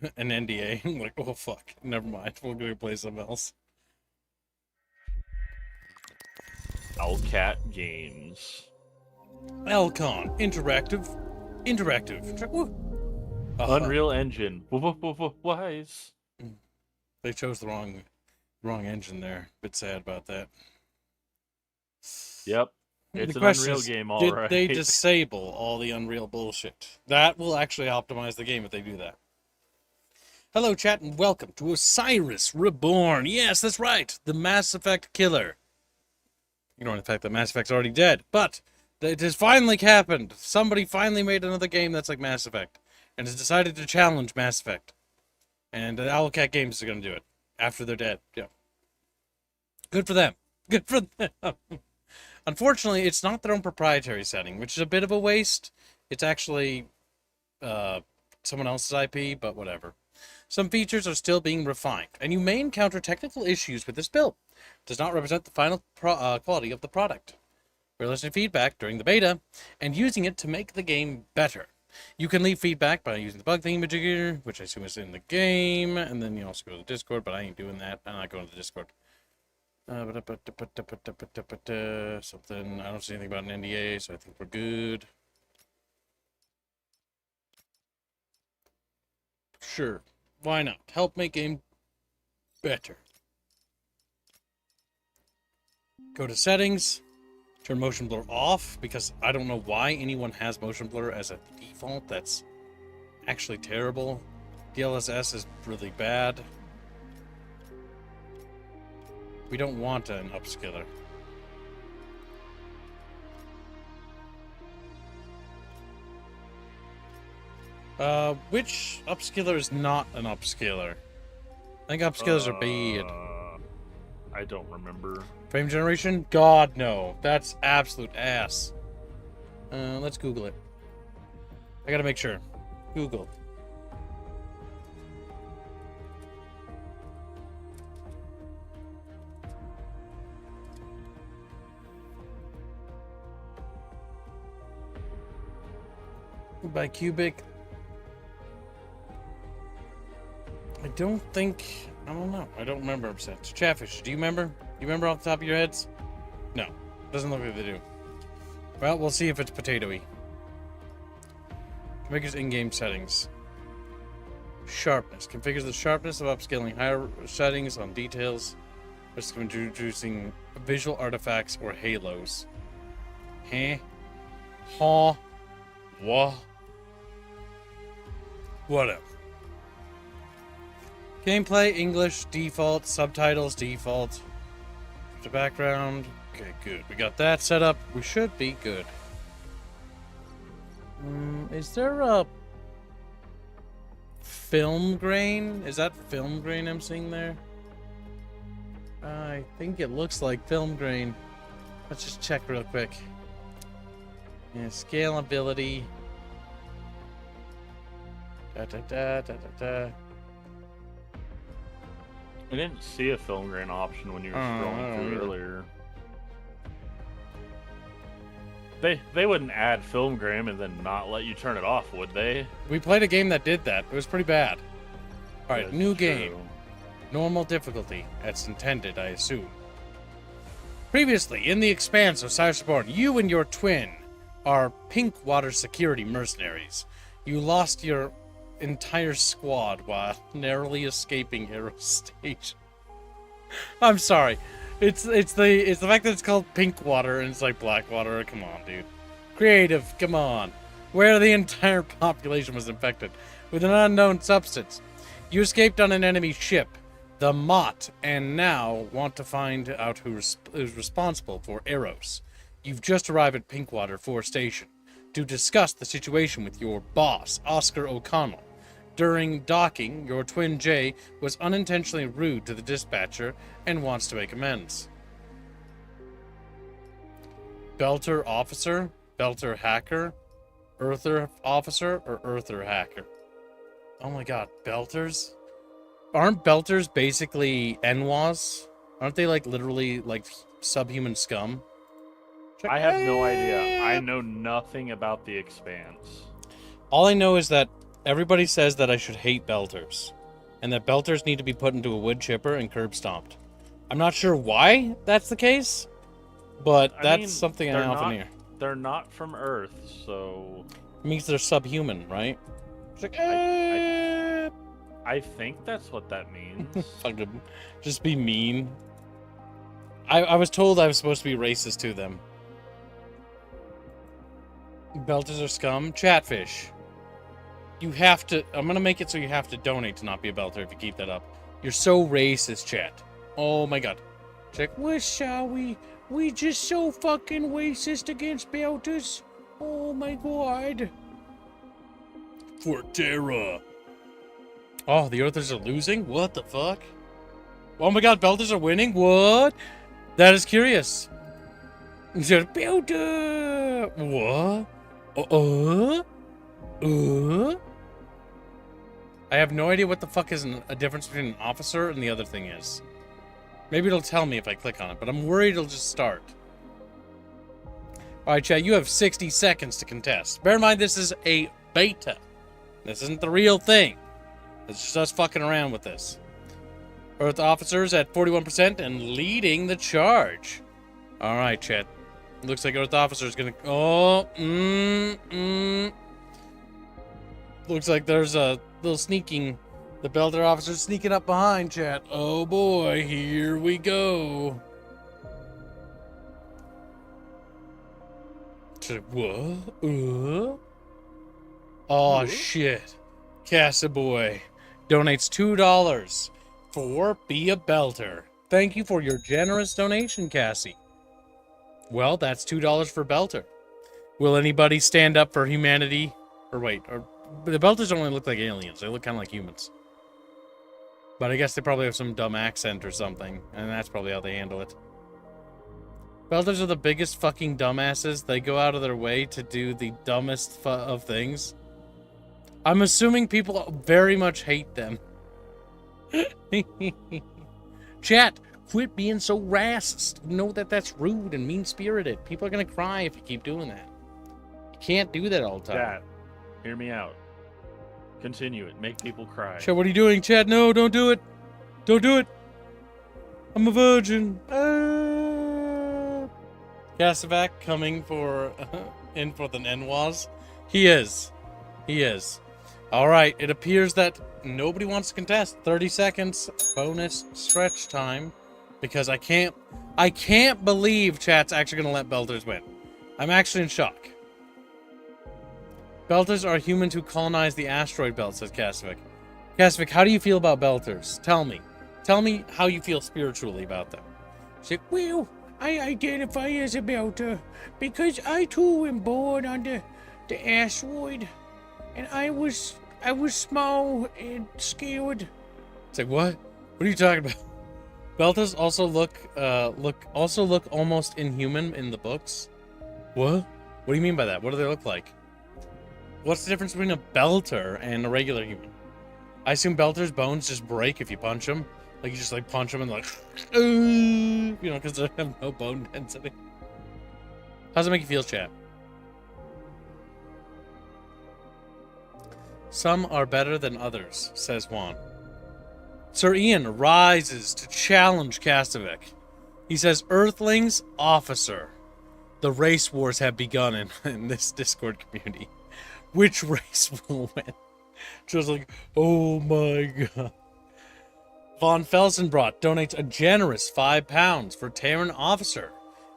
an NDA. I'm like, oh fuck, never mind. We'll go play something else. Hellcat Games. Alcon interactive. Unreal Engine. Wise. They chose the wrong engine there. Bit sad about that. Yep. The It's an question Unreal is, game, all did right. they disable all the Unreal bullshit? That will actually optimize the game if they do that. Hello, chat, and welcome to Osiris Reborn. Yes, that's right. The Mass Effect killer. Ignoring the fact that Mass Effect's already dead. But it has finally happened. Somebody finally made another game that's like Mass Effect. And has decided to challenge Mass Effect. And Owlcat Games is going to do it. After they're dead. Yeah. Good for them. Good for them. Unfortunately, it's not their own proprietary setting, which is a bit of a waste. It's actually someone else's IP, but whatever. Some features are still being refined, and you may encounter technical issues with this build. It does not represent the final quality of the product. We're listening to feedback during the beta and using it to make the game better. You can leave feedback by using the bug thingamajigger, which I assume is in the game, and then you also go to the Discord, but I ain't doing that. I'm not going to the Discord. Something. I don't see anything about an NDA, so I think we're good. Sure. Why not? Help make game better. Go to settings. Turn motion blur off, because I don't know why anyone has motion blur as a default. That's actually terrible. DLSS is really bad. We don't want an upscaler. Which upscaler is not an upscaler? I think upscalers are bad. I don't remember. Frame generation? God, no. That's absolute ass. Let's Google it. I gotta make sure. Google. By cubic. I don't know. I don't remember. Chatfish, do you remember? You remember off the top of your heads? No. Doesn't look like they do. Well, we'll see if it's potatoey. Configures in-game settings. Sharpness. Configures the sharpness of upscaling higher settings on details. Risk of introducing visual artifacts or halos. Huh? Huh? What? Whatever. Gameplay, English, default. Subtitles, default. The background. Okay, good. We got that set up. We should be good. Is there a film grain? Is that film grain I'm seeing there? I think it looks like film grain. Let's just check real quick. Yeah, scalability. Da da da da da da. I didn't see a film grain option when you were scrolling through earlier. They wouldn't add film grain and then not let you turn it off, would they? We played a game that did that. It was pretty bad. Alright, That's new true. game. Normal difficulty. That's intended, I assume. Previously, in the expanse of Osiris Reborn, you and your twin are pink water security mercenaries. You lost your entire squad while narrowly escaping Arrow Station. I'm sorry. It's the fact that it's called pink water and it's like black water. Come on, dude. Creative, come on. Where the entire population was infected with an unknown substance. You escaped on an enemy ship, the Mott, and now want to find out who's responsible for Eros. You've just arrived at Pinkwater 4 Station to discuss the situation with your boss, Oscar O'Connell. During docking, your twin Jay was unintentionally rude to the dispatcher and wants to make amends. Belter officer, Belter hacker, Earther officer, or Earther hacker? Oh my god, Belters? Aren't Belters basically NWAs? Aren't they like literally like subhuman scum? I have no idea. I know nothing about the Expanse. All I know is that Everybody says that I should hate belters, and that belters need to be put into a wood chipper and curb stomped. I'm not sure why that's the case, but that's something I often hear. They're not from Earth, so... It means they're subhuman, right? It's like, I think that's what that means. Fucking just be mean. I was told I was supposed to be racist to them. Belters are scum. Chatfish. You have to... I'm going to make it so you have to donate to not be a belter if you keep that up. You're so racist, chat. Oh my god. Check. What shall we? We just so fucking racist against belters. Oh my god. Forterra. Oh, the Earthers are losing? What the fuck? Oh my god, belters are winning? What? That is curious. Belter! What? I have no idea what the fuck is a difference between an officer and the other thing is. Maybe it'll tell me if I click on it, but I'm worried it'll just start. Alright, chat, you have 60 seconds to contest. Bear in mind, this is a beta. This isn't the real thing. It's just us fucking around with this. Earth officers at 41% and leading the charge. Alright, chat. Looks like Earth officer is gonna... Looks like there's a little sneaking... The belter officer's sneaking up behind, chat. Oh boy, here we go. What? Oh shit. Casa Boy donates $2 for Be a Belter. Thank you for your generous donation, Cassie. Well, that's $2 for Belter. Will anybody stand up for humanity? Or wait, the Belters don't only look like aliens. They look kind of like humans. But I guess they probably have some dumb accent or something, and that's probably how they handle it. Belters are the biggest fucking dumbasses. They go out of their way to do the dumbest of things. I'm assuming people very much hate them. Chat, quit being so racist. Know that that's rude and mean-spirited. People are gonna cry if you keep doing that. You can't do that all the time. Chat, hear me out. Continue it. Make people cry. Chat, what are you doing? Chat, no, don't do it. Don't do it. I'm a virgin. Casavac coming for in for the Nenwas. He is. He is. All right. It appears that nobody wants to contest. 30 seconds bonus stretch time because I can't believe chat's actually going to let belters win. I'm actually in shock. Belters are humans who colonize the asteroid belt, says Kasvik. Kasvik, how do you feel about belters? Tell me. Tell me how you feel spiritually about them. She's like, well, I identify as a belter because I too am born on the asteroid, and I was small and scared. It's like, what? What are you talking about? Belters also look almost inhuman in the books. What? What do you mean by that? What do they look like? What's the difference between a belter and a regular human? I assume belters' bones just break if you punch them. Like, you just, like, punch them and, like, you know, because they have no bone density. How's it make you feel, chat? Some are better than others, says Juan. Sir Ian rises to challenge Kasavik. He says, Earthlings, officer. The race wars have begun in this Discord community. Which race will win? Just like, oh my god. Von Felsenbrot donates a generous £5 for Terran Officer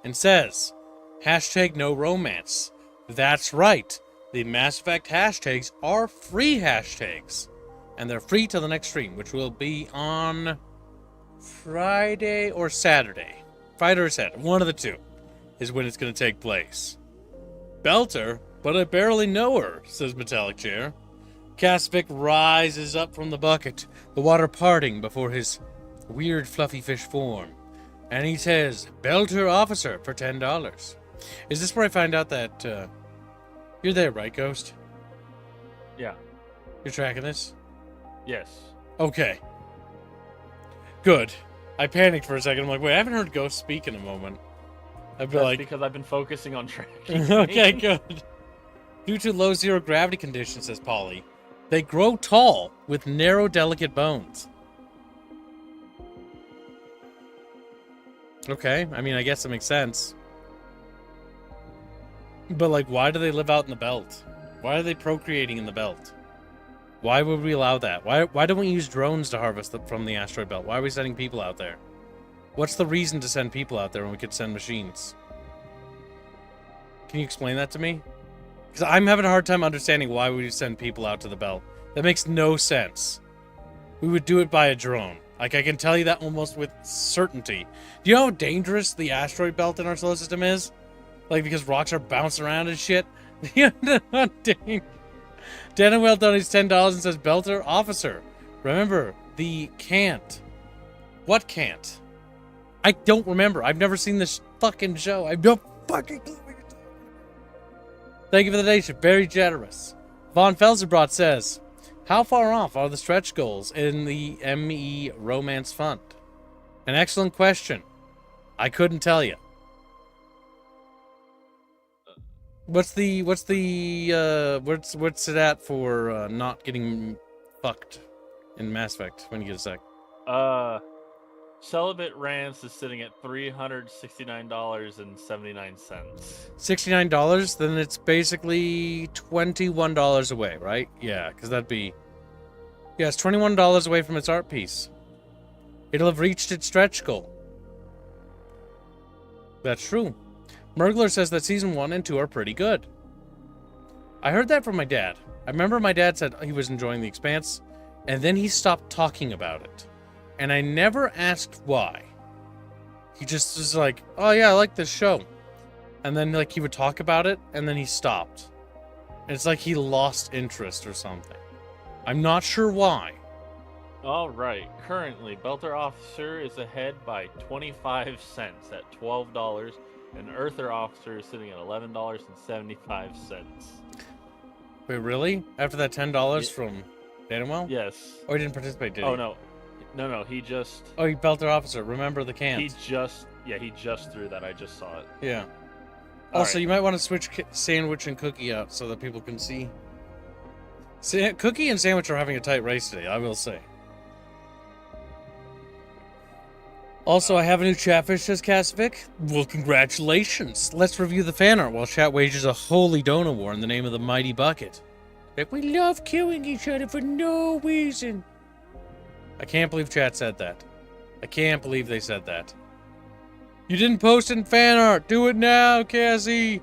and says, hashtag no romance. That's right. The Mass Effect hashtags are free hashtags. And they're free till the next stream, which will be on Friday or Saturday. Friday or Saturday. One of the two is when it's going to take place. Belter, but I barely know her, says Metallic Chair. Kasvik rises up from the bucket, the water parting before his weird fluffy fish form. And he says, Belter Officer for $10. Is this where I find out that, you're there, right, Ghost? Yeah. You're tracking this? Yes. Okay. Good. I panicked for a second. I'm like, wait, I haven't heard Ghost speak in a moment. I'd be like... because I've been focusing on tracking. Okay, good. Due to low zero gravity conditions, says Polly, They grow tall with narrow, delicate bones. Okay, I mean, I guess it makes sense. But, like, why do they live out in the belt? Why are they procreating in the belt? Why would we allow that? Why don't we use drones to harvest from the asteroid belt? Why are we sending people out there? What's the reason to send people out there when we could send machines? Can you explain that to me? Because I'm having a hard time understanding why we would send people out to the belt. That makes no sense. We would do it by a drone. Like, I can tell you that almost with certainty. Do you know how dangerous the asteroid belt in our solar system is? Like, because rocks are bouncing around and shit? Daniel Well donates $10 and says, Belter Officer. Remember, the can't. What can't? I don't remember. I've never seen this fucking show. I've no fucking clue what you're talking about. Thank you for the donation. Very generous. Von Felsenbrot says, how far off are the stretch goals in the ME Romance Fund? An excellent question. I couldn't tell you. What's it at for not getting fucked in Mass Effect when you get a sec? Celibate Rance is sitting at $369.79. $69? Then it's basically $21 away, right? Yeah, because that'd be... Yeah, it's $21 away from its art piece. It'll have reached its stretch goal. That's true. Mergler says that Season 1 and 2 are pretty good. I heard that from my dad. I remember my dad said he was enjoying The Expanse, and then he stopped talking about it. And I never asked why. He just was like, oh yeah, I like this show. And then like he would talk about it, and then he stopped. And it's like he lost interest or something. I'm not sure why. All right. Currently, Belter Officer is ahead by 25 cents at $12, and Earther Officer is sitting at $11.75. Wait, really? After that $10 from Danwell? Yes. Oh, he didn't participate, did he? Oh, no. No, he just... Oh, he Belter Officer. Remember the can't. He just threw that. I just saw it. Yeah. All Also, right. you might want to switch sandwich and cookie out so that people can see. Cookie and sandwich are having a tight race today, I will say. Also, I have a new Chatfish, says Kasvik. Well, congratulations. Let's review the fan art while chat wages a holy donut war in the name of the mighty bucket. Like, we love killing each other for no reason. I can't believe chat said that. I can't believe they said that. You didn't post in fan art. Do it now, Cassie.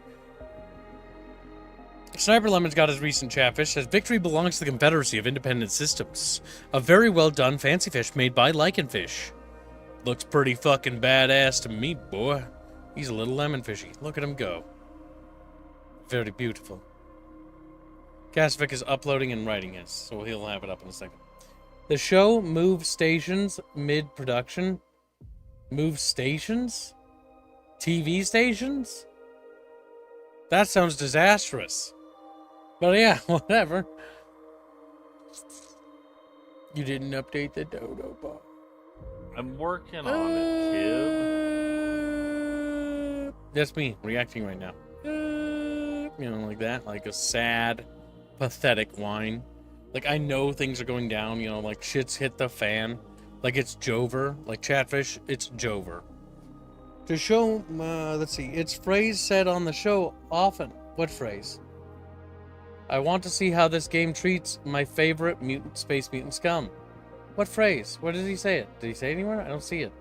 Sniper Lemon's got his recent Chatfish. Says, Victory belongs to the Confederacy of Independent Systems. A very well done fancy fish made by Lycanfish. Looks pretty fucking badass to me, boy. He's a little lemon fishy. Look at him go. Very beautiful. Kasvik is uploading and writing it, so he'll have it up in a second. The show moves stations mid-production. Move stations? TV stations? That sounds disastrous. But yeah, whatever. You didn't update the dodo bar. I'm working on it, kid. That's me reacting right now. You know, like that. Like a sad, pathetic whine. Like, I know things are going down, you know, like shit's hit the fan. Like it's Jover. Like Chatfish, it's Jover. To show, let's see, it's phrase said on the show often. What phrase? I want to see how this game treats my favorite mutant, space mutant scum. What phrase? Where did he say it? Did he say it anywhere? I don't see it.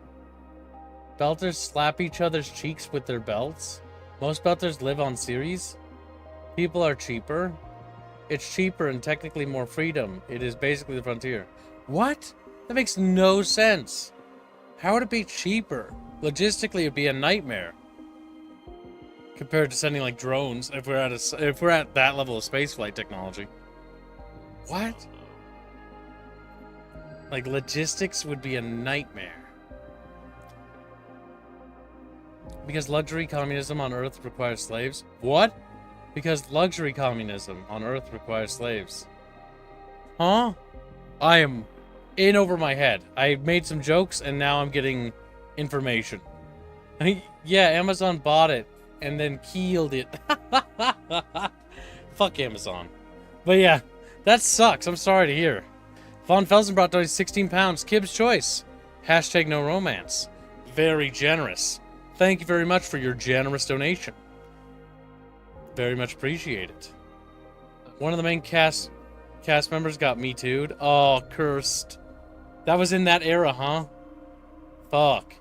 Belters slap each other's cheeks with their belts. Most belters live on series. People are cheaper. It's cheaper and technically more freedom. It is basically the frontier. What? That makes no sense. How would it be cheaper? Logistically, it'd be a nightmare. Compared to sending like drones, if we're at that level of spaceflight technology. What? Like, logistics would be a nightmare. Because luxury communism on Earth requires slaves? What? Because luxury communism on Earth requires slaves. Huh? I am in over my head. I made some jokes, and now I'm getting information. Yeah, Amazon bought it, and then killed it. Fuck Amazon. But yeah, That sucks. I'm sorry to hear. Von Felsenbrot donated 16 pounds. Kib's choice. Hashtag no romance. Very generous. Thank you very much for your generous donation. Very much appreciated. One of the main cast members got Me Too'd. Oh, cursed. That was in that era, huh? Fuck.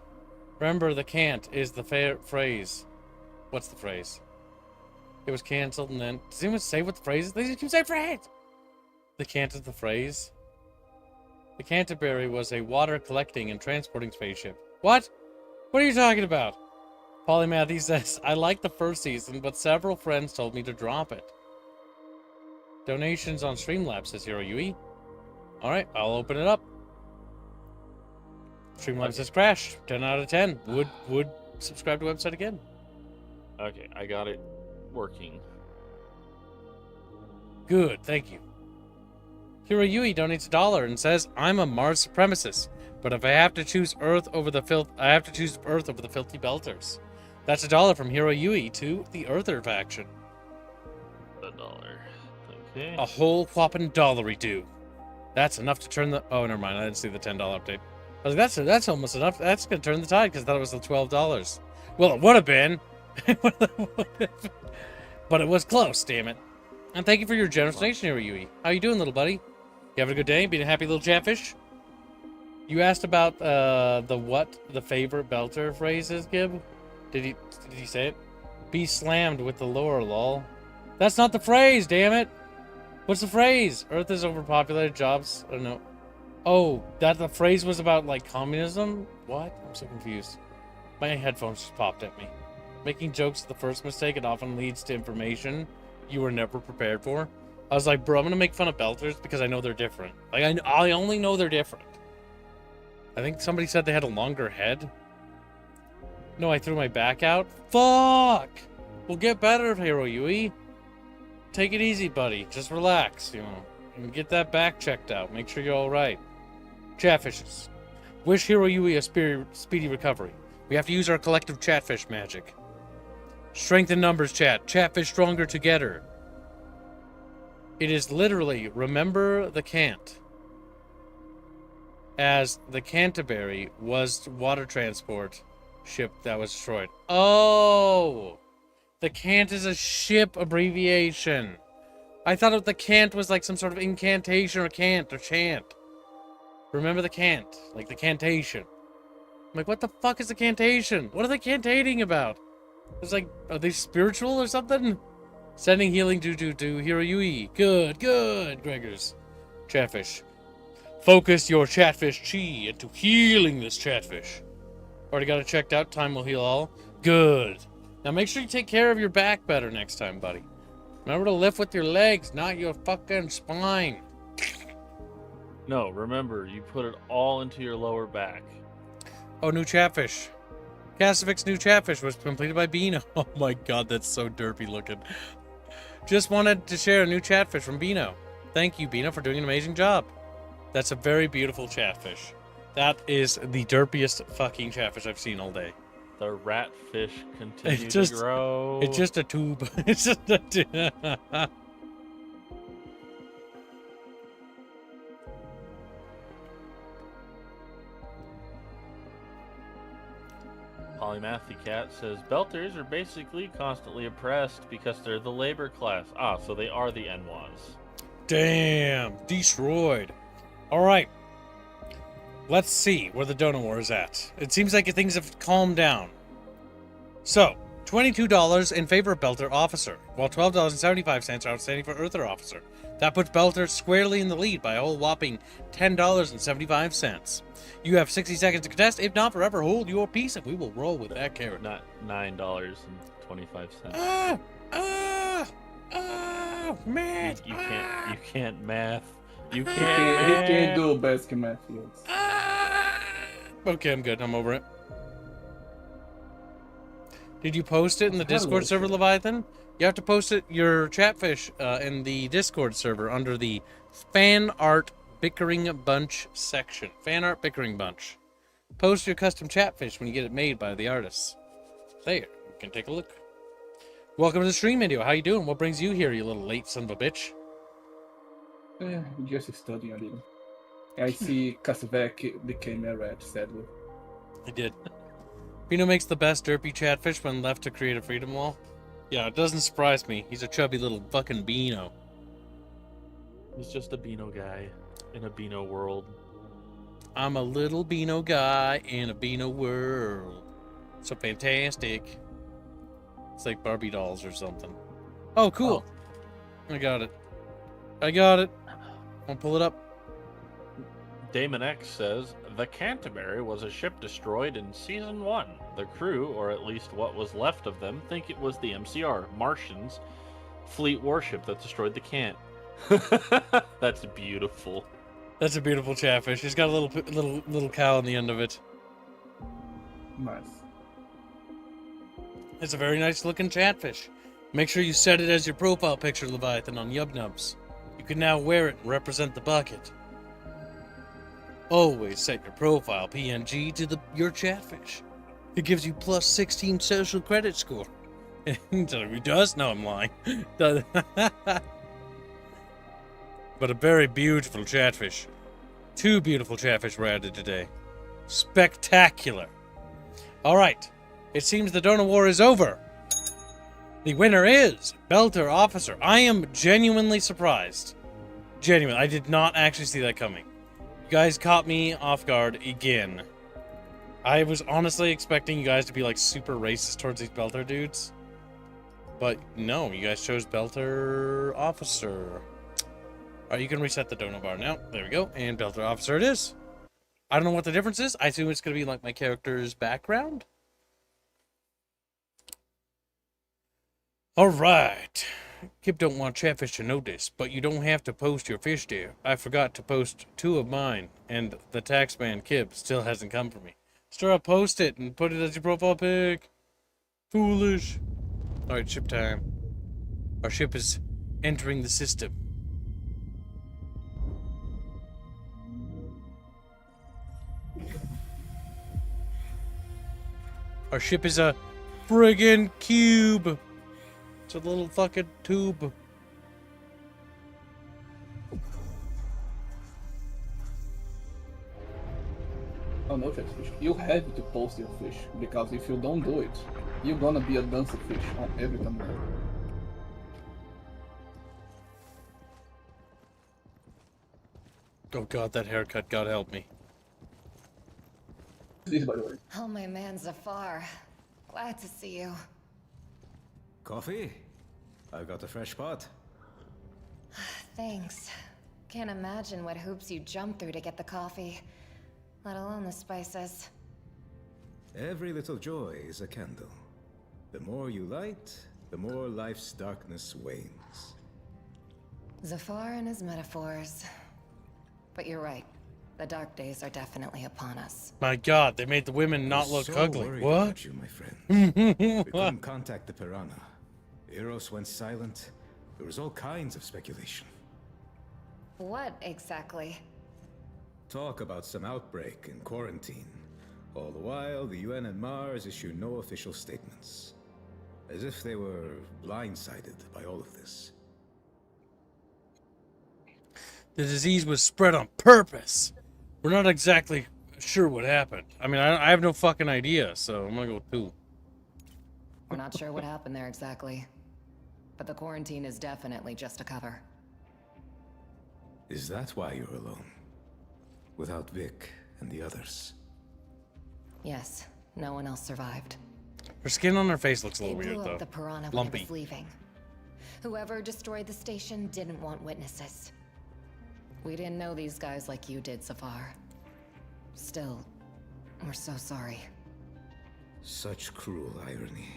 Remember, the can't is the phrase. What's the phrase? It was cancelled and then... Does anyone say what the phrase is? They just keep saying phrase! The can't is the phrase? The Canterbury was a water collecting and transporting spaceship. What? What are you talking about? Polymathy says, I like the first season, but several friends told me to drop it. Donations on Streamlabs, says Hero Yui. Alright, I'll open it up. Streamlabs has crashed. 10 out of 10. Would subscribe to the website again. Okay, I got it working. Good, thank you. Hiro Yui donates $1 and says, I'm a Mars supremacist, but if I have to choose Earth over the filthy belters. That's $1 from Hiro Yui to the Earther faction. $1. Okay. A whole whopping dollary do. That's enough to turn the... Oh, never mind. I didn't see the $10 update. I was like, that's almost enough. That's going to turn the tide because I thought it was the $12. Well, it would have been. But it was close, damn it. And thank you for your generous donation, Hiro Yui. How you doing, little buddy? You having a good day? Being a happy little chatfish? You asked about the favorite belter phrase is, Gib? Did he say it? Be slammed with the lore, lol. That's not the phrase, damn it! What's the phrase? Earth is overpopulated, jobs... I don't know. Oh, that the phrase was about, like, communism? What? I'm so confused. My headphones just popped at me. Making jokes is the first mistake. It often leads to information you were never prepared for. I was like, bro, I'm gonna make fun of belters because I know they're different. Like, I only know they're different. I think somebody said they had a longer head. No, I threw my back out. Fuck! We'll get better, Hiro Yui. Take it easy, buddy. Just relax, you know. And get that back checked out. Make sure you're alright. Chatfishes. Wish Hiro Yui a speedy recovery. We have to use our collective chatfish magic. Strength in numbers, chat. Chatfish stronger together. It is literally, remember the can't. As the Canterbury was water transport ship that was destroyed. Oh! The can't is a ship abbreviation. I thought the can't was like some sort of incantation or cant or chant. Remember the can't. Like the cantation. I'm like, what the fuck is the cantation? What are they cantating about? It's like, are they spiritual or something? Sending healing to Hiro Yui. Good, Gregors. Chatfish. Focus your chatfish chi into healing this chatfish. Already got it checked out. Time will heal all. Good. Now make sure you take care of your back better next time, buddy. Remember to lift with your legs, not your fucking spine. No, remember, you put it all into your lower back. Oh, new chatfish. Castific's new chatfish was completed by Beano. Oh my god, that's so derpy looking. Just wanted to share a new chatfish from Beano. Thank you, Beano, for doing an amazing job. That's a very beautiful chatfish. That is the derpiest fucking chatfish I've seen all day. The ratfish continue to grow. It's just a tube. It's just a tube. Polymathy Cat says, Belters are basically constantly oppressed because they're the labor class. Ah, so they are the NWAs. Damn. Destroyed. Alright. Let's see where the donor war is at. It seems like things have calmed down. So, $22 in favor of Belter Officer, while $12.75 are outstanding for Earther Officer. That puts Belter squarely in the lead by a whole whopping $10.75. You have 60 seconds to contest. If not, forever hold your peace, and we will roll with that carrot. Not $9.25. Man! You can't math. You He can't. can't do a basket math fields. Okay, I'm good. I'm over it. Did you post it in the Discord server, Leviathan? You have to post it, your chatfish, in the Discord server under the Fan Art Bickering Bunch section. Fan Art Bickering Bunch. Post your custom chatfish when you get it made by the artists. There, you can take a look. Welcome to the stream, Indio. How you doing? What brings you here, you little late son of a bitch? Just studying a little. I see Kasvek became a rat, sadly. I did. Beano makes the best derpy chatfish when left to create a freedom wall. Yeah, it doesn't surprise me. He's a chubby little fucking Beano. He's just a Beano guy in a Beano world. I'm a little Beano guy in a Beano world. So fantastic. It's like Barbie dolls or something. Oh, cool. I got it. I'll pull it up. Damon X says, the Canterbury was a ship destroyed in Season 1. The crew, or at least what was left of them, think it was the MCR, Martians, fleet warship that destroyed the Cant. That's beautiful. That's a beautiful chatfish. He's got a little cow on the end of it. Nice. It's a very nice looking chatfish. Make sure you set it as your profile picture, Leviathan, on Yubnubs. You can now wear it and represent the bucket. Always set your profile PNG to your chatfish. It gives you plus 16 social credit score. It does? No, I'm lying. But a very beautiful chatfish. 2 beautiful chatfish were added today. Spectacular. Alright. It seems the donor war is over. The winner is Belter Officer. I am genuinely surprised. Genuine. I did not actually see that coming. You guys caught me off guard again. I was honestly expecting you guys to be like super racist towards these Belter dudes. But no, you guys chose Belter Officer. Alright, you can reset the dono bar now. There we go. And Belter Officer it is. I don't know what the difference is. I assume it's going to be like my character's background. Alright. Kip don't want Chatfish to know this, but you don't have to post your fish there. I forgot to post 2 of mine, and the taxman Kip still hasn't come for me. Stir up, post it, and put it as your profile pic. Foolish. Alright, ship time. Our ship is entering the system. Our ship is a friggin' cube. It's a little fucking tube. Oh no, Chatfish. You have to post your fish, because if you don't do it, you're gonna be a dancer fish on every thumbnail. Oh god, that haircut, God help me. This, by the way. Oh, my man Zafar. Glad to see you. Coffee? I've got a fresh pot. Thanks. Can't imagine what hoops you jumped through to get the coffee, let alone the spices. Every little joy is a candle. The more you light, the more life's darkness wanes. Zafar and his metaphors. But you're right. The dark days are definitely upon us. My god, they made the women not I was look so ugly. worried What? about you, my friend. We couldn't contact the Piranha. Eros went silent. There was all kinds of speculation. What exactly? Talk about some outbreak and quarantine. All the while, the UN and Mars issue no official statements. As if they were blindsided by all of this. The disease was spread on purpose. We're not exactly sure what happened. I mean, I have no fucking idea, so I'm gonna go with 2. We're not sure what happened there exactly. But the quarantine is definitely just a cover. Is that why you're alone? Without Vic and the others? Yes, no one else survived. Her skin on her face looks a They little blew weird, up though. the Piranha when Lumpy. it was leaving. Whoever destroyed the station didn't want witnesses. We didn't know these guys like you did, Zafar. Still, we're so sorry. Such cruel irony.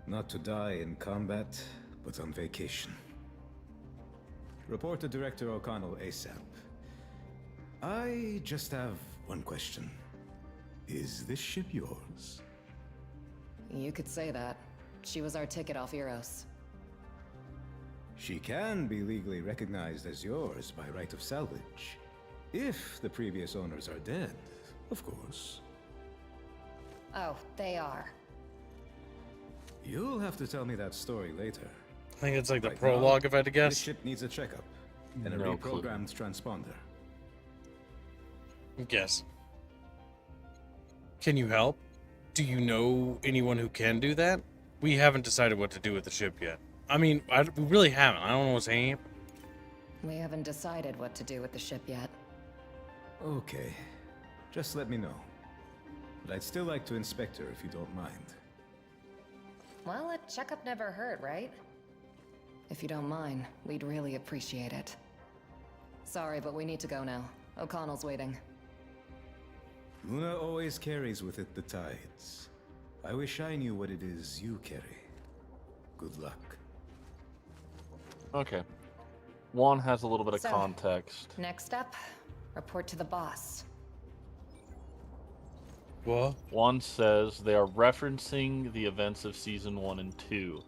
Not to die in combat, but on vacation. Report to Director O'Connell ASAP. I just have one question. Is this ship yours? You could say that. She was our ticket off Eros. She can be legally recognized as yours by right of salvage. If the previous owners are dead, of course. Oh, they are. You'll have to tell me that story later. I think it's like the Right prologue, now, if I had to This guess. ship needs a checkup. and a No clue. reprogrammed transponder. Guess. Can you help? Do you know anyone who can do that? We haven't decided what to do with the ship yet. I mean, we really haven't. I don't know what's hanging. We haven't decided what to do with the ship yet. Okay, just let me know. But I'd still like to inspect her if you don't mind. Well, a checkup never hurt, right? If you don't mind, we'd really appreciate it. Sorry, but we need to go now. O'Connell's waiting. Luna always carries with it the tides. I wish I knew what it is you carry. Good luck. Okay. Juan has a little bit of So- context. Next up, report to the boss. What? Juan says they are referencing the events of Season 1 and 2.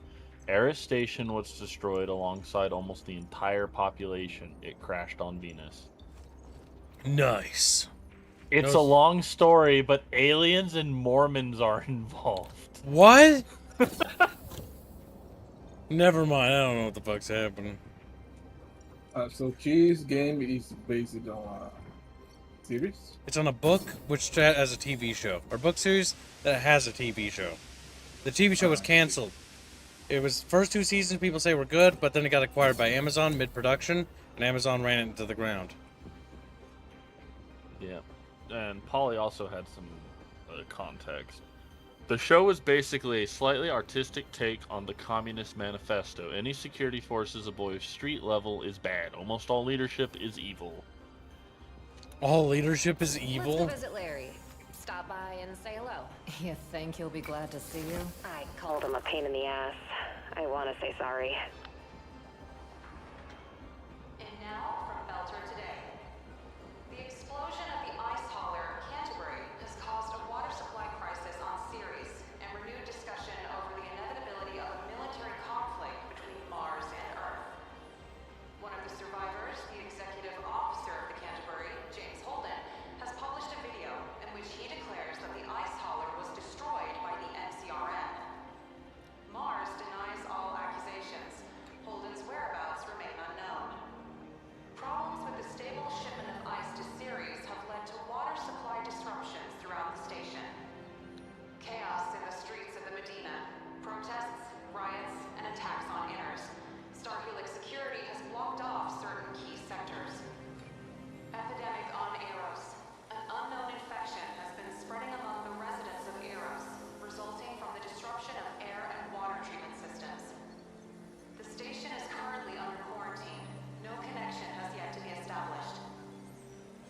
Eris Station was destroyed alongside almost the entire population. It crashed on Venus. Nice. It's No- a long story, but aliens and Mormons are involved. What? Never mind. I don't know what the fuck's happening. So Cheese game is based on a series. It's on a book which has a TV show, or book series that has a TV show. The TV show was canceled. It was first 2 seasons people say were good, but then it got acquired by Amazon mid-production, and Amazon ran it into the ground. Yeah. And Polly also had some context. The show is basically a slightly artistic take on the Communist Manifesto. Any security forces above street level is bad. Almost all leadership is evil. All leadership is Let's evil? go visit Larry. Stop by and say hello. You think he'll be glad to see you? I called him a pain in the ass. I want to say sorry. And now from Belter today. The explosion at the ice hauler Canterbury has caused a water supply crisis on Ceres and renewed discussion over the inevitability of a military conflict between Mars and Earth. One of the survivors, the executive officer of the Canterbury, James Holden, has published a video in which he declares that the ice hauler was destroyed by the NCRM. Mars denies all accusations. Holden's whereabouts remain unknown. Problems with the stable shipment of ice to Ceres have led to water supply disruptions throughout the station. Chaos in the streets of the Medina, protests, riots, and attacks on inners. Starhelix security has blocked off certain key sectors. Epidemic on Eros. An unknown infection has been spreading among the residents of Eros, resulting from the disruption of air and water treatment systems. The station is currently under quarantine. No connection has yet to be established.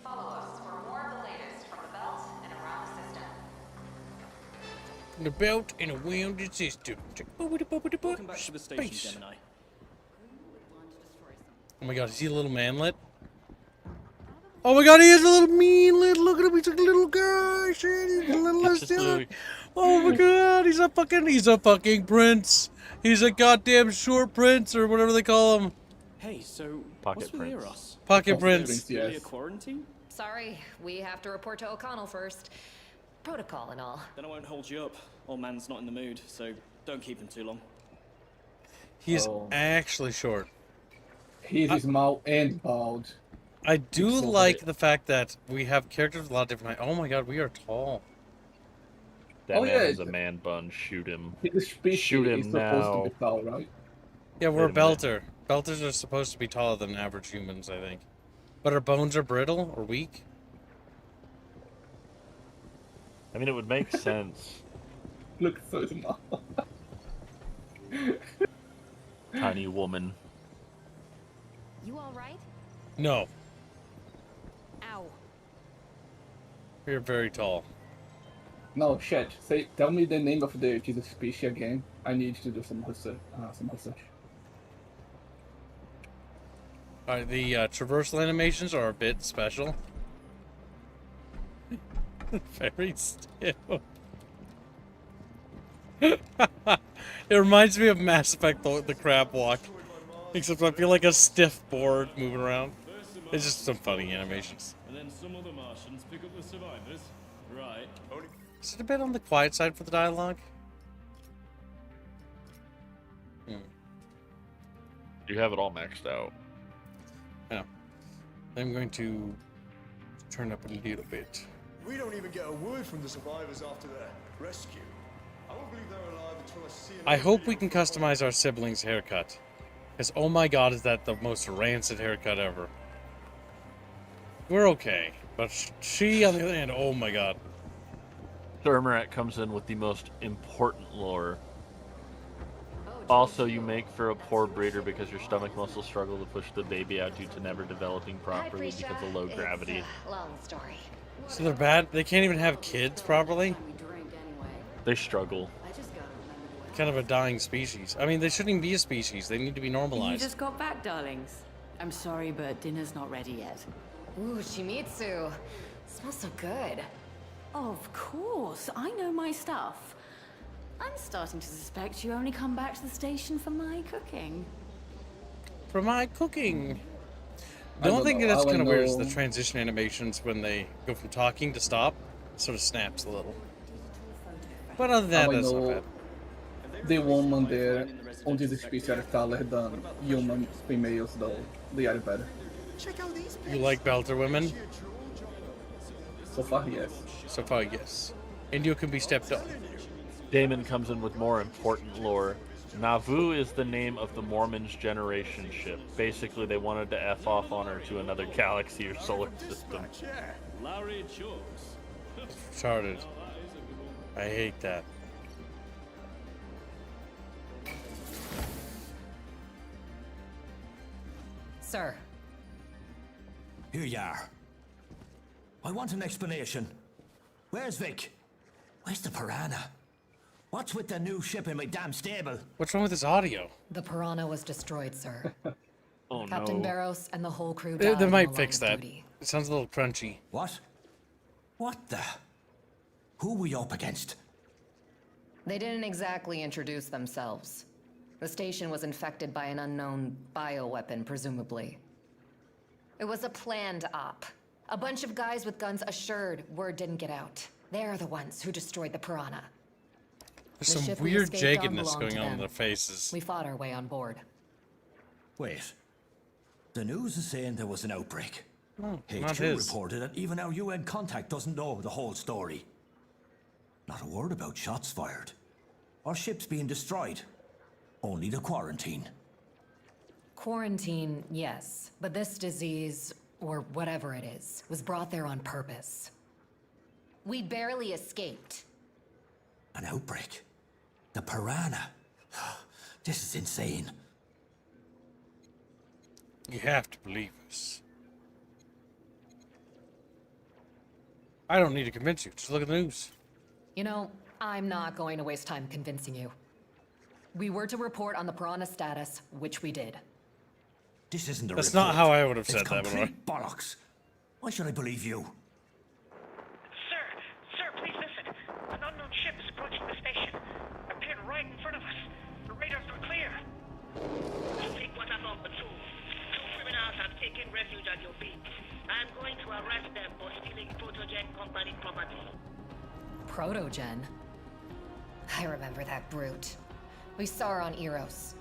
Follow us for more of the latest from the belt and around the system. The belt and around the system. Welcome back to the station, Space. Gemini. Oh my god, is he a little manlet? Oh my god, he is a little meanlet. Look at him, he's a little guy. Shit, he's a little Just Louis. Oh my god, he's a fucking prince. He's a goddamn short prince or whatever they call him. Hey, so Pocket what's with prince. Eros? Pocket prince. Really a Yes. quarantine? Sorry, we have to report to O'Connell first. Protocol and all. Then I won't hold you up. Old man's not in the mood, so don't keep him too long. He's Oh. actually short. He's small and bald. I do He's so like big. the fact that we have characters with a lot of different height. Oh my god, we are tall. That Oh, man yeah, has a it's- man bun. Shoot him. His species Shoot him is supposed now. to be tall, right? Yeah, we're a Wait a minute. belter. Belters are supposed to be taller than average humans, I think. But our bones are brittle or weak. I mean, it would make sense. Look so small. Tiny woman. You alright? No, Ow. we're very tall. No, chat. Tell me the name of the Jesus species again. I need to do some research. Alright, the traversal animations are a bit special. Very still. It reminds me of Mass Effect, the crab walk. Except I feel like a stiff board moving around. It's just some funny animations. And then some other Martians pick up the survivors. Right. Is it a bit on the quiet side for the dialogue? You have it all maxed out. Yeah. I'm going to turn up a little bit. We don't even get a word from the survivors after their rescue. I won't believe they're alive until I see I hope we can customize our siblings' haircut. Because, oh my god, is that the most rancid haircut ever. We're okay. But she, on the other hand, oh my god. Germanic comes in with the most important lore. Also, you make for a poor breeder because your stomach muscles struggle to push the baby out due to never developing properly because of low gravity. Long story. So they're bad? They can't even have kids properly? They struggle. Kind of a dying species. I mean, they shouldn't even be a species. They need to be You normalized. just got back, darlings. I'm sorry, but dinner's not ready yet. Ooh, Shimizu. Smells so good. Of course, I know my stuff. I'm starting to suspect you only come back to the station for my cooking. For my cooking. The I only don't thing know. that's All I kind of weird is the know- transition animations when they go from talking to stop. It sort of snaps a little. But other than that, How I that's not know bad. the woman there on this species are taller than human females, though. They are better. You like Belter women? So far, yes. So far, yes. And you can be stepped on. Damon comes in with more important lore. Nauvoo is the name of the Mormon's generation ship. Basically, they wanted to F off on her to another galaxy or solar system. Larry Chokes. Charted. I hate that. Sir, Here you are. I want an explanation. Where's Vic? Where's the piranha? What's with the new ship in my damn stable? What's wrong with this audio? the Piranha was destroyed, sir. Oh Captain no. Barros and the whole crew They died in might the fix line that. of duty. It sounds a little crunchy. What? What the? Who we up against? They didn't exactly introduce themselves. The station was infected by an unknown bioweapon, presumably. It was a planned op. A bunch of guys with guns assured word didn't get out. They're the ones who destroyed the Piranha. There's The some ship we weird escaped on jaggedness belonged going to on in them. their faces. We fought our way on board. Wait. The news is saying there was an outbreak. not HQ his. reported that even our UN contact doesn't know the whole story. Not a word about shots fired. Or ships being destroyed. Only the quarantine. Quarantine, yes. But this disease, or whatever it is, was brought there on purpose. We barely escaped. An outbreak. The piranha. This is insane. You have to believe us. I don't need to convince you. Just look at the news. You know, I'm not going to waste time convincing you. We were to report on the Piranha status, which we did. This isn't a That's report. not how I would have It's said that, by the way. complete bollocks. Why should I believe you? Sir, please listen. An unknown ship is approaching the station. Appeared right in front of us. The radars were clear. Take what I'm on patrol. Two criminals have taken refuge at your feet. I'm going to arrest them for stealing Photogen Company property. Protogen? I remember that brute. We saw her on Eros.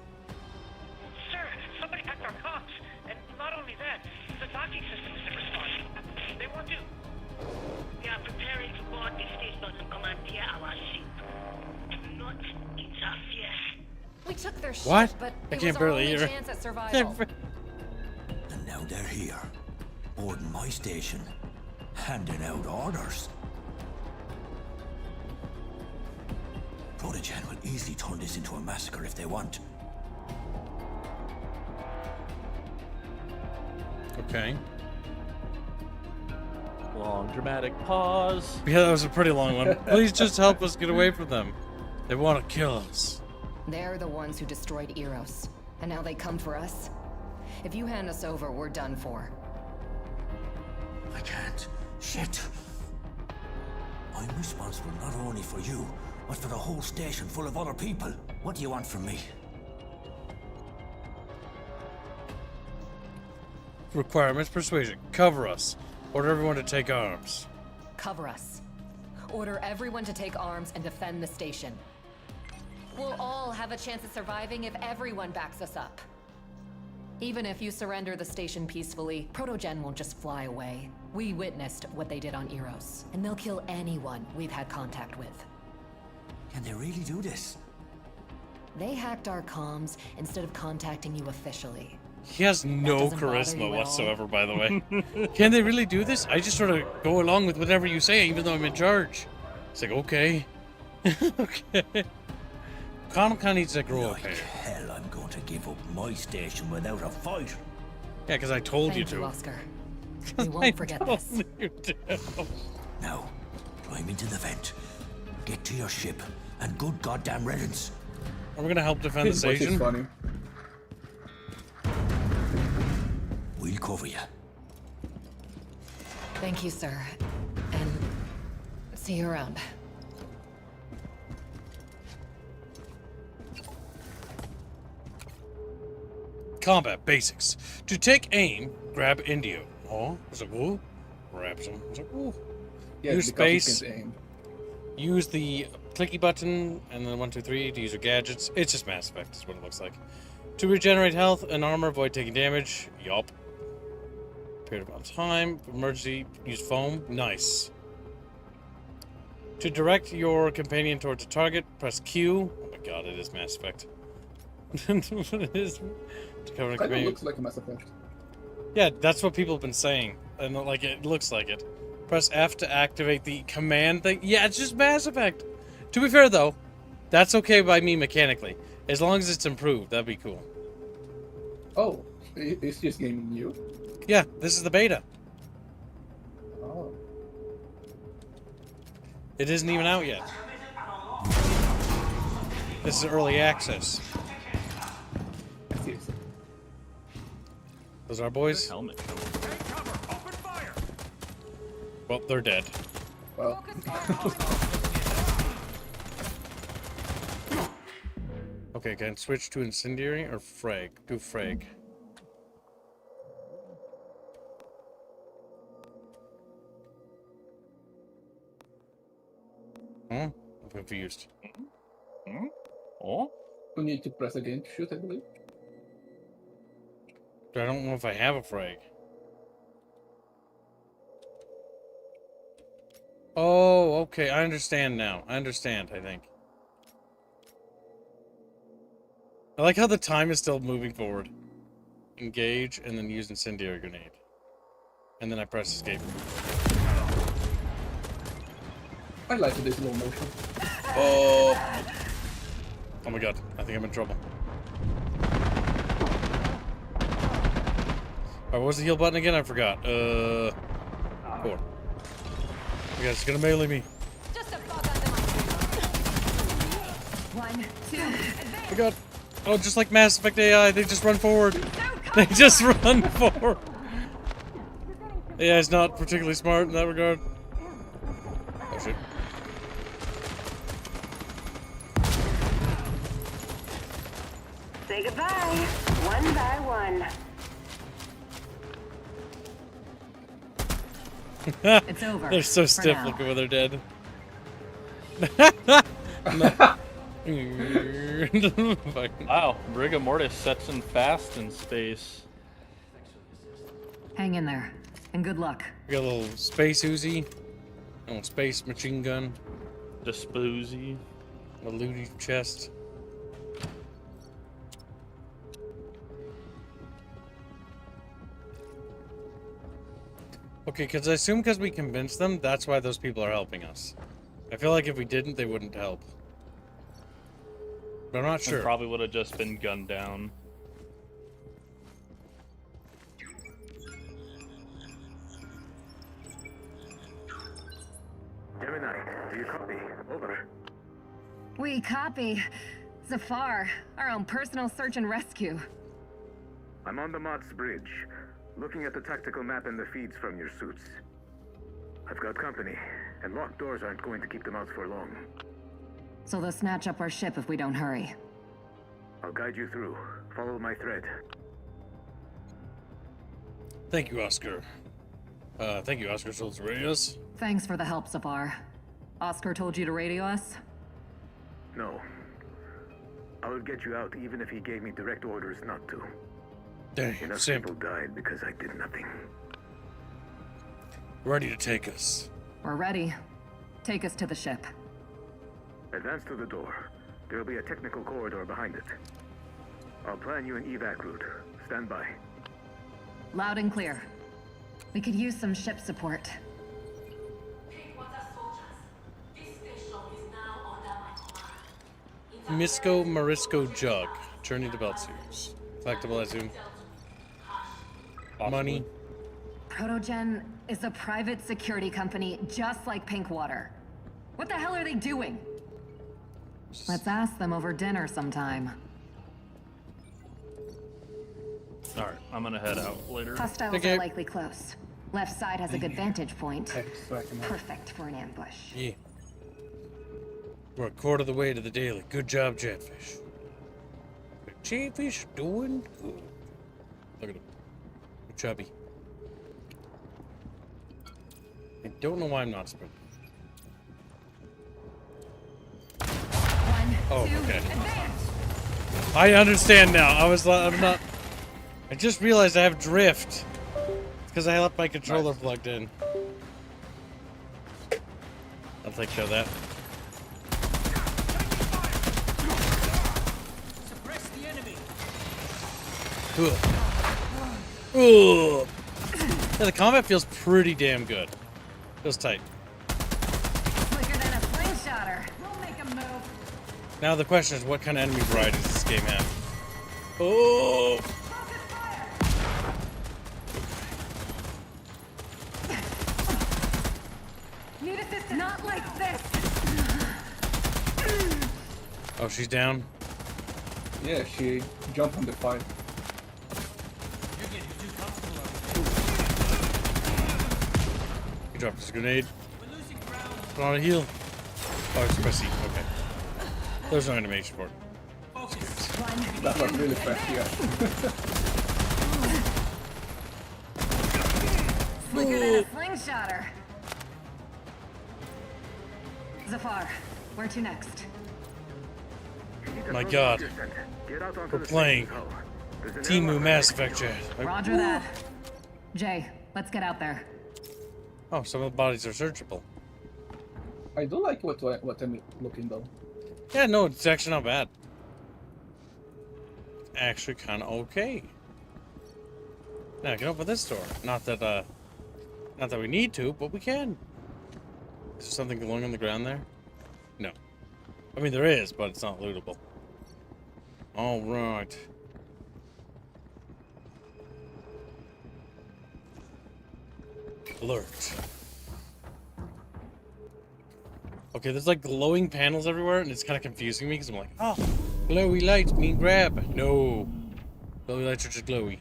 Sir, somebody hacked our comms. And not only that, the docking system isn't responding. They want to... We are preparing to board the station and commandeer our ship. Do not interfere. We took their ship, What? but I it can't was our barely only hear. chance at survival. And now they're here. Boarding my station. Handing out orders. Protogen will easily turn this into a massacre if they want. Okay. Long dramatic pause. Yeah, that was a pretty long one. Please just help us get away from them. They want to kill us. They're the ones who destroyed Eros. And now they come for us? If you hand us over, we're done for. I can't. Shit. I'm responsible not only for you, but for the whole station full of other people. What do you want from me? Requirements, persuasion. Cover us. Order everyone to take arms. Cover us. Order everyone to take arms and defend the station. We'll all have a chance at surviving if everyone backs us up. Even if you surrender the station peacefully, Protogen won't just fly away. We witnessed what they did on Eros, and they'll kill anyone we've had contact with. Can they really do this? They hacked our comms instead of contacting you officially. He has no doesn't bother you charisma at whatsoever, by the way. Can they really do this? I just sort of go along with whatever you say, even though I'm in charge. It's like, okay. Okay. Comic-Con needs to grow up here. Hell, I'm going to give up my station without a fight. Yeah, because I told you Thank you, to. Oscar. We won't forget this. Now, climb into the vent. Get to your ship, and good goddamn riddance. Are we gonna help defend the His voice is station? funny. We'll cover you. Thank you, sir. And see you around. Combat basics. To take aim, grab Indio. Oh, it's like, ooh. Grabs him. It's like, ooh. Yeah, Use because he space. can't aim. Use the clicky button, and then 1, 2, 3 to use your gadgets. It's just Mass Effect, is what it looks like. To regenerate health and armor, avoid taking damage. Yup. Period of time. Emergency, use foam. Nice. To direct your companion towards a target, press Q. Oh my god, it is Mass Effect. It is. To cover a Kind of companion. looks like a Mass Effect. Yeah, that's what people have been saying. And like, it looks like it. Press F to activate the command thing. Yeah, it's just Mass Effect. To be fair, though, that's okay by me mechanically. As long as it's improved, that'd be cool. Oh, it's just gaming you? Yeah, this is the beta. Oh. It isn't even out yet. This is early access. Those are our boys. Helmet. Well, they're dead. Well. Okay, can I switch to incendiary or frag? Do frag. I'm confused. Oh? You need to press again to shoot, I believe. I don't know if I have a frag. Oh, okay. I understand now. I understand, I think. I like how the time is still moving forward. Engage, and then use incendiary grenade. And then I press escape. I like this slow motion. Oh! Oh my god. I think I'm in trouble. Alright, what was the heal button again? I forgot. 4. You guys are gonna melee me. One, two. Oh my god. Oh, just like Mass Effect AI, they just run forward. They just run forward. AI is not particularly smart in that regard. Oh shit. Say goodbye, one by one. It's over. They're so for stiff now. looking when they're dead. Wow, rigor mortis sets in fast in space. Hang in there, and good luck. We got a little space Uzi, a little space machine gun, The spoozy. a looty chest. Okay, because I assume because we convinced them, that's why those people are helping us. I feel like if we didn't, they wouldn't help. But I'm not sure. It probably would have just been gunned down. Germanic, do you copy? Over. We copy. Zafar, our own personal search and rescue. I'm on the Mott's Bridge, looking at the tactical map and the feeds from your suits. I've got company, and locked doors aren't going to keep them out for long. So they'll snatch up our ship if we don't hurry. I'll guide you through. Follow my thread. Thank you, Oscar. Thank you, Oscar Schultz Reyes. Thanks for the help, Zafar. Oscar told you to radio us? No. I would get you out even if he gave me direct orders not to. Dang, Enough Sim. people died because I did nothing. Ready to take us. We're ready. Take us to the ship. Advance to the door. There will be a technical corridor behind it. I'll plan you an evac route. Stand by. Loud and clear. We could use some ship support. Misco Marisco Jug. Journey to Belt Series. Collectible, I assume. Money. Protogen is a private security company just like Pinkwater. What the hell are they doing? Let's ask them over dinner sometime. Alright, I'm gonna head out later. Hostiles are likely close. Left side has a good vantage point. Perfect for an ambush. Yeah. We're a quarter of the way to the daily. Good job, Chatfish. Chatfish doing good. Look at him. Chubby. I don't know why I'm not sprinting. Oh, okay. I understand now. I'm not. I just realized I have drift. It's because I left my controller plugged in. I'll take care of that. Suppress the enemy. Ooh. Yeah, the combat feels pretty damn good. Feels tight. Quicker than a slingshotter. We'll make a move. Now the question is, what kind of enemy variety does this game have? Oh! Need assistance. Not like this. Oh, she's down. Yeah, she jumped on the fire. He dropped his grenade. Put on a heal. Oh, it's my seat. Okay. There's no animation for it. That was really fast, yeah. Slicker than a slingshotter. Zafar, where to next? My God. We're playing Timu Mass Effect chat. Roger that. Jay, let's get out there. Oh, some of the bodies are searchable. I do like what I'm looking though. Yeah, no, it's actually not bad. Actually kind of okay. Now I can open this door. Not that we need to, but we can. Is there something glowing on the ground there? No. I mean, there is, but it's not lootable. All right. Alert. Okay, there's like glowing panels everywhere, and it's kind of confusing me because I'm like, oh, glowy lights mean grab. No. Glowy lights are just glowy.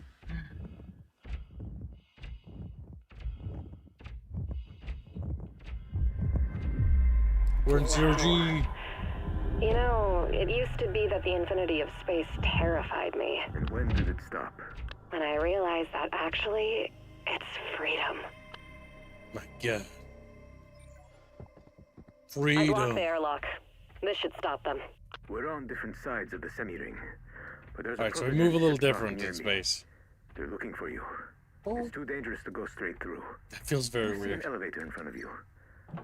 We're in 0G. You know, it used to be that the infinity of space terrified me. And when did it stop? When I realized that actually, it's freedom. My God. I blocked Freedom. the airlock. This should stop them. We're on different sides of the semi-ring. But there's Alright, so we Protogen move a little ship docking different near in me. space. They're looking for you. Oh. It's too dangerous to go straight through. That feels very You see weird. an elevator in front of you.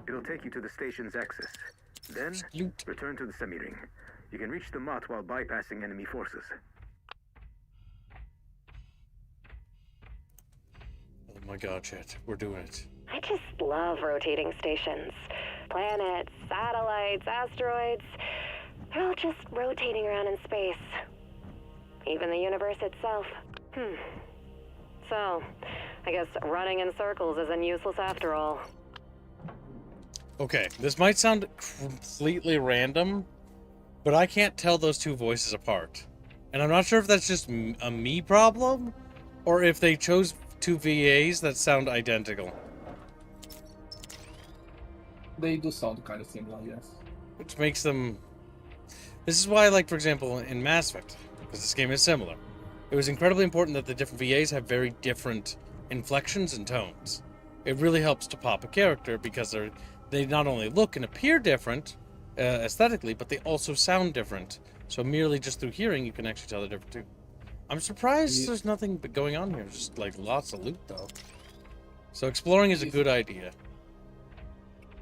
It'll take you to the station's access. Then, return to the semi-ring. You can reach the Mott while bypassing enemy forces. Oh my God, chat. We're doing it. I just love rotating stations. Planets, satellites, asteroids. They're all just rotating around in space. Even the universe itself. So, I guess running in circles isn't useless after all. Okay, this might sound completely random, but I can't tell those two voices apart. And I'm not sure if that's just a me problem, or if they chose two VAs that sound identical. They do sound kind of similar, yes. Which makes them... This is why, like, for example, in Mass Effect, because this game is similar, it was incredibly important that the different VAs have very different inflections and tones. It really helps to pop a character, because they not only look and appear different aesthetically, but they also sound different. So merely just through hearing, you can actually tell they're different too. I'm surprised there's nothing going on here. Just like lots of loot though. So exploring is a good idea.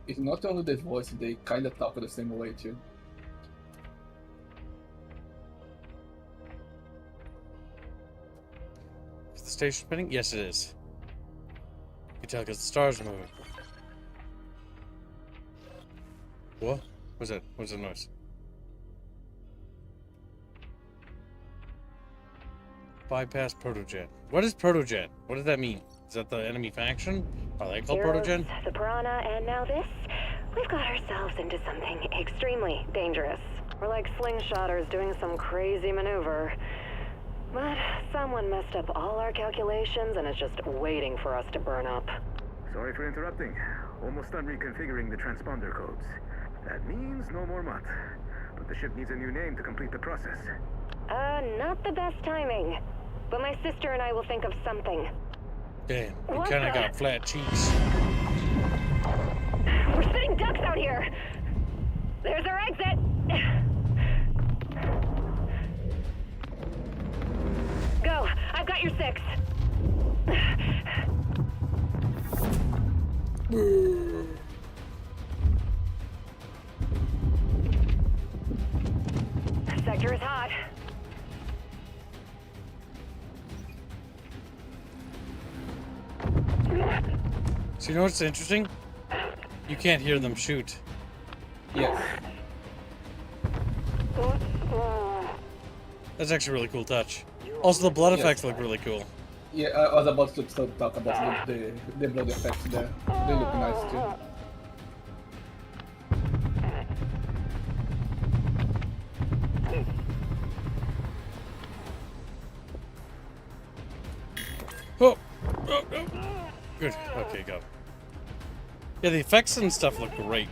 It's not only the voice, they kind of talk the same way too. Is the station spinning? Yes, it is. You can tell because the stars are moving. What? What's that? What's the noise? Bypass Protojet. What is Protojet? What does that mean? Is that the enemy faction? Are they called Protojet? The Piranha, and now this? We've got ourselves into something extremely dangerous. We're like slingshotters doing some crazy maneuver. But someone messed up all our calculations and is just waiting for us to burn up. Sorry for interrupting. Almost done reconfiguring the transponder codes. That means no more MUT. But the ship needs a new name to complete the process. Not the best timing. But my sister and I will think of something. Damn, you kinda got flat cheeks. We're sitting ducks out here! There's our exit! Go! I've got your 6. Sector is hot. So you know what's interesting? You can't hear them shoot. Yes. That's actually a really cool touch. Also, the blood effects look really cool. Yeah, I was about to talk about the blood effects there. They look nice too. Oh! Oh, oh. Good. Okay, go. Yeah, the effects and stuff look great.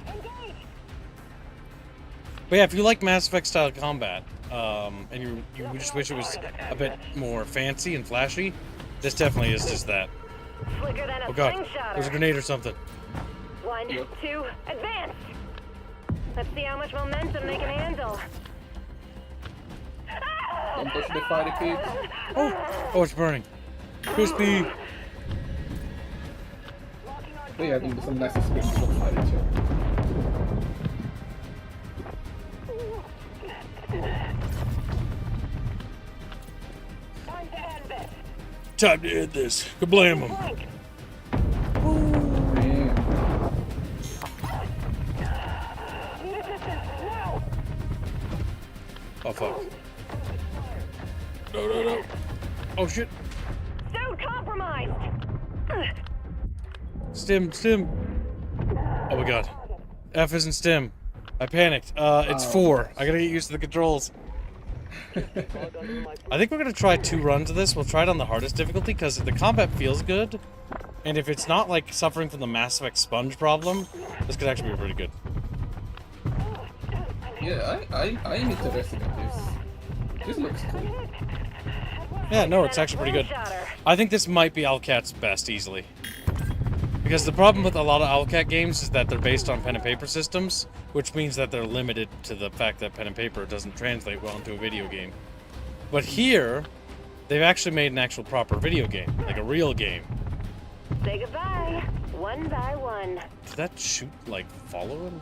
But yeah, if you like Mass Effect style combat, and you just wish it was a bit more fancy and flashy, this definitely is just that. Oh god, there's a grenade or something. 1, 2, advance! Let's see how much momentum they can handle. Don't touch the fire, kids. Oh, it's burning. Crispy! But yeah, I think there's some nice experience for fire too. Time to end this. Kablam him. Oh fuck. No, no, no. Oh shit. Suit compromised! Stim. Oh my god. F isn't stim. I panicked. It's 4. I gotta get used to the controls. I think we're gonna try 2 runs of this. We'll try it on the hardest difficulty because the combat feels good. And if it's not like suffering from the Mass Effect sponge problem, this could actually be pretty good. Yeah, I'm interested in this. This looks cool. Yeah, no, it's actually pretty good. I think this might be Owlcat's best easily. Because the problem with a lot of Owlcat games is that they're based on pen and paper systems, which means that they're limited to the fact that pen and paper doesn't translate well into a video game. But here, they've actually made an actual proper video game, like a real game. Say goodbye, one by one. Did that shoot, like, follow him?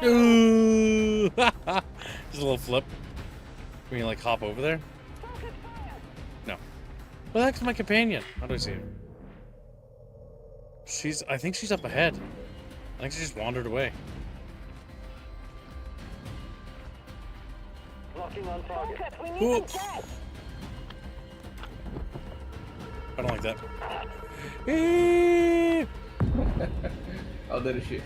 Ooh! Just a little flip. Can you like hop over there? No. Well, that's my companion. How do I see her? I think she's up ahead. I think she just wandered away. Ooh. I don't like that. Oh, there she is.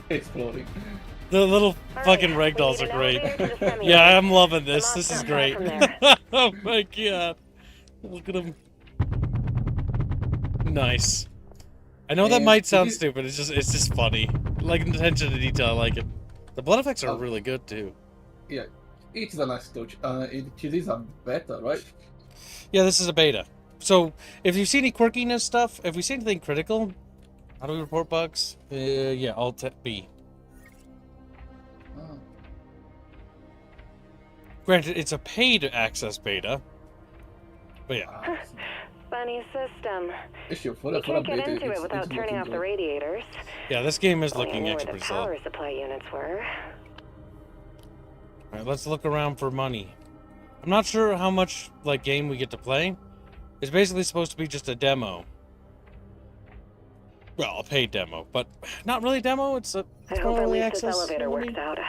Exploding. The little fucking ragdolls are great. Yeah, I'm loving this. This is great. Oh my god. Look at them. Nice. I know that might sound stupid. It's just funny. Like attention to detail, I like it. The blood effects are really good too. Yeah, it's a nice touch. It is a beta, right? Yeah, this is a beta. So if you see any quirkiness stuff, if we see anything critical, how do we report bugs? Yeah, Alt B. Oh. Granted, it's a paid access beta. But yeah. Funny system. You can't get into it without turning off the radiators. Yeah, this game is Only looking knew extra where the solid. power supply units were. Alright, let's look around for money. I'm not sure how much like game we get to play. It's basically supposed to be just a demo. Well, a paid demo, but not really demo. It's I more hope at early least this access. elevator works out.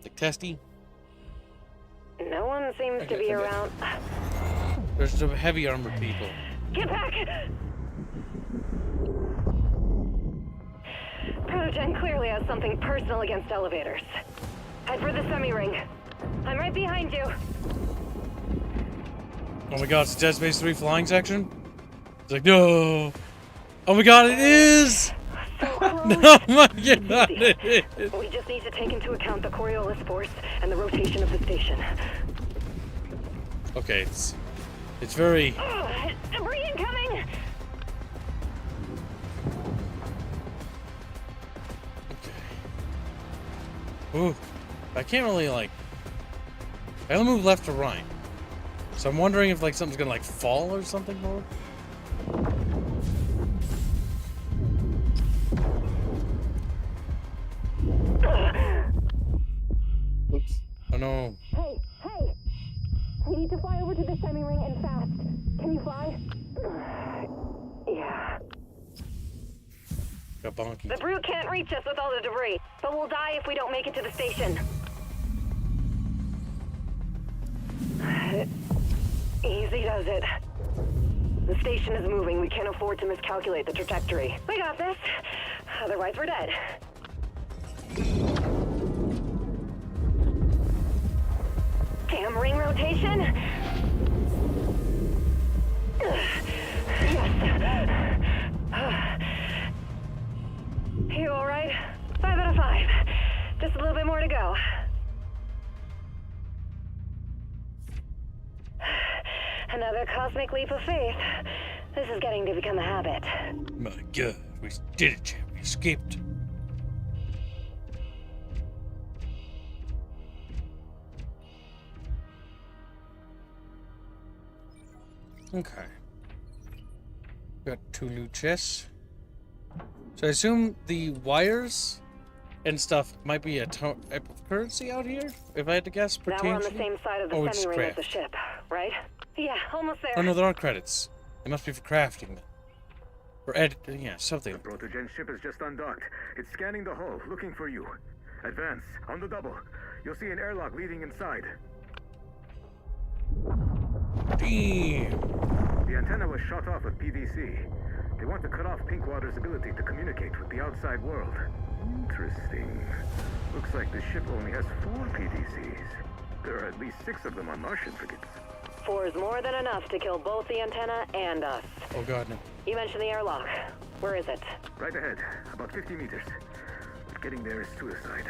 Like testy. No one seems to be around. There's some heavy armored people. Get back! Protogen clearly has something personal against elevators. Head for the semi-ring. I'm right behind you. Oh my god, it's Dead Space 3 flying section? It's like, no! Oh my god, it is! Oh my god, it is! We just need to take into account the Coriolis force and the rotation of the station. Okay, it's very... Debris incoming! Ooh, I can't really, like... I only move left to right. So I'm wondering if, like, something's gonna, like, fall or something more? Oops. Oh no. Hey! We need to fly over to the semi-ring and fast. Can you fly? Yeah. Got bonky. The brute can't reach us with all the debris, but we'll die if we don't make it to the station. Easy does it. The station is moving. We can't afford to miscalculate the trajectory. We got this. Otherwise, we're dead. Damn ring rotation. Yes. You all right? 5 out of 5. Just a little bit more to go. Another cosmic leap of faith. This is getting to become a habit. My god, we did it, champ. We escaped. Okay. Got 2 loot chests. So I assume the wires and stuff might be a type of currency out here, if I had to guess, Now we're on the potentially. same side of the Oh, it's semi-ring as craft. the ship, right? Yeah, almost there. Oh no, there are credits. They must be for crafting them. Or yeah, something. The Protogen ship is just undocked. It's scanning the hull, looking for you. Advance, on the double. You'll see an airlock leading inside. Damn. The antenna was shot off with PVC. They want to cut off Pinkwater's ability to communicate with the outside world. Interesting. Looks like the ship only has 4 PDCs. There are at least 6 of them on Martian frigates. 4 is more than enough to kill both the antenna and us. Oh god, no. You mentioned the airlock. Where is it? Right ahead, about 50 meters. But getting there is suicide.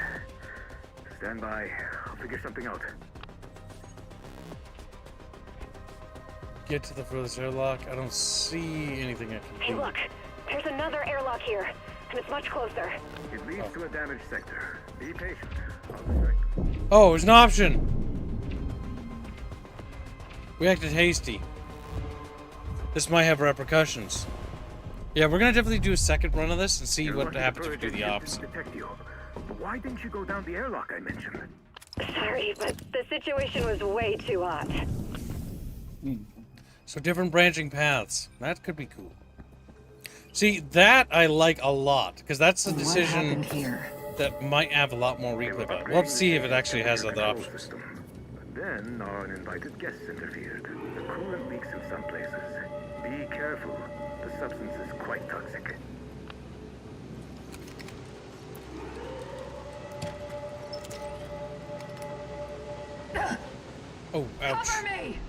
Stand by. I'll figure something out. Get to the furthest airlock. I don't see anything I can Hey, do. look. There's another airlock here, and it's much closer. It leads to a damaged sector. Be patient. I'll distract them. Oh, it's an option. We acted hasty. This might have repercussions. Yeah, we're gonna definitely do a second run of this and see You're what lucky happens the if we do the Protogen opposite. didn't detect you. But why didn't you go down the airlock I mentioned? Sorry, but the situation was way too hot. So different branching paths. That could be cool. See, that I like a lot, because that's a decision that might have a lot more replay value. We'll have to see if it actually has other options. But then our uninvited guests interfered. The coolant leaks in some places. Be careful. The substance is quite toxic. Oh, ouch. Cover me!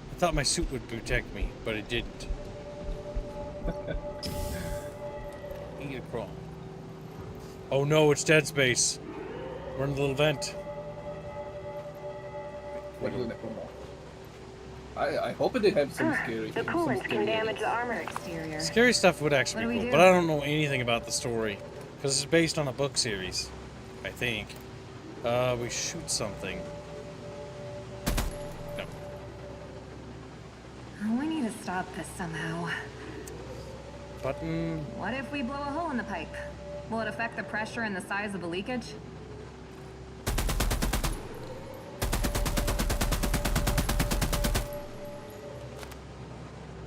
I thought my suit would protect me, but it didn't. Eat a crawl. Oh no, it's Dead Space. We're in the little vent. I hope they have some scary The things. coolant can damage the armor exterior. Scary stuff would actually What be do we cool, do? but I don't know anything about the story. Because it's based on a book series, I think. We shoot something. No. We need to stop this somehow. Button. What if we blow a hole in the pipe? Will it affect the pressure and the size of the leakage?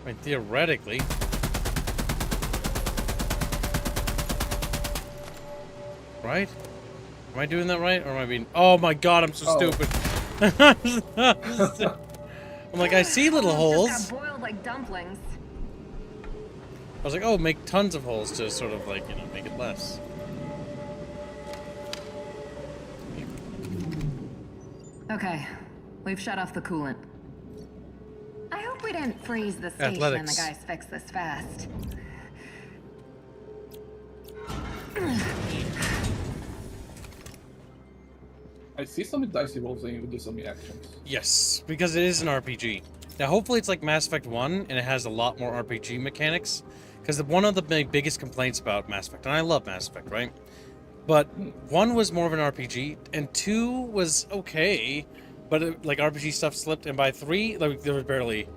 I mean, theoretically. Right? Am I doing that right? Or am I being... Oh my god, I'm so stupid. I'm like, I see little holes. Just got boiled like dumplings. I was like, oh, make tons of holes to sort of like, you know, make it less. Okay, we've shut off the coolant. I hope we didn't freeze the station and the Athletics. guys fix this fast. I see some dicey rolls and you do some reactions. Yes, because it is an RPG. Now, hopefully it's like Mass Effect 1, and it has a lot more RPG mechanics. Because one of the biggest complaints about Mass Effect, and I love Mass Effect, right? But 1 was more of an RPG, and 2 was okay, but it, like RPG stuff slipped, and by 3, like there was barely...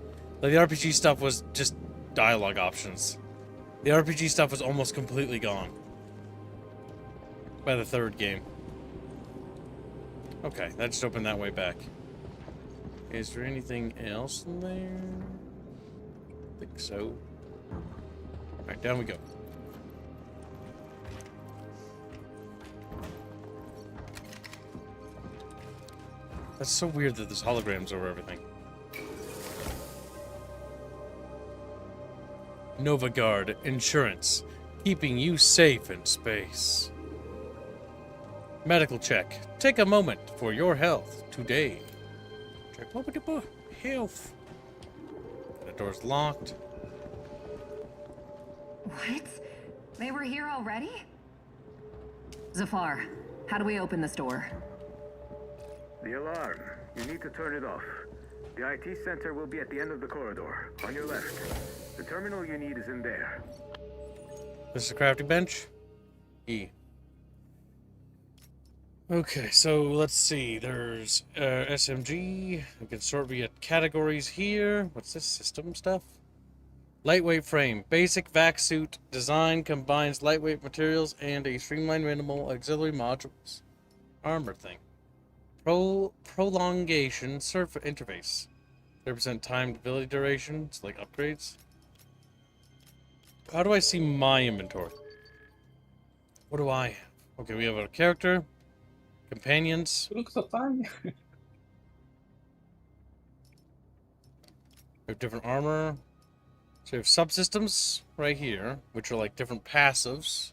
Like the RPG stuff was just dialogue options. The RPG stuff was almost completely gone. By the 3rd game. Okay, that just opened that way back. Is there anything else in there? I think so. Alright, down we go. That's so weird that there's holograms over everything. Nova Guard Insurance, keeping you safe in space. Medical check. Take a moment for your health today. Check health. The door's locked. What? They were here already? Zafar, how do we open this door? The alarm. You need to turn it off. The IT center will be at the end of the corridor, on your left. The terminal you need is in there. This is a crafting bench. E. Okay, so let's see. There's SMG. We can sort via categories here. What's this? System stuff? Lightweight frame. Basic vac suit design combines lightweight materials and a streamlined minimal auxiliary modules. Armor thing. Prolongation surface interface. 30% timed ability duration. It's like upgrades. How do I see my inventory? What do I have? Okay, we have a character. Companions. It looks so tiny. We have different armor. So we have subsystems right here, which are like different passives.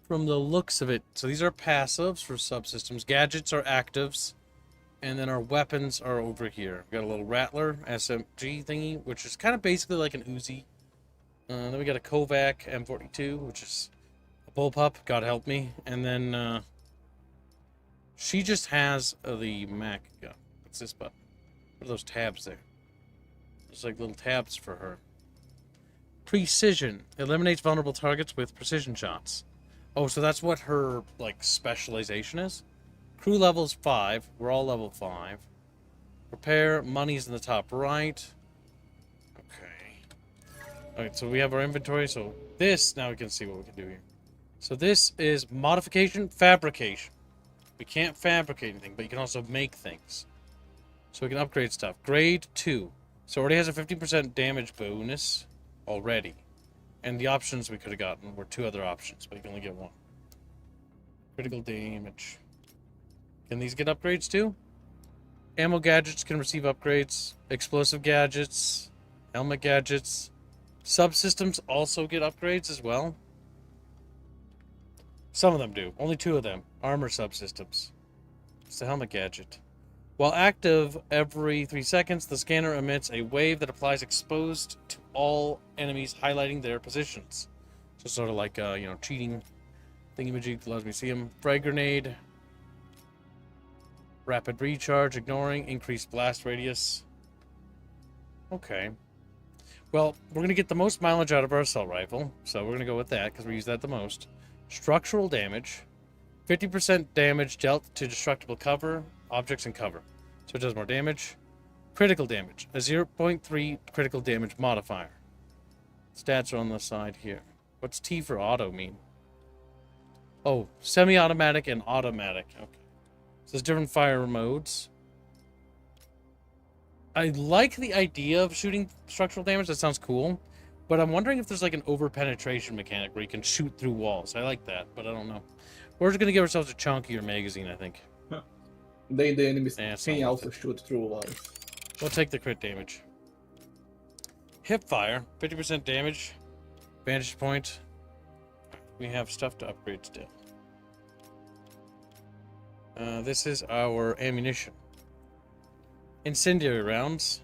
From the looks of it, so these are passives for subsystems. Gadgets are actives. And then our weapons are over here. We got a little Rattler SMG thingy, which is kind of basically like an Uzi. Then we got a Kovac M42, which is a bullpup, God help me. And then she just has the Mac gun. What's this button? What are those tabs there? There's like little tabs for her. Precision. Eliminates vulnerable targets with precision shots. Oh, so that's what her, like, specialization is? Crew level is 5. We're all level 5. Repair. Money's in the top right. Okay. Alright, so we have our inventory. So this, now we can see what we can do here. So this is modification, fabrication. We can't fabricate anything, but you can also make things. So we can upgrade stuff. Grade 2. So it already has a 50% damage bonus already. And the options we could have gotten were 2 other options, but you can only get 1. Critical damage. Can these get upgrades too? Ammo gadgets can receive upgrades. Explosive gadgets. Helmet gadgets. Subsystems also get upgrades as well. Some of them do. Only 2 of them. Armor subsystems. It's the helmet gadget. While active every 3 seconds, the scanner emits a wave that applies exposed to all enemies, highlighting their positions. So sort of like, you know, cheating Thingamajig allows me to see him. Frag grenade. Rapid recharge, ignoring. Increased blast radius. Okay. Well, we're going to get the most mileage out of our assault rifle, so we're going to go with that because we use that the most. Structural damage. 50% damage dealt to destructible cover, objects and cover. So it does more damage. Critical damage. A 0.3 critical damage modifier. Stats are on the side here. What's T for auto mean? Oh, semi-automatic and automatic. Okay. So there's different fire modes. I like the idea of shooting structural damage. That sounds cool. But I'm wondering if there's like an over-penetration mechanic where you can shoot through walls. I like that, but I don't know. We're just going to give ourselves a chunkier magazine, I think. Then the enemies can also shoot through walls. We'll take the crit damage. Hip fire, 50% damage. Vantage point. We have stuff to upgrade still. This is our ammunition. Incendiary rounds.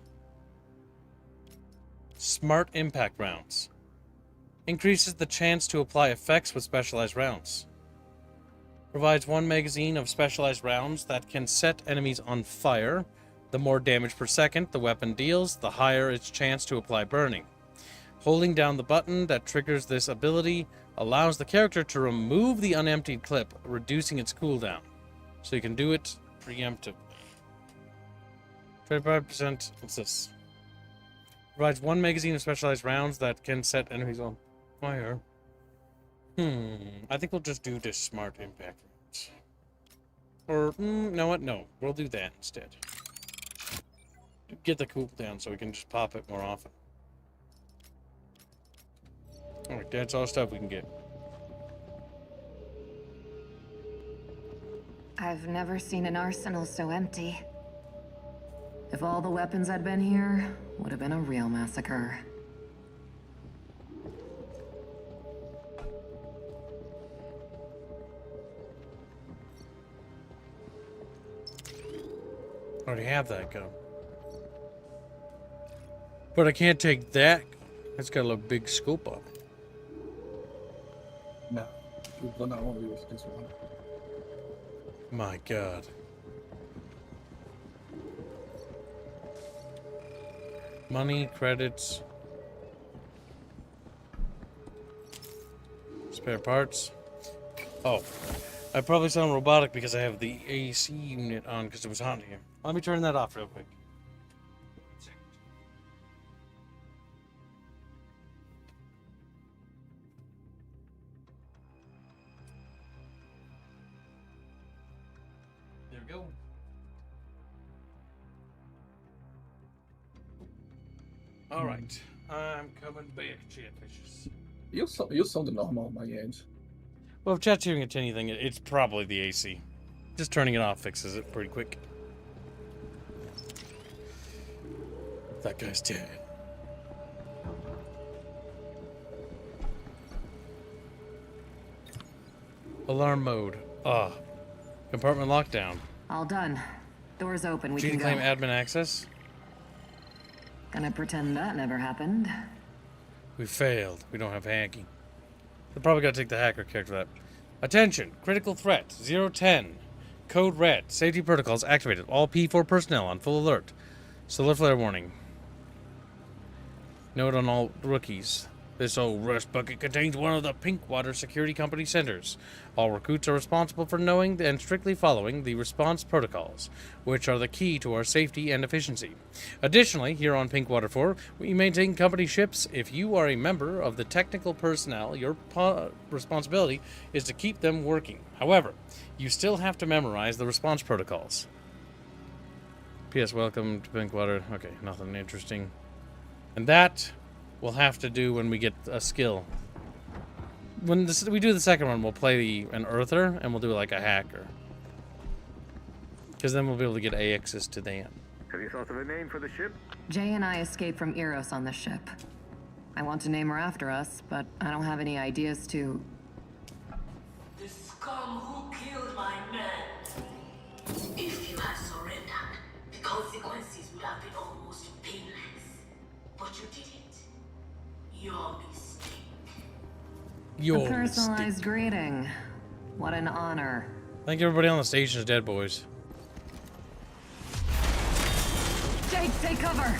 Smart impact rounds. Increases the chance to apply effects with specialized rounds. Provides one magazine of specialized rounds that can set enemies on fire. The more damage per second the weapon deals, the higher its chance to apply burning. Holding down the button that triggers this ability allows the character to remove the unemptied clip, reducing its cooldown. So you can do it preemptively. 25%, what's this? Provides one magazine of specialized rounds that can set enemies on fire. I think we'll just do this smart impact rounds. Or, you know what? No, we'll do that instead. Get the cooldown so we can just pop it more often. Alright, that's all stuff we can get. I've never seen an arsenal so empty. If all the weapons had been here, would have been a real massacre. Already have that gun. But I can't take that. It's got a little big scope on it. No, you're gonna only use this one. My God. Money, credits. Spare parts. Oh, I probably sound robotic because I have the AC unit on because it was hot here. Let me turn that off real quick. There we go. All right, I'm coming back, Chatfishes. You sound normal on my end. Well, if chat's hearing it to anything, it's probably the AC. Just turning it off fixes it pretty quick. That guy's dead. Alarm mode. Compartment lockdown. All done. Doors open, we Did can you go. claim admin access? Gonna pretend that never happened. We failed. We don't have hacking. They probably gotta take the hacker character for that. Attention! Critical threat. 010. Code red. Safety protocols activated. All P4 personnel on full alert. Solar flare warning. Note on all rookies. This old rust bucket contains one of the Pinkwater Security Company centers. All recruits are responsible for knowing and strictly following the response protocols, which are the key to our safety and efficiency. Additionally, here on Pinkwater 4, we maintain company ships. If you are a member of the technical personnel, your responsibility is to keep them working. However, you still have to memorize the response protocols. P.S. Welcome to Pinkwater. Okay, nothing interesting. And that we'll have to do when we get a skill. When we do the second one, we'll play an Earther, and we'll do like a hacker. Because then we'll be able to get access to them. Have you thought of a name for the ship? Jay and I escaped from Eros on the ship. I want to name her after us, but I don't have any ideas to... The scum who killed my man. If you had surrendered, the consequences would have been almost painless. But you didn't. Your mistake. A personalized greeting. What an honor. I think everybody on the station is dead, boys. Jake, take cover!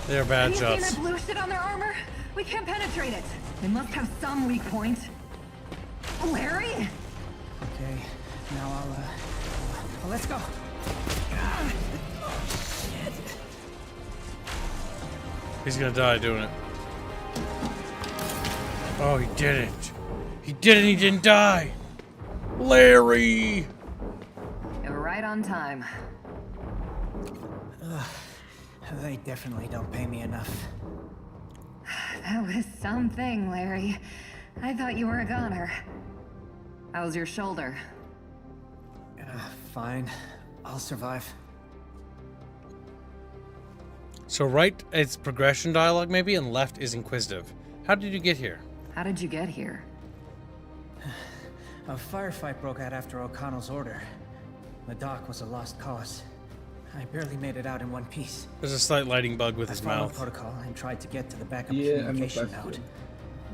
They're bad Are you shots. seeing that blue shit on their armor? We can't penetrate it. They must have some weak point. Larry? Okay, now well, let's go. He's gonna die doing it. Oh, he didn't. He didn't. He didn't die. Larry. You're right on time. They definitely don't pay me enough. That was something, Larry. I thought you were a goner. How's your shoulder? Fine. I'll survive. So right, it's progression dialogue maybe, and left is inquisitive. How did you get here? How did you get here? A firefight broke out after O'Connell's order. The dock was a lost cause. I barely made it out in one piece. There's a slight lighting bug with his I followed mouth. protocol and tried to get to the backup Yeah, communication node.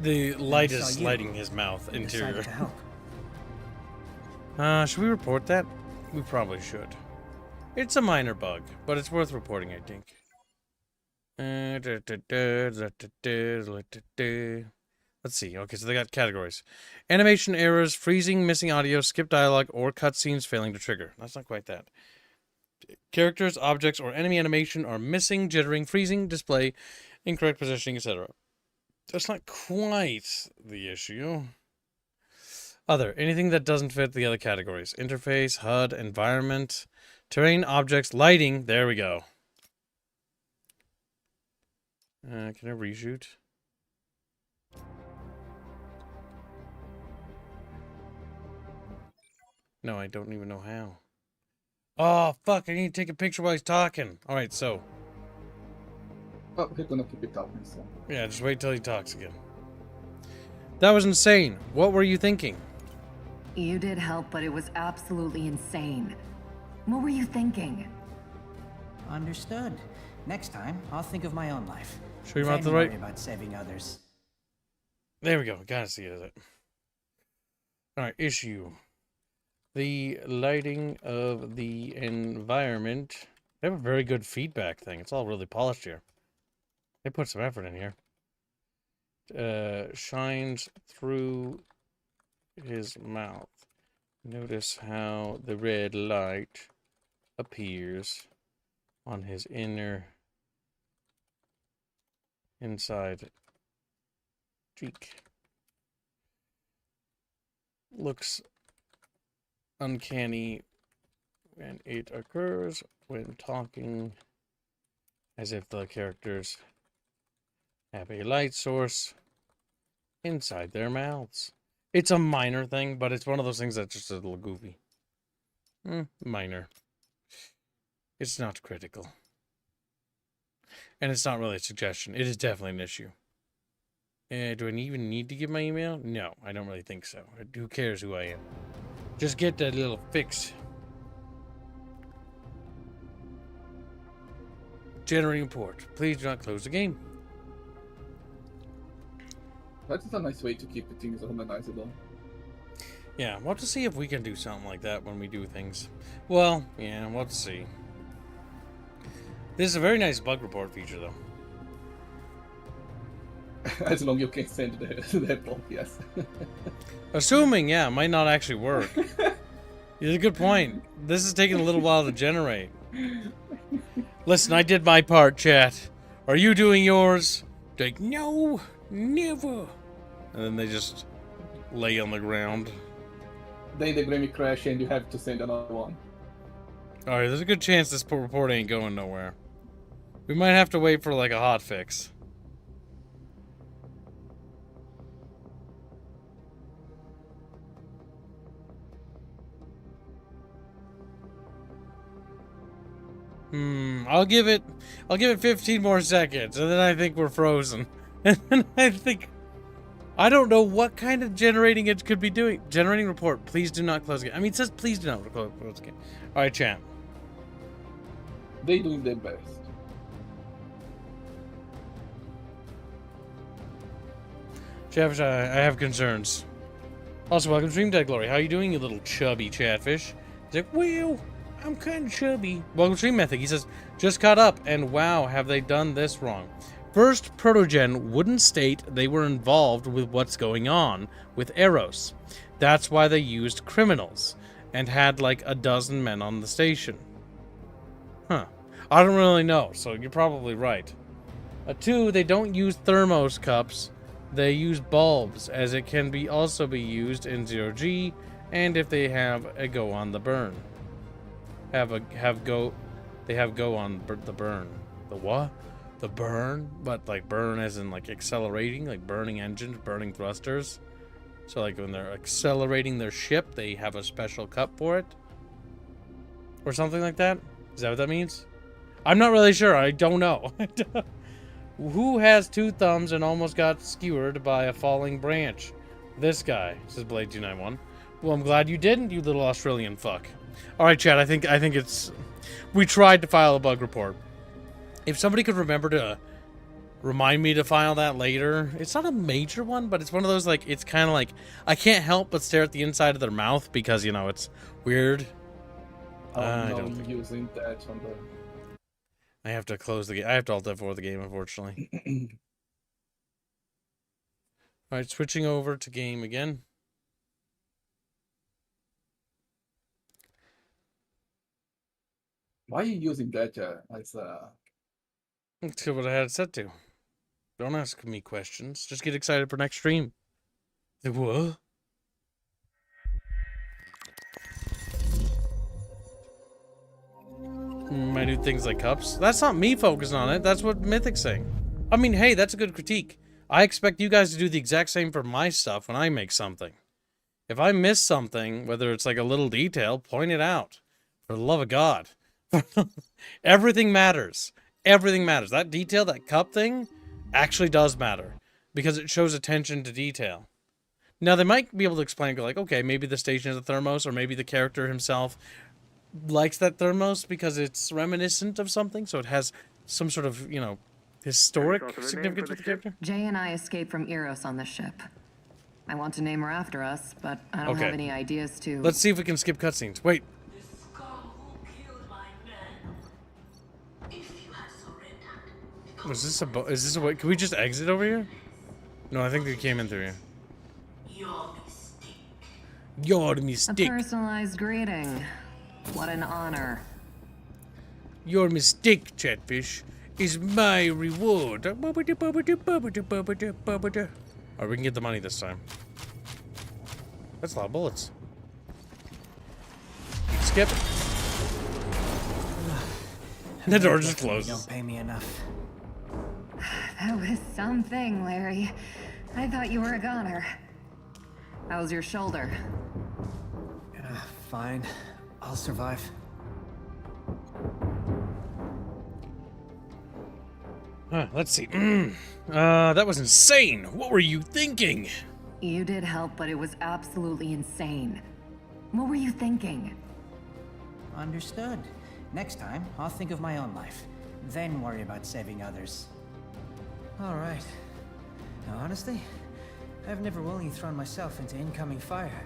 The light I saw is you lighting his mouth and interior. decided to help. Should we report that? We probably should. It's a minor bug, but it's worth reporting, I think. Let's see. Okay, so they got categories. Animation errors, freezing, missing audio, skip dialogue, or cutscenes failing to trigger. That's not quite that. Characters, objects, or enemy animation are missing, jittering, freezing, display, incorrect positioning, etc. That's not quite the issue. Other. Anything that doesn't fit the other categories. Interface, HUD, environment, terrain, objects, lighting. There we go. Can I reshoot? No, I don't even know how. Oh, fuck, I need to take a picture while he's talking. Alright, so. Oh, we're gonna keep it talking, so. Yeah, just wait till he talks again. That was insane. What were you thinking? You did help, but it was absolutely insane. What were you thinking? Understood. Next time, I'll think of my own life. Show your mouth to the Worry right. about saving others. There we go. Gotta see it. Alright, issue. The lighting of the environment. They have a very good feedback thing. It's all really polished here. They put some effort in here. Shines through his mouth. Notice how the red light appears on his inside cheek. Looks uncanny when it occurs when talking, as if the characters have a light source inside their mouths. It's a minor thing, but it's one of those things that's just a little goofy. Minor. It's not critical. And it's not really a suggestion. It is definitely an issue. Do I even need to give my email? No, I don't really think so. Who cares who I am? Just get that little fix. Generating report. Please do not close the game. That is a nice way to keep things organizable. Yeah, we'll have to see if we can do something like that when we do things. Well, yeah, we'll have to see. This is a very nice bug report feature, though. As long as you can send the bug, yes. Assuming, yeah, it might not actually work. It's a good point. This is taking a little while to generate. Listen, I did my part, chat. Are you doing yours? Like, no, never. And then they just lay on the ground. Then the Grammy crash and you have to send another one. Alright, there's a good chance this report ain't going nowhere. We might have to wait for like a hot fix. I'll give it 15 more seconds, and then I think we're frozen. And then I don't know what kind of generating it could be doing. Generating report. Please do not close the game. I mean, it says please do not close the game. Alright, chat. They doing their best. Chatfish, I have concerns. Also, welcome to Stream Dead Glory. How you doing, you little chubby chatfish? He's like, well, I'm kind of chubby. Welcome to Stream Mythic. He says, just caught up, and wow, have they done this wrong. First, Protogen wouldn't state they were involved with what's going on with Eros. That's why they used criminals, and had like a dozen men on the station. Huh. I don't really know, so you're probably right. 2, they don't use thermos cups. They use bulbs, as it can be also be used in 0G, and if they have a go on the burn. They have go on the burn. The what? The burn? But like burn as in like accelerating, like burning engines, burning thrusters. So like when they're accelerating their ship, they have a special cup for it? Or something like that? Is that what that means? I'm not really sure. I don't know. Who has 2 thumbs and almost got skewered by a falling branch? This guy, says Blade291. Well, I'm glad you didn't, you little Australian fuck. Alright, chat, I think it's... We tried to file a bug report. If somebody could remember to remind me to file that later. It's not a major one, but it's one of those, like, it's kind of like... I can't help but stare at the inside of their mouth because, you know, it's weird. I don't think... using that on the... I have to close the game. I have to alt F4 the game, unfortunately. Alright, switching over to game again. Why are you using that as a... That's what I had it set to. Don't ask me questions. Just get excited for next stream. Like, what? I do things like cups. That's not me focusing on it. That's what Mythic's saying. I mean, hey, that's a good critique. I expect you guys to do the exact same for my stuff when I make something. If I miss something, whether it's like a little detail, point it out. For the love of God. Everything matters. Everything matters. That detail, that cup thing, actually does matter. Because it shows attention to detail. Now, they might be able to explain, go like, okay, maybe the station is a thermos, or maybe the character himself likes that thermos because it's reminiscent of something, so it has some sort of, you know, historic significance with the character. Jay and I escaped from Eros on the ship. I want to name her after us, but I don't have any ideas to... Let's see if we can skip cutscenes. Wait. Was this a is this a way? Can we just exit over here? No, I think they came in through here. Your mistake. A personalized greeting. What an honor. Your mistake, Chatfish, is my reward. Alright, we can get the money this time. That's a lot of bullets. Skip. The door just closes. You don't pay me enough. That was something, Larry. I thought you were a goner. How's your shoulder? Fine. I'll survive. Let's see. That was insane. What were you thinking? You did help, but it was absolutely insane. What were you thinking? Understood. Next time, I'll think of my own life. Then worry about saving others. Alright. Now, honestly, I've never willingly thrown myself into incoming fire.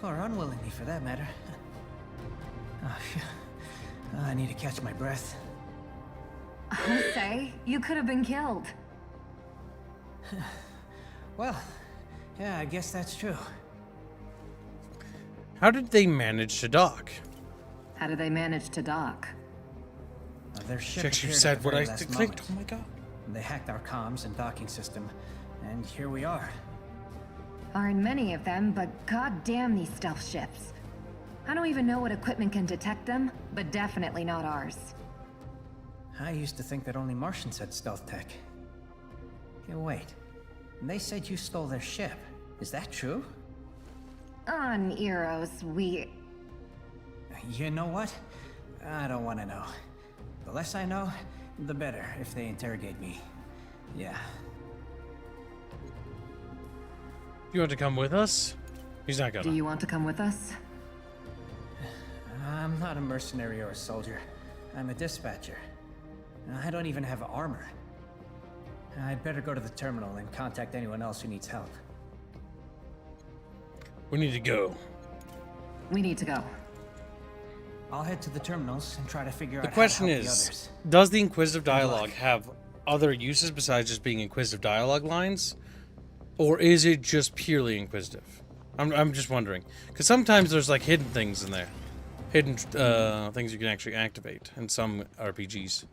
Or unwillingly, for that matter. Oh, I need to catch my breath. I'll say, you could have been killed. Well, yeah, I guess that's true. How did they manage to dock? How did they manage to dock? Their ship Check you appeared said at the what very I last clicked. moment. Oh my god. They hacked our comms and docking system, and here we are. Aren't many of them, but goddamn these stealth ships. I don't even know what equipment can detect them, but definitely not ours. I used to think that only Martians had stealth tech. Hey, wait. They said you stole their ship. Is that true? On Eros, we... You know what? I don't want to know. The less I know, the better if they interrogate me. Yeah. You want to come with us? He's not gonna. Do you want to come with us? I'm not a mercenary or a soldier. I'm a dispatcher. I don't even have armor. I'd better go to the terminal and contact anyone else who needs help. We need to go. We need to go. I'll head to the terminals and try to figure The out question how to help the is, others. does the inquisitive dialogue have other uses besides just being inquisitive dialogue lines? Or is it just purely inquisitive? I'm just wondering. Because sometimes there's like hidden things in there. Hidden things you can actually activate in some RPGs.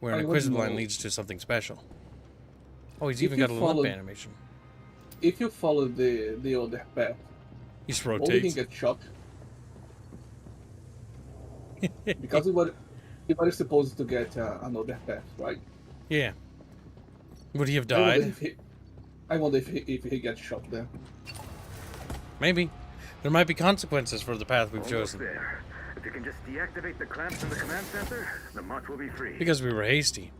Where an inquisitive line leads to something special. Oh, he's even got a limp animation. If you follow the other path, he just only rotates. can get shot. Because you were supposed to get another path, right? Yeah. Would he have died? I wonder if he gets shot there. Maybe. There might be consequences for the path we've Almost chosen. there. If you can just deactivate the clamps in the command center, the march will be free. Because we were hasty.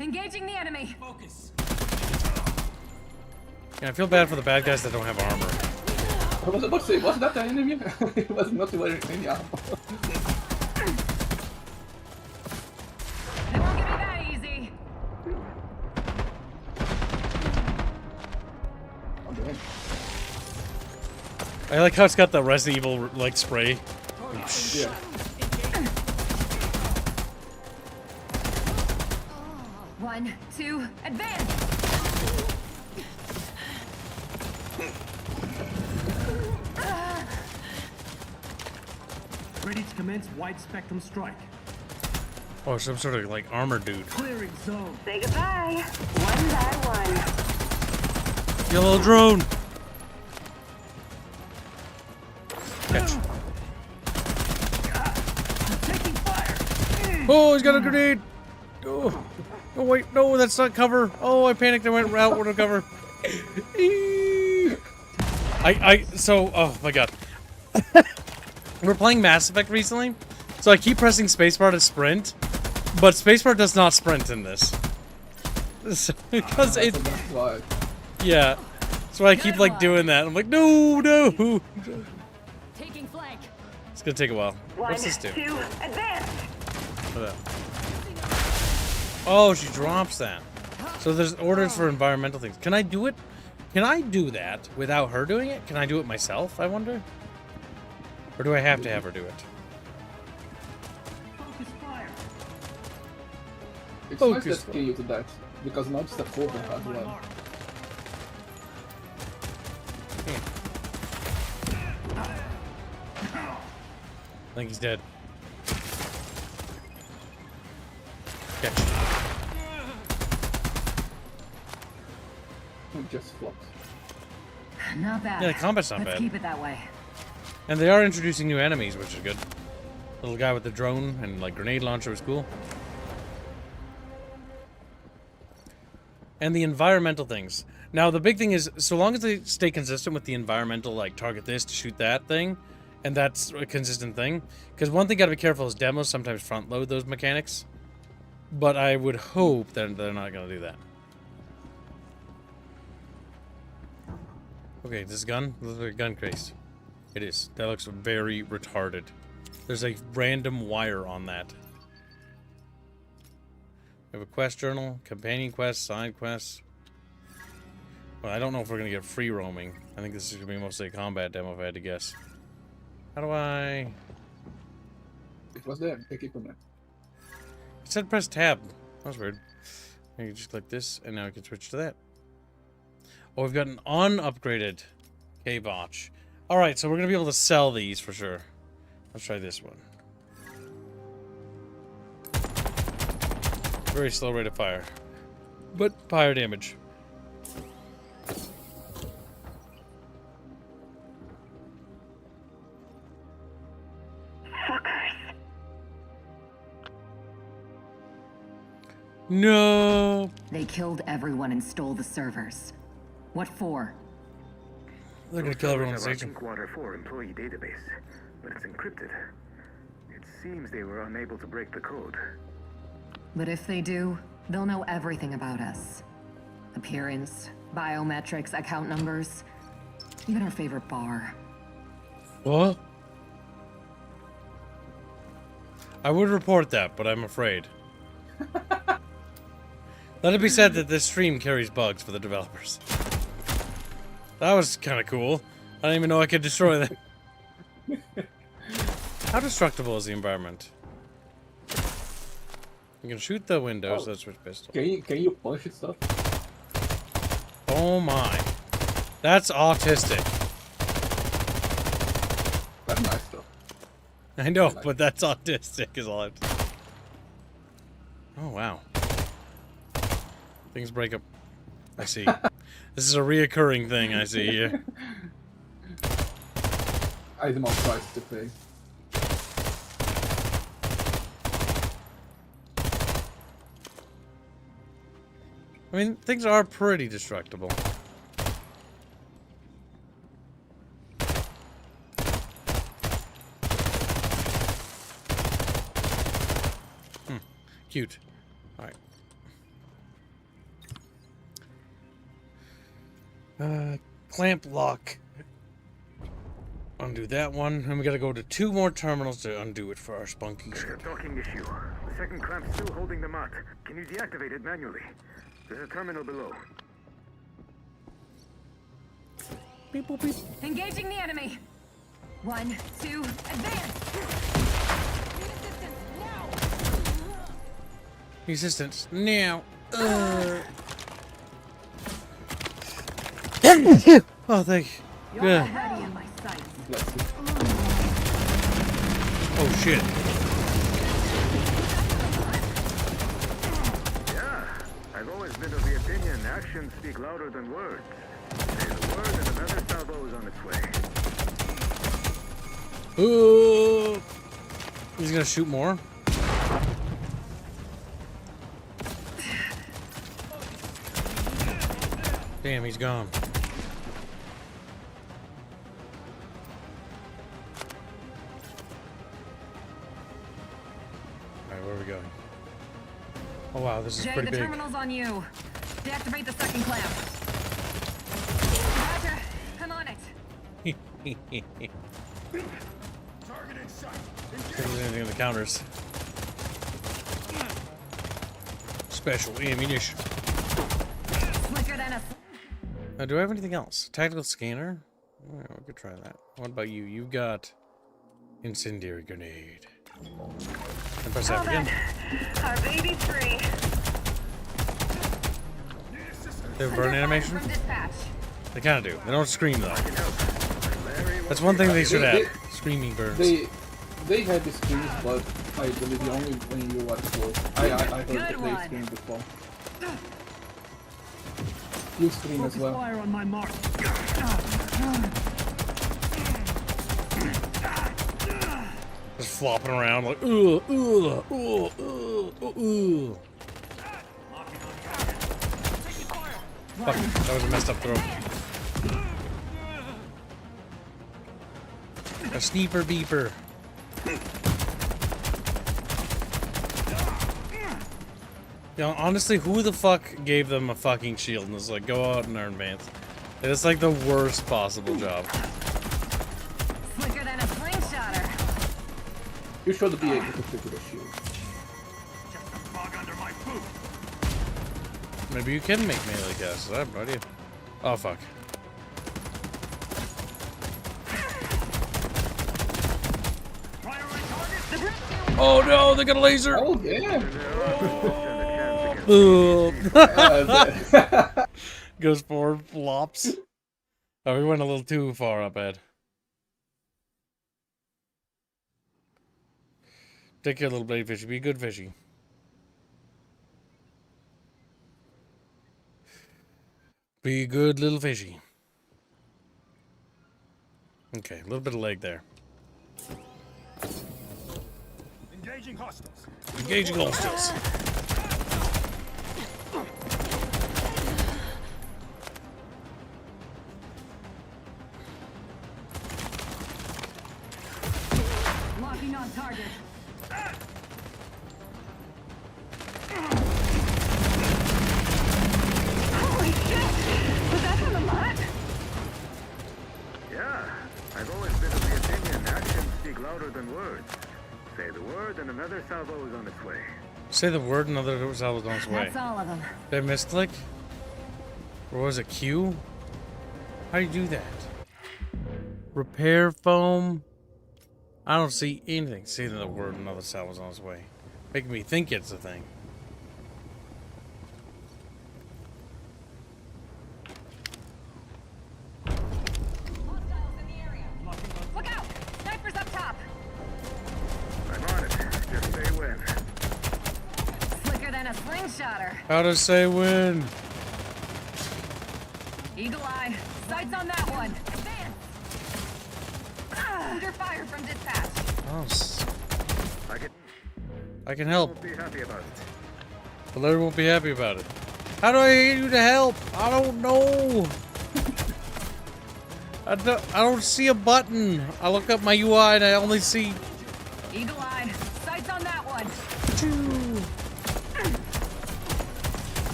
Engaging the enemy. Focus. Yeah, I feel bad for the bad guys that don't have armor. I was about to say, was that the enemy? It was not wearing any armor. It won't get me that easy. Okay. I like how it's got the Resident Evil like spray. Yeah. One, two, advance. Ready to commence wide spectrum strike. Oh, some sort of like armor dude. Clearing zone. Say goodbye. One by one. Yellow drone. Catch. Taking fire. Oh, he's got a grenade. Oh, oh wait, no, that's not cover. Oh, I panicked. I went outward of cover. Oh my god. We're playing Mass Effect recently, so I keep pressing spacebar to sprint, but spacebar does not sprint in this. So, because it, yeah, so I keep like doing that. I'm like, no. Taking flank. It's gonna take a while. What's this do? One, two, advance. What that? Oh, she drops that. So there's orders for environmental things. Can I do it? Can I do that without her doing it? Can I do it myself, I wonder? Or do I have to have her do it? Focus fire. It's nice that skin you to that, because now it's the cover as well. I think he's dead. Catch. It just flops. Not bad. Yeah, the combat's not Let's bad. keep it that way. And they are introducing new enemies, which is good. Little guy with the drone and like grenade launcher was cool. And the environmental things. Now the big thing is, so long as they stay consistent with the environmental, like target this to shoot that thing, and that's a consistent thing. Because one thing gotta be careful is demos sometimes front load those mechanics. But I would hope that they're not gonna do that. Okay, this gun looks like a gun case. It is. That looks very retarded. There's a random wire on that. We have a quest journal, companion quests, side quests. Well, I don't know if we're gonna get free roaming. I think this is gonna be mostly a combat demo if I had to guess. How do I... It was there. Take it from there. It said press tab. That was weird. You can just click this, and now we can switch to that. Oh, we've got an unupgraded K-Botch. Alright, so we're going to be able to sell these for sure. Let's try this one. Very slow rate of fire. But fire damage. Fuckers. No. They killed everyone and stole the servers. What for? They're gonna kill everyone on the station. Pinkwater 4 employee database, but it's encrypted. It seems they were unable to break the code. But if they do, they'll know everything about us. Appearance, biometrics, account numbers, even our favorite bar. What? I would report that, but I'm afraid. Let it be said that this stream carries bugs for the developers. That was kind of cool. I didn't even know I could destroy them. How destructible is the environment? You can shoot the windows. Let's switch pistol. Can you punch it stuff? Oh my. That's autistic. That's nice though. I know, but that's autistic is all I'm... Oh wow. Things break up. I see. This is a reoccurring thing I see here. I have more price to pay. I mean, things are pretty destructible. Cute. Alright. Clamp lock. Undo that one. And we gotta go to 2 more terminals to undo it for our spunky There's a ship. docking issue. The second clamp's still holding the knot. Can you deactivate it manually? There's a terminal below. Beep, boop, beep. Engaging the enemy. 1, 2, advance. Resistance now. Oh, thank you. Yeah. Oh shit. Yeah, I've always been of the opinion actions speak louder than words. Say the word and another salvo is on its way. Ooh. He's gonna shoot more. Damn, he's gone. Alright, where are we going? Oh wow, this is Jay, pretty the big. terminal's on you. Deactivate the second clamp. Roger. I'm on it. Target in sight. If there's anything in the counters. Special ammunition. Slicker than a... Do I have anything else? Tactical scanner? Oh, we could try that. What about you? You've got incendiary grenade. And press F again. Our baby's free. They have a burn animation? From dispatch. They kind of do. They don't scream though. That's one thing they should add. Screaming burns. They had the screams, but I believe only when you watch close. I heard that they screamed before. You scream as well. Fire on my mark. Just flopping around like ooh. Fuck, that was a messed up throw. A sneeper beeper. You know, honestly, who the fuck gave them a fucking shield and was like, go out and earn advance? It's like the worst possible job. Slicker than a slingshotter. You should be able to pick with a shield. Maybe you can make melee casts. I have no idea. Oh fuck. Oh no, they got a laser! Oh yeah! Goes forward, flops. Oh, we went a little too far up, Ed. Take care, little blade fishy. Be a good fishy. Be a good little fishy. Okay, a little bit of leg there. Engaging hostiles. Engaging hostiles. Locking on target. Holy shit! Was that from the lot? Yeah, I've always been of the opinion actions speak louder than words. Say the word and another salvo is on its way. Say the word, another salvo's on its way. That's all of them. Did I misclick? Or was it Q? How do you do that? Repair foam? I don't see anything. Say the word, another salvo's on its way. Making me think it's a thing. Look out! Snipers up top! I'm on it. Just say when. Slicker than a slingshotter. How to say when? Eagle eye. Sights on that one. Advance! Under fire from dispatch. Oh, I can help. won't be happy about it. The Larry won't be happy about it. How do I get you to help? I don't know. I don't see a button. I look up my UI and I only see... Eagle eye. Sights on that one.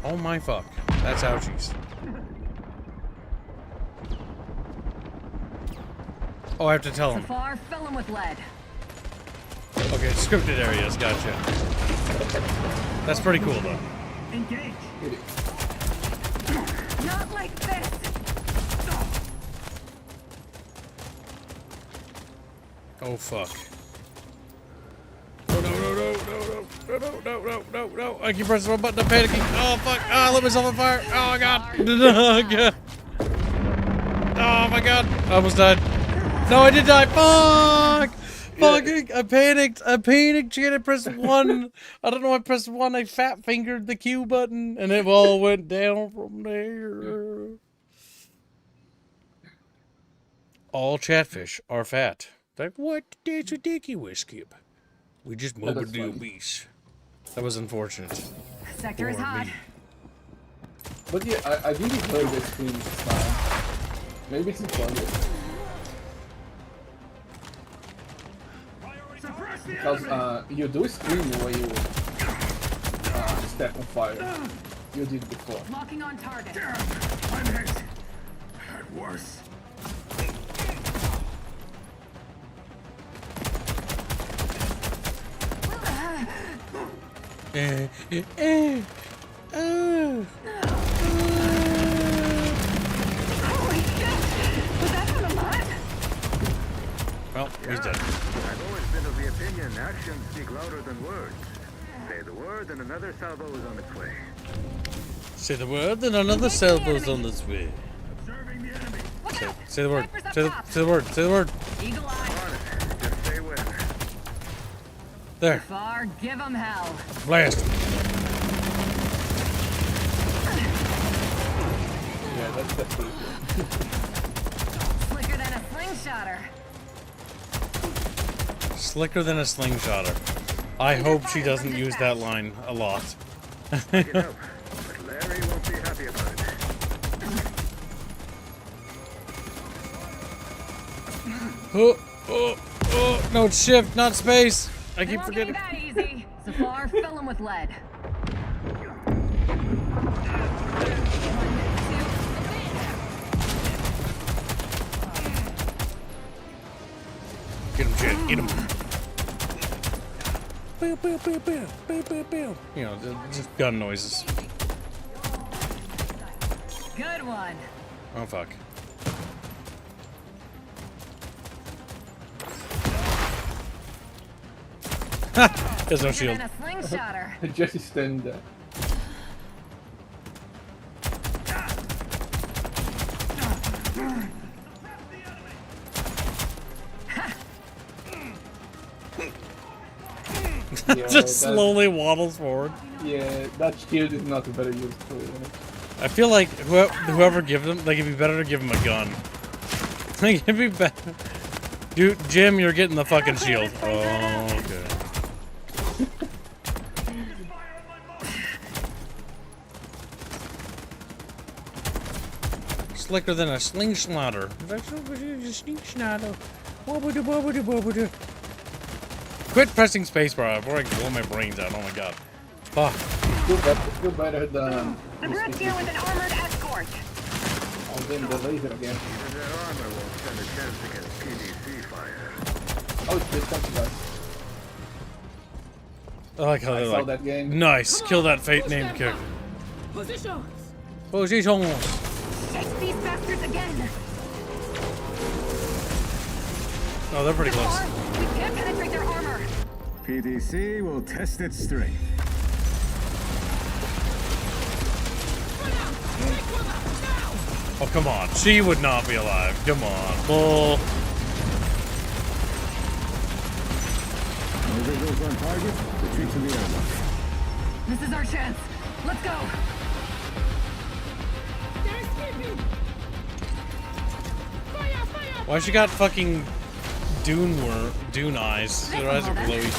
Oh my fuck. That's ouchies. Oh, I have to tell him. Safar, fill him with lead. Okay, scripted areas, gotcha. That's pretty cool though. Engage. Not like this. Oh fuck. Oh no. I keep pressing my button, I'm panicking. Oh fuck. Oh, I lit myself on fire. Oh god. Oh god. Oh my god. I almost died. No, I did die. Fuck. Fucking, I panicked. Shit, I pressed 1. I don't know, I pressed 1. I fat fingered the Q button and it all went down from there. All chatfish are fat. Like, what? That's ridiculous, Skip. We just morbidly obese. That was unfortunate. Sector is hot. But yeah, I really heard the scream this time. Maybe it's important. Because you do scream when you step on fire. You did before. Locking on target. I'm hit. Heard worse. Holy shit! Was that from a lot? Well, he's dead. I've always been of the opinion actions speak louder than words. Say the word and another salvo is on its way. Say the word and another salvo's on its way. Say the word. Say the word. Say the word. Eagle eye. Just say when. There. Far, give him hell. Blast. Yeah, that's pretty good. Slicker than a slingshotter. Slicker than a slingshotter. I hope she doesn't use that line a lot. But Larry won't be happy about it. Oh, no, it's shift, not space. I keep forgetting. That easy. Safar, fill him with lead. Get him, Jet. Get him. Bow, bow, bow, bow, bow, bow, bow. You know, just gun noises. Good one. Oh, fuck. Ha! There's no shield. Than a slingshotter. Jesse standing there. Yeah, just slowly waddles forward. Yeah, that shield is not very useful. I feel like whoever gives him, like, it'd be better to give him a gun. Like, it'd be better. Dude, Jim, you're getting the fucking shield. Oh, okay. Slicker than a slingshotter. Quit pressing spacebar before I blow my brains out. Oh my god. Fuck. Still better than. I'm right here with an armored escort. Oh, then the laser again. Even that armor won't stand a chance against PVC fire. Oh, it's something like. I like how I they're saw like, that game. nice, kill that fate named character. Positions! Positions! Chase these bastards again! Oh, they're pretty close. We can't penetrate their armor! PDC will test its strength. Oh, come on. She would not be alive. Come on. Bull. No visuals on target. Retreat to the airlock. This is our chance. Let's go! They're escaping! Fire! Fire! Why she got fucking Dune eyes? Their eyes are glowy.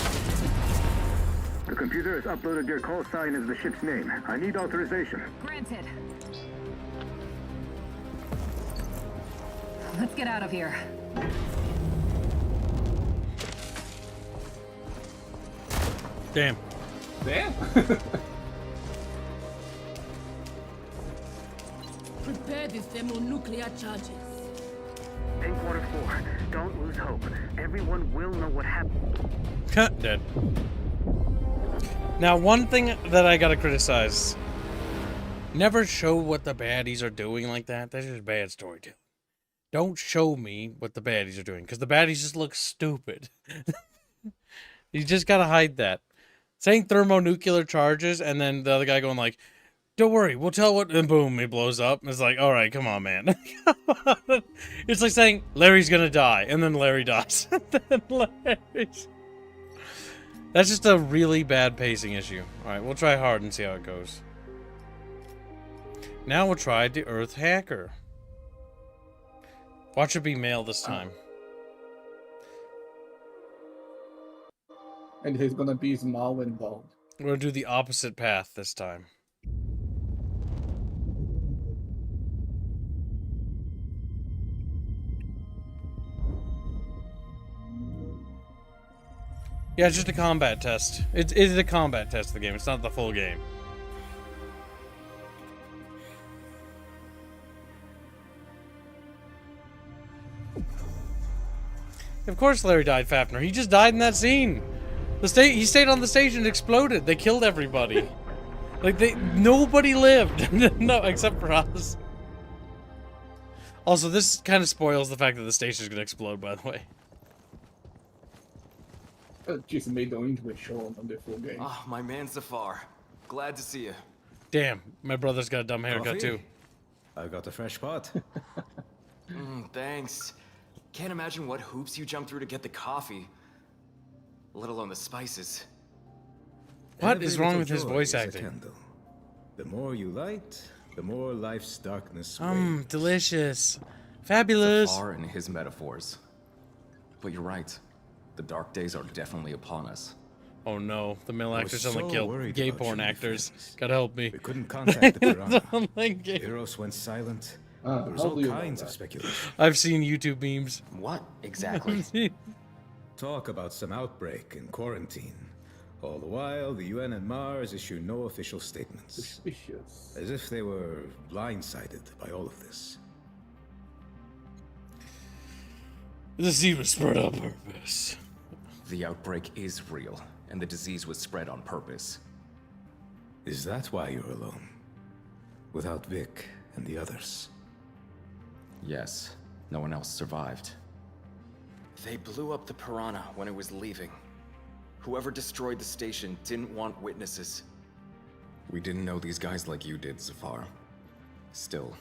The computer has uploaded your call sign as the ship's name. I need authorization. Granted. Let's get out of here. Damn. Damn. Prepare the thermonuclear charges. Pinkwater 4, don't lose hope. Everyone will know what happened. Dead. Now, one thing that I gotta criticize. Never show what the baddies are doing like that. That's just bad storytelling. Don't show me what the baddies are doing, because the baddies just look stupid. You just gotta hide that. Saying thermonuclear charges, and then the other guy going like, don't worry, we'll tell what, and boom, he blows up. It's like, alright, come on, man. It's like saying, Larry's gonna die, and then Larry dies. Then Larry's... That's just a really bad pacing issue. Alright, we'll try hard and see how it goes. Now we'll try the Earth Hacker. Watch it be male this time. And he's gonna be small and bald. We're gonna do the opposite path this time. Yeah, it's just a combat test. It's a combat test of the game. It's not the full game. Of course Larry died, Fafner. He just died in that scene. He stayed on the station and exploded. They killed everybody. Like, nobody lived. No, except for us. Also, this kind of spoils the fact that the station's gonna explode, by the way. Just made the intro show on the full game. Oh, my man Zafar. Glad to see you. Damn, my brother's got a dumb haircut, too. I got a fresh pot. Thanks. Can't imagine what hoops you jumped through to get the coffee. Let alone the spices. What is wrong with his voice acting? Candle. The more you light, the more life's darkness wanes. Delicious. Fabulous. Zafar and his metaphors. But you're right. The dark days are definitely upon us. Oh no, the male actors sound like gay porn actors. Gotta help me. We couldn't contact the piranha. Like Eros went silent. There was all kinds of speculation. I've seen YouTube memes. What exactly? Talk about some outbreak and quarantine. All the while, the UN and Mars issue no official statements. Suspicious. As if they were blindsided by all of this. The disease was spread on purpose. The outbreak is real, and the disease was spread on purpose. Is that why you're alone? Without Vic and the others? Yes, no one else survived. They blew up the Piranha when it was leaving. Whoever destroyed the station didn't want witnesses. We didn't know these guys like you did, Zafar. Still,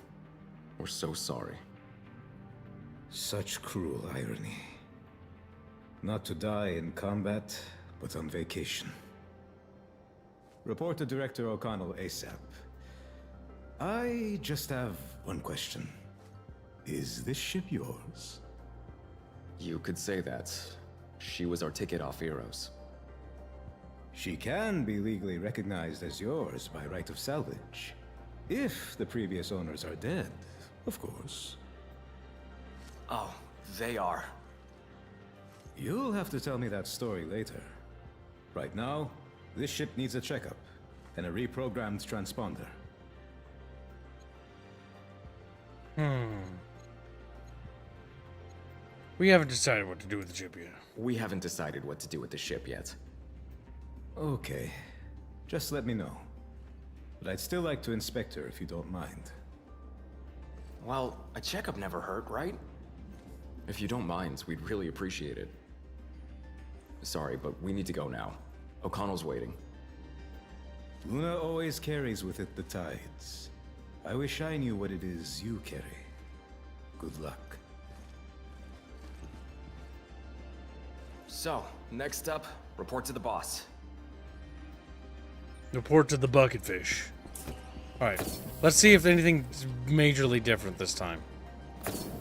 we're so sorry. Such cruel irony. Not to die in combat, but on vacation. Report to Director O'Connell ASAP. I just have one question. Is this ship yours? You could say that. She was our ticket off Eros. She can be legally recognized as yours by right of salvage. If the previous owners are dead, of course. Oh, they are. You'll have to tell me that story later. Right now, this ship needs a checkup and a reprogrammed transponder. We haven't decided what to do with the ship yet. We haven't decided what to do with the ship yet. Okay. Just let me know. But I'd still like to inspect her if you don't mind. Well, a checkup never hurt, right? If you don't mind, we'd really appreciate it. Sorry, but we need to go now. O'Connell's waiting. Luna always carries with it the tides. I wish I knew what it is you carry. Good luck. So, next up, report to the boss. Report to the bucketfish. Alright, let's see if anything's majorly different this time.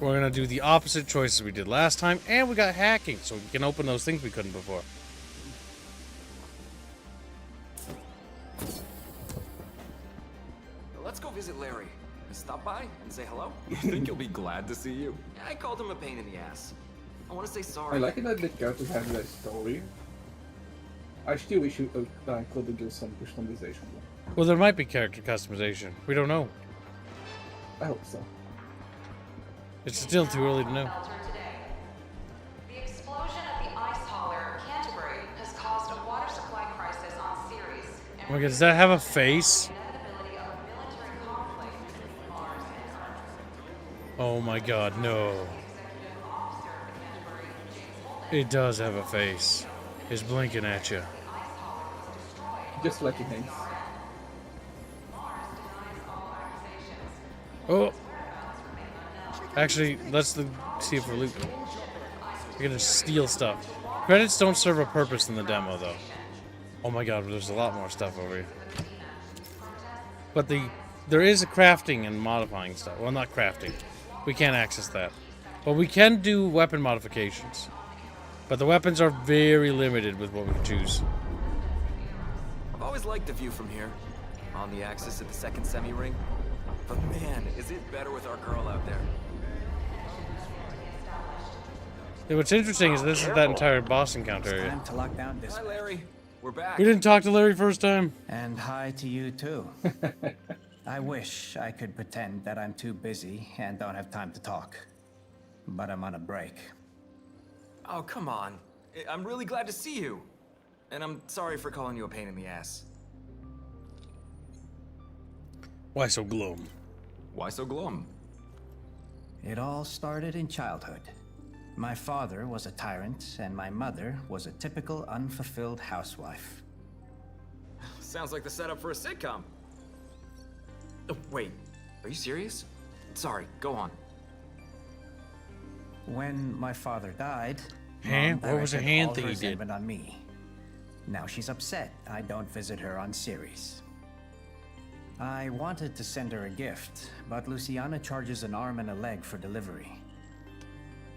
We're gonna do the opposite choices we did last time, and we got hacking, so we can open those things we couldn't before. Let's go visit Larry. Stop by and say hello. I think he'll be glad to see you. I called him a pain in the ass. I want to say sorry. I like it that the characters have that story. I still wish you could do some customization. Well, there might be character customization. We don't know. I hope so. It's still too early to know. The explosion at the ice hauler Canterbury has caused a water supply crisis on Ceres. Oh my god, does that have a face? Oh my god, no. It does have a face. It's blinking at you. Just like it hangs. Oh! Actually, let's see if we're looping. We're gonna steal stuff. Credits don't serve a purpose in the demo, though. Oh my god, there's a lot more stuff over here. But there is a crafting and modifying stuff. Well, not crafting. We can't access that. But we can do weapon modifications. But the weapons are very limited with what we can choose. I've always liked the view from here. On the axis of the second semi-ring. But man, is it better with our girl out there. Yeah, what's interesting is this is that entire boss encounter area. Time to lock down this. Hi, Larry. We're back. We didn't talk to Larry first time. And hi to you too. I wish I could pretend that I'm too busy and don't have time to talk. But I'm on a break. Oh, come on. I'm really glad to see you. And I'm sorry for calling you a pain in the ass. Why so glum? Why so glum? It all started in childhood. My father was a tyrant, and my mother was a typical unfulfilled housewife. Sounds like the setup for a sitcom. Oh, wait, are you serious? Sorry, go on. When my father died, Hand? Mom What was the directed hand all thing her he did? resentment on me. Now she's upset I don't visit her on Ceres. I wanted to send her a gift, but Luciana charges an arm and a leg for delivery.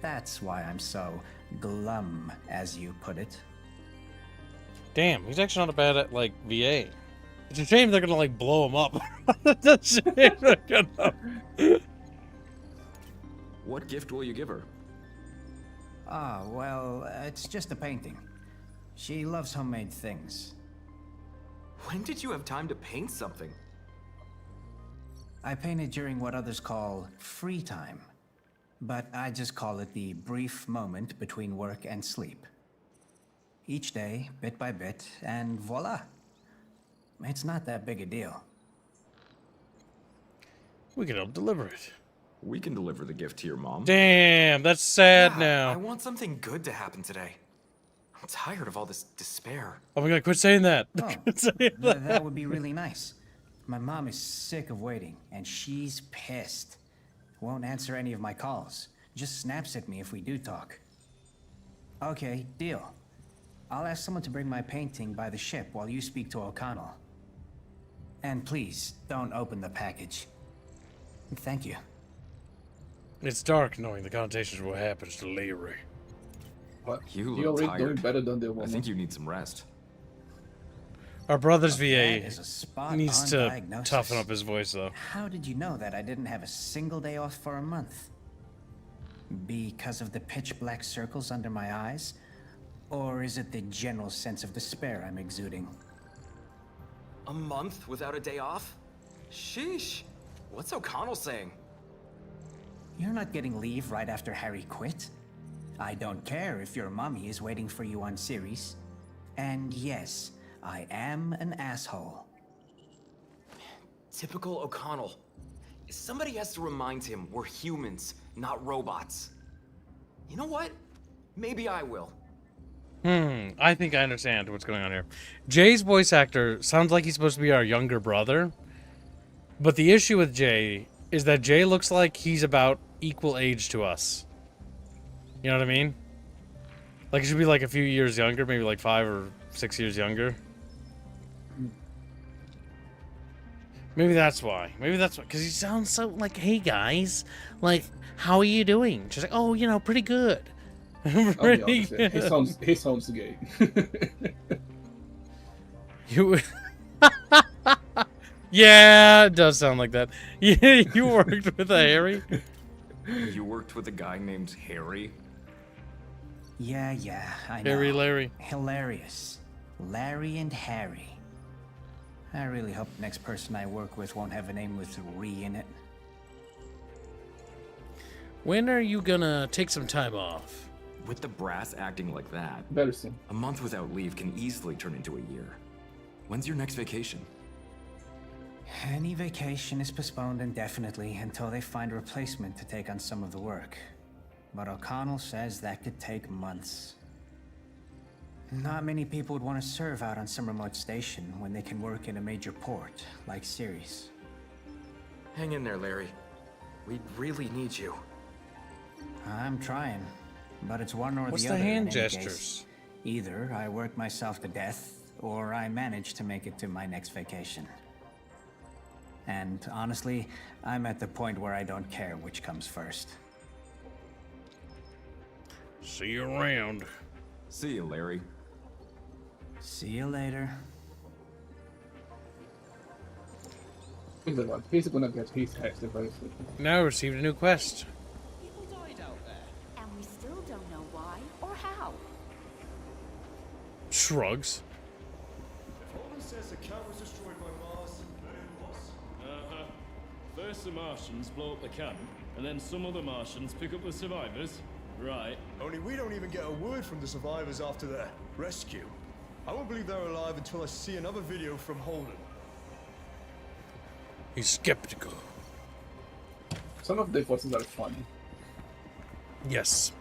That's why I'm so glum, as you put it. Damn, he's actually not bad at, like, VA. It's a shame they're gonna, like, blow him up. It's a shame they're gonna... What gift will you give her? Ah, well, it's just a painting. She loves homemade things. When did you have time to paint something? I painted during what others call free time. But I just call it the brief moment between work and sleep. Each day, bit by bit, and voila. It's not that big a deal. We can help deliver it. We can deliver the gift to your mom. Damn, that's sad Yeah, now. I want something good to happen today. I'm tired of all this despair. Oh my god, quit saying that. Oh, Quit saying that would be really nice. My mom is sick of waiting, and she's pissed. Won't answer any of my calls. Just snaps at me if we do talk. Okay, deal. I'll ask someone to bring my painting by the ship while you speak to O'Connell. And please, don't open the package. Thank you. It's dark knowing the connotations of what happens to Larry. What? You You're look already doing tired. better than the I woman. think you need some rest. Our brother's That VA is a spot-on needs to diagnosis. toughen up his voice, though. How did you know that I didn't have a single day off for a month? Because of the pitch black circles under my eyes? Or is it the general sense of despair I'm exuding? A month without a day off? Sheesh. What's O'Connell saying? You're not getting leave right after Harry quit. I don't care if your mommy is waiting for you on Ceres. And yes, I am an asshole. Typical O'Connell. Somebody has to remind him we're humans, not robots. You know what? Maybe I will. I think I understand what's going on here. Jay's voice actor sounds like he's supposed to be our younger brother. But the issue with Jay is that Jay looks like he's about equal age to us. You know what I mean? Like, he should be like a few years younger, maybe like 5 or 6 years younger. Maybe that's why. Maybe that's why. Because he sounds so like, hey guys, like, how are you doing? Just like, oh, you know, pretty good. Pretty good. He sounds gay. You... Yeah, it does sound like that. Yeah, you worked with a Harry? You worked with a guy named Harry? Yeah, I know. Harry Larry. Hilarious. Larry and Harry. I really hope the next person I work with won't have a name with "re" in it. When are you gonna take some time off? With the brass acting like that, very soon. A month without leave can easily turn into a year. When's your next vacation? Any vacation is postponed indefinitely until they find a replacement to take on some of the work. But O'Connell says that could take months. Not many people would want to serve out on some remote station when they can work in a major port, like Ceres. Hang in there, Larry. We really need you. I'm trying, but it's one or What's the the other. hand in any gestures? case. Either I work myself to death, or I manage to make it to my next vacation. And honestly, I'm at the point where I don't care which comes first. See you around. See you, Larry. See you later. He's gonna get his head very soon. Now received a new quest. People died out there. And we still don't know why or how. Shrugs. If Holden says the camp was destroyed by Mars, then it was. First the Martians blow up the camp, and then some other Martians pick up the survivors. Right. Only we don't even get a word from the survivors after their rescue. I won't believe they're alive until I see another video from Holden. He's skeptical. Some of the voices are funny. Yes.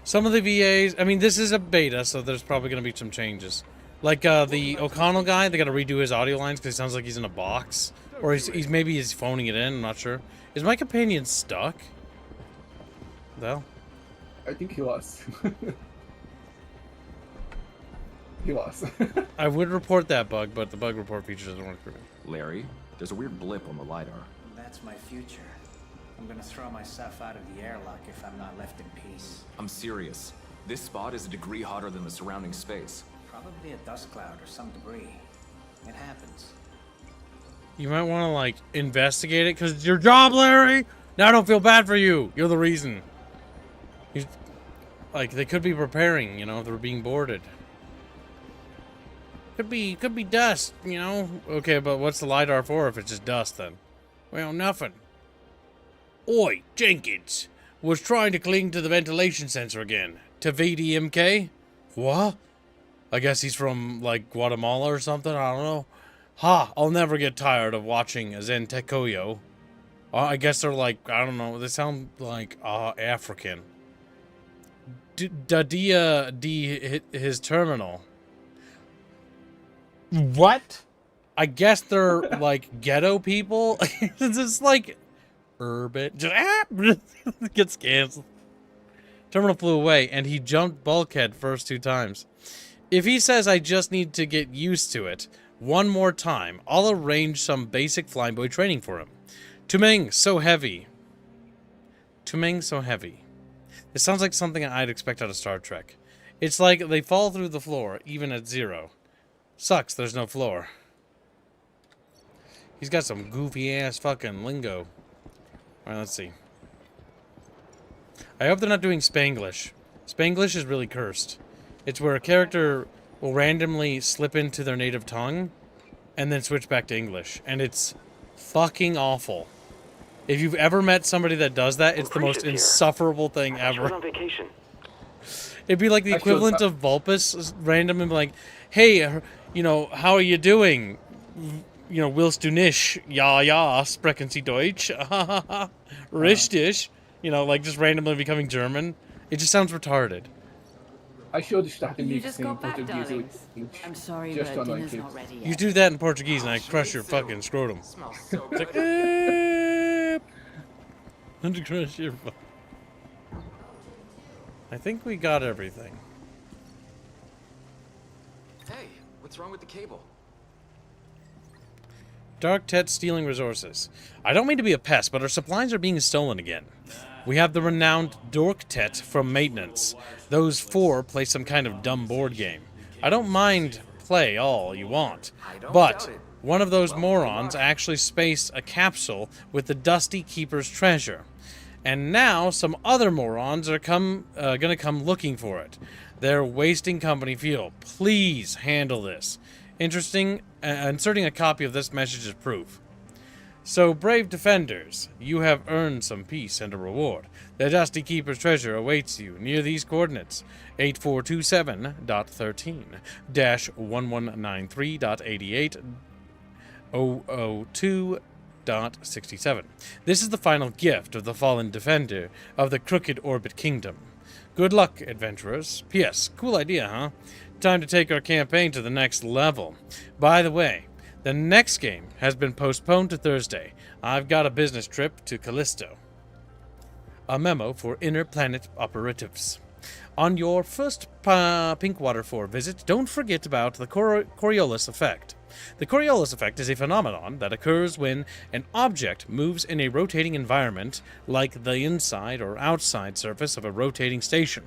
Some of the VAs, I mean, this is a beta, so there's probably going to be some changes. Like the O'Connell guy, they got to redo his audio lines because it sounds like he's in a box. Or he's phoning it in, I'm not sure. Is my companion stuck? Well, I think he was. He was. I would report that bug, but the bug report feature doesn't work for me. Larry, there's a weird blip on the LiDAR. That's my future. I'm gonna throw myself out of the airlock if I'm not left in peace. I'm serious. This spot is a degree hotter than the surrounding space. Probably a dust cloud or some debris. It happens. You might want to, like, investigate it, because it's your job, Larry! Now I don't feel bad for you! You're the reason. Like, they could be preparing, you know, if they're being boarded. Could be dust, you know? Okay, but what's the LiDAR for if it's just dust, then? Well, nothing. Oi, Jenkins! Was trying to cling to the ventilation sensor again. To VDMK? What? I guess he's from, like, Guatemala or something? I don't know. Ha! I'll never get tired of watching Zentekoyo. I guess they're like, I don't know, they sound like, African. Dadia his terminal. What? I guess they're like ghetto people. It's just like urban. Just gets canceled. Terminal flew away and he jumped bulkhead first 2 times. If he says I just need to get used to it one more time, I'll arrange some basic flying boy training for him. Tumeng, so heavy. Tumeng, so heavy. It sounds like something I'd expect out of Star Trek. It's like they fall through the floor, even at 0. Sucks, there's no floor. He's got some goofy-ass fucking lingo. Alright, let's see. I hope they're not doing Spanglish. Spanglish is really cursed. It's where a character will randomly slip into their native tongue and then switch back to English. And it's fucking awful. If you've ever met somebody that does that, it's the most insufferable thing ever. On vacation. It'd be like the equivalent of Vulpus random and be like, hey, you know, how are you doing? You know, willst du nicht? Ja, ja, sprechen Sie Deutsch? Richtig? You know, like just randomly becoming German. It just sound retarded. I should start You just mixing got back, Portuguese with darlings. English. I'm sorry, Just to but annoy dinner's kids. not ready yet. You do that in Portuguese and I crush your fucking scrotum. Smells so It's like, I'm to crush your I think we got everything. Hey, what's wrong with the cable? Dark Tet stealing resources. I don't mean to be a pest, but our supplies are being stolen again. We have the renowned Dork Tet from maintenance. Those four play some kind of dumb board game. I don't mind play all you want, but one of those morons actually spaced a capsule with the Dusty Keeper's treasure. And now some other morons are gonna come looking for it. They're wasting company fuel. Please handle this. Inserting a copy of this message as proof. So, brave defenders, you have earned some peace and a reward. The Dusty Keeper's treasure awaits you near these coordinates: 8427.13.88.002.67. This is the final gift of the fallen defender of the Crooked Orbit Kingdom. Good luck, adventurers. P.S. Cool idea, huh? Time to take our campaign to the next level. By the way, the next game has been postponed to Thursday. I've got a business trip to Callisto. A memo for inner planet operatives. On your first Pinkwater 4 visit, don't forget about the Coriolis effect. The Coriolis effect is a phenomenon that occurs when an object moves in a rotating environment, like the inside or outside surface of a rotating station.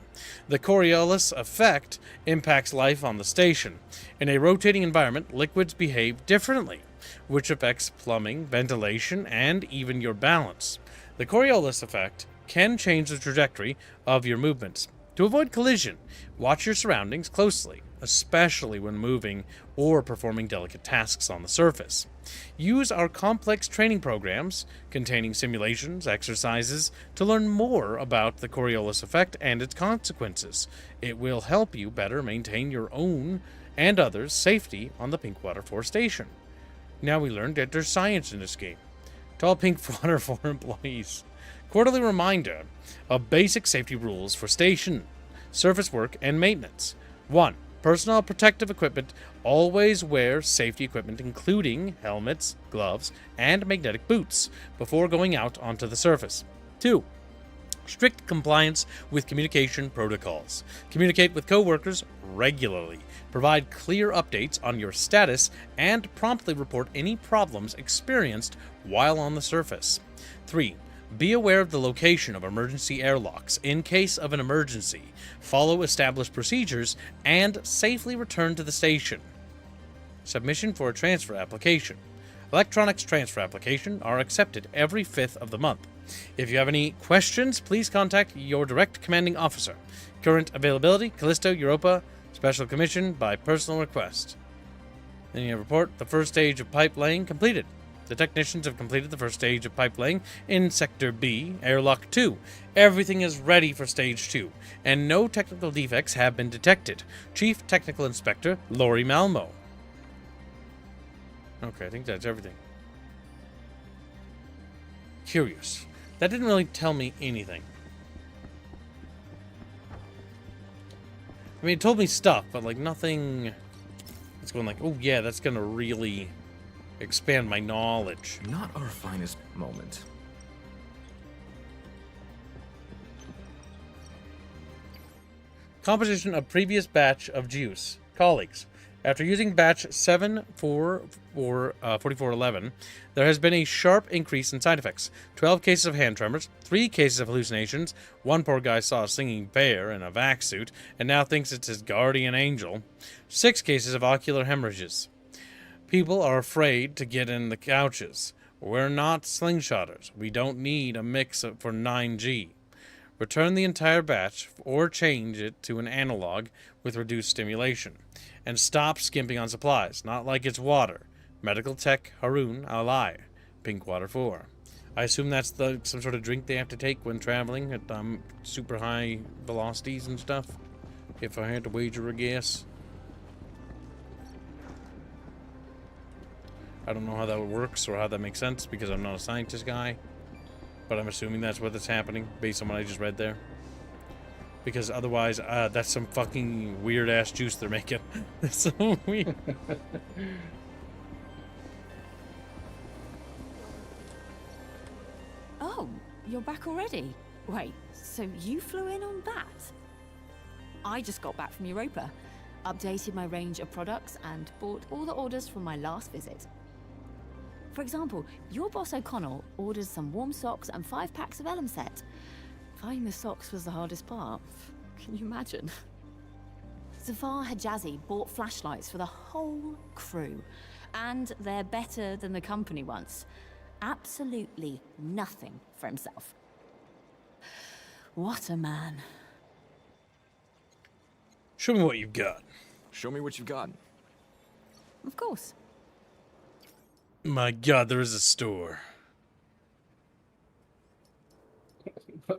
The Coriolis effect impacts life on the station. In a rotating environment, liquids behave differently, which affects plumbing, ventilation, and even your balance. The Coriolis effect can change the trajectory of your movements. To avoid collision, watch your surroundings closely, especially when moving or performing delicate tasks on the surface. Use our complex training programs, containing simulations, exercises, to learn more about the Coriolis effect and its consequences. It will help you better maintain your own and others' safety on the Pinkwater 4 station. Now we learned that there's science in this game. To all Pinkwater 4 employees. Quarterly reminder of basic safety rules for station, surface work, and maintenance. 1. Personal protective equipment. Always wear safety equipment including helmets, gloves, and magnetic boots before going out onto the surface. 2. Strict compliance with communication protocols. Communicate with coworkers regularly. Provide clear updates on your status and promptly report any problems experienced while on the surface. 3. Be aware of the location of emergency airlocks in case of an emergency. Follow established procedures and safely return to the station. Submission for a transfer application. Electronics transfer applications are accepted every 5th of the month. If you have any questions, please contact your direct commanding officer. Current availability: Callisto, Europa, Special Commission by personal request. Then you report the first stage of pipe laying completed. The technicians have completed the first stage of pipe laying in Sector B, Airlock 2. Everything is ready for Stage 2, and no technical defects have been detected. Chief Technical Inspector Lori Malmo. Okay, I think that's everything. Curious. That didn't really tell me anything. I mean, it told me stuff, but like nothing... It's going like, oh yeah, that's gonna really expand my knowledge. Not our finest moment. Composition of previous batch of juice. Colleagues, after using batch 74411, there has been a sharp increase in side effects. 12 cases of hand tremors, 3 cases of hallucinations, one poor guy saw a singing bear in a vac suit and now thinks it's his guardian angel, 6 cases of ocular hemorrhages. People are afraid to get in the couches. We're not slingshotters. We don't need a mix for 9G. Return the entire batch or change it to an analog with reduced stimulation. And stop skimping on supplies. Not like it's water. Medical Tech Haroon Alai, Pinkwater 4. I assume that's some sort of drink they have to take when traveling at super high velocities and stuff. If I had to wager a guess. I don't know how that works or how that makes sense because I'm not a scientist guy. But I'm assuming that's what's happening based on what I just read there. Because otherwise, that's some fucking weird-ass juice they're making. It's so weird. Oh, you're back already? Wait, so you flew in on that? I just got back from Europa, updated my range of products, and bought all the orders from my last visit. For example, your boss O'Connell ordered some warm socks and 5 packs of Elm set. Finding the socks was the hardest part. Can you imagine? Zafar Hijazi bought flashlights for the whole crew, and they're better than the company ones. Absolutely nothing for himself. What a man. Show me what you've got. Show me what you've got. Of course. My God, there is a store.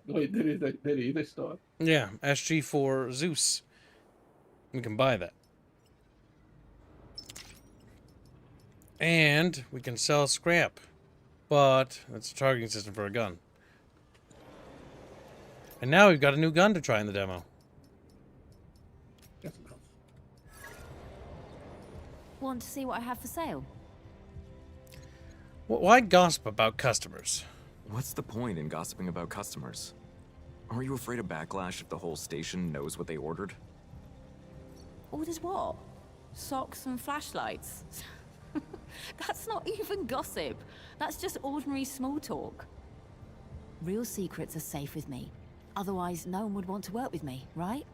Wait, there is a store. Yeah, SG for Zeus. We can buy that. And we can sell scrap. But that's a targeting system for a gun. And now we've got a new gun to try in the demo. Want to see what I have for sale? Why gossip about customers? What's the point in gossiping about customers? Are you afraid of backlash if the whole station knows what they ordered? Orders what? Socks and flashlights? That's not even gossip. That's just ordinary small talk. Real secrets are safe with me. Otherwise, no one would want to work with me, right?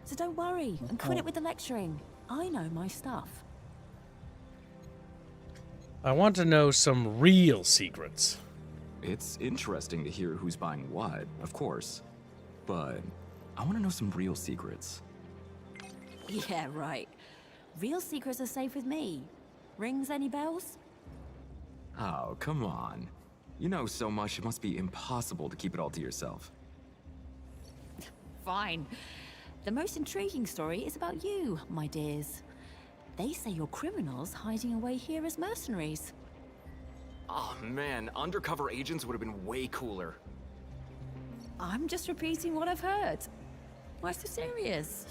So don't worry and quit it with the lecturing. I know my stuff. I want to know some real secrets. It's interesting to hear who's buying what, of course. But I want to know some real secrets. Yeah, right. Real secrets are safe with me. Rings any bells? Oh, come on. You know so much it must be impossible to keep it all to yourself. Fine. The most intriguing story is about you, my dears. They say you're criminals hiding away here as mercenaries. Oh man, undercover agents would have been way cooler. I'm just repeating what I've heard. Why so serious?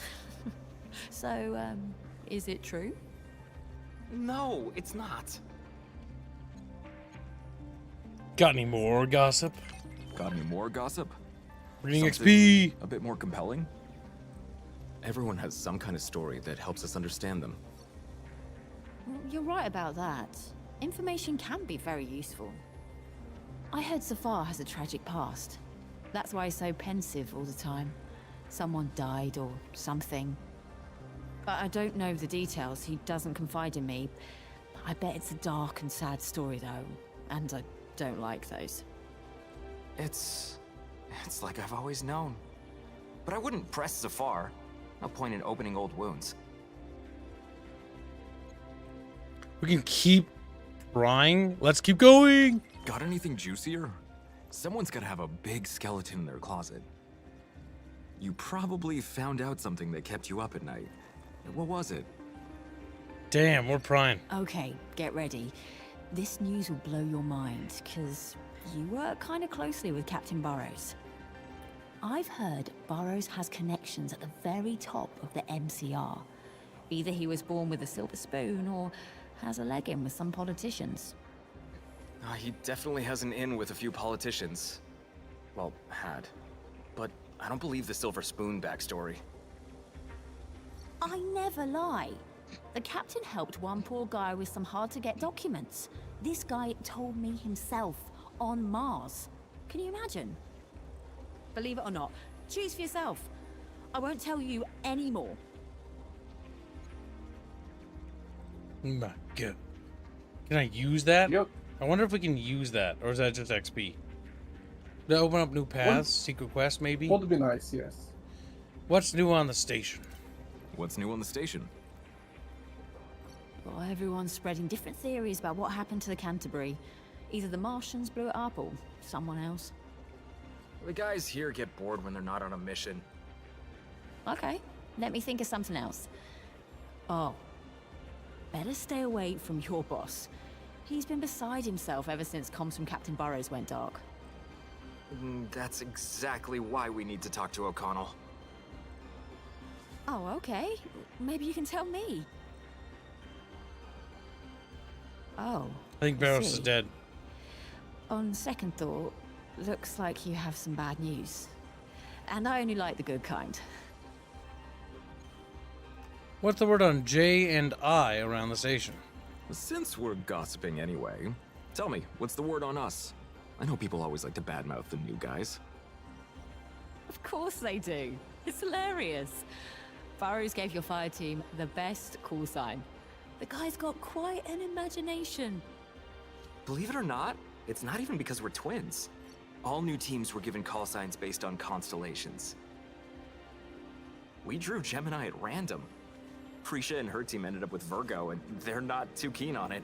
So, is it true? No, it's not. Got any more gossip? Got any more gossip? Bringing Something XP. A bit more compelling? Everyone has some kind of story that helps us understand them. Well, you're right about that. Information can be very useful. I heard Zafar has a tragic past. That's why he's so pensive all the time. Someone died or something. I don't know the details. He doesn't confide in me. I bet it's a dark and sad story, though. And I don't like those. It's like I've always known. But I wouldn't press Zafar. No point in opening old wounds. We can keep trying. Let's keep going. Got anything juicier? Someone's gotta have a big skeleton in their closet. You probably found out something that kept you up at night. What was it? Damn, we're prying. Okay, get ready. This news will blow your mind, because you work kind of closely with Captain Burrows. I've heard Burrows has connections at the very top of the MCR. Either he was born with a silver spoon, or has a leg in with some politicians. He definitely has an in with a few politicians. Well, had. But I don't believe the silver spoon backstory. I never lie. The captain helped one poor guy with some hard-to-get documents. This guy told me himself, on Mars. Can you imagine? Believe it or not, choose for yourself. I won't tell you any more. My God. Can I use that? Yep. I wonder if we can use that, or is that just XP? To open up new paths, secret quests, maybe? Would be nice, yes. What's new on the station? What's new on the station? Well, everyone's spreading different theories about what happened to the Canterbury. Either the Martians blew it up, or someone else. The guys here get bored when they're not on a mission. Okay, let me think of something else. Oh, better stay away from your boss. He's been beside himself ever since comms from Captain Burrows went dark. That's exactly why we need to talk to O'Connell. Oh, okay. Maybe you can tell me. Oh. I think Barros is dead. On second thought, looks like you have some bad news. And I only like the good kind. What's the word on J and I around the station? Since we're gossiping anyway, tell me, what's the word on us? I know people always like to badmouth the new guys. Of course they do. It's hilarious. Burrows gave your fire team the best call sign. The guy's got quite an imagination. Believe it or not, it's not even because we're twins. All new teams were given call signs based on constellations. We drew Gemini at random. Prisha and her team ended up with Virgo, and they're not too keen on it.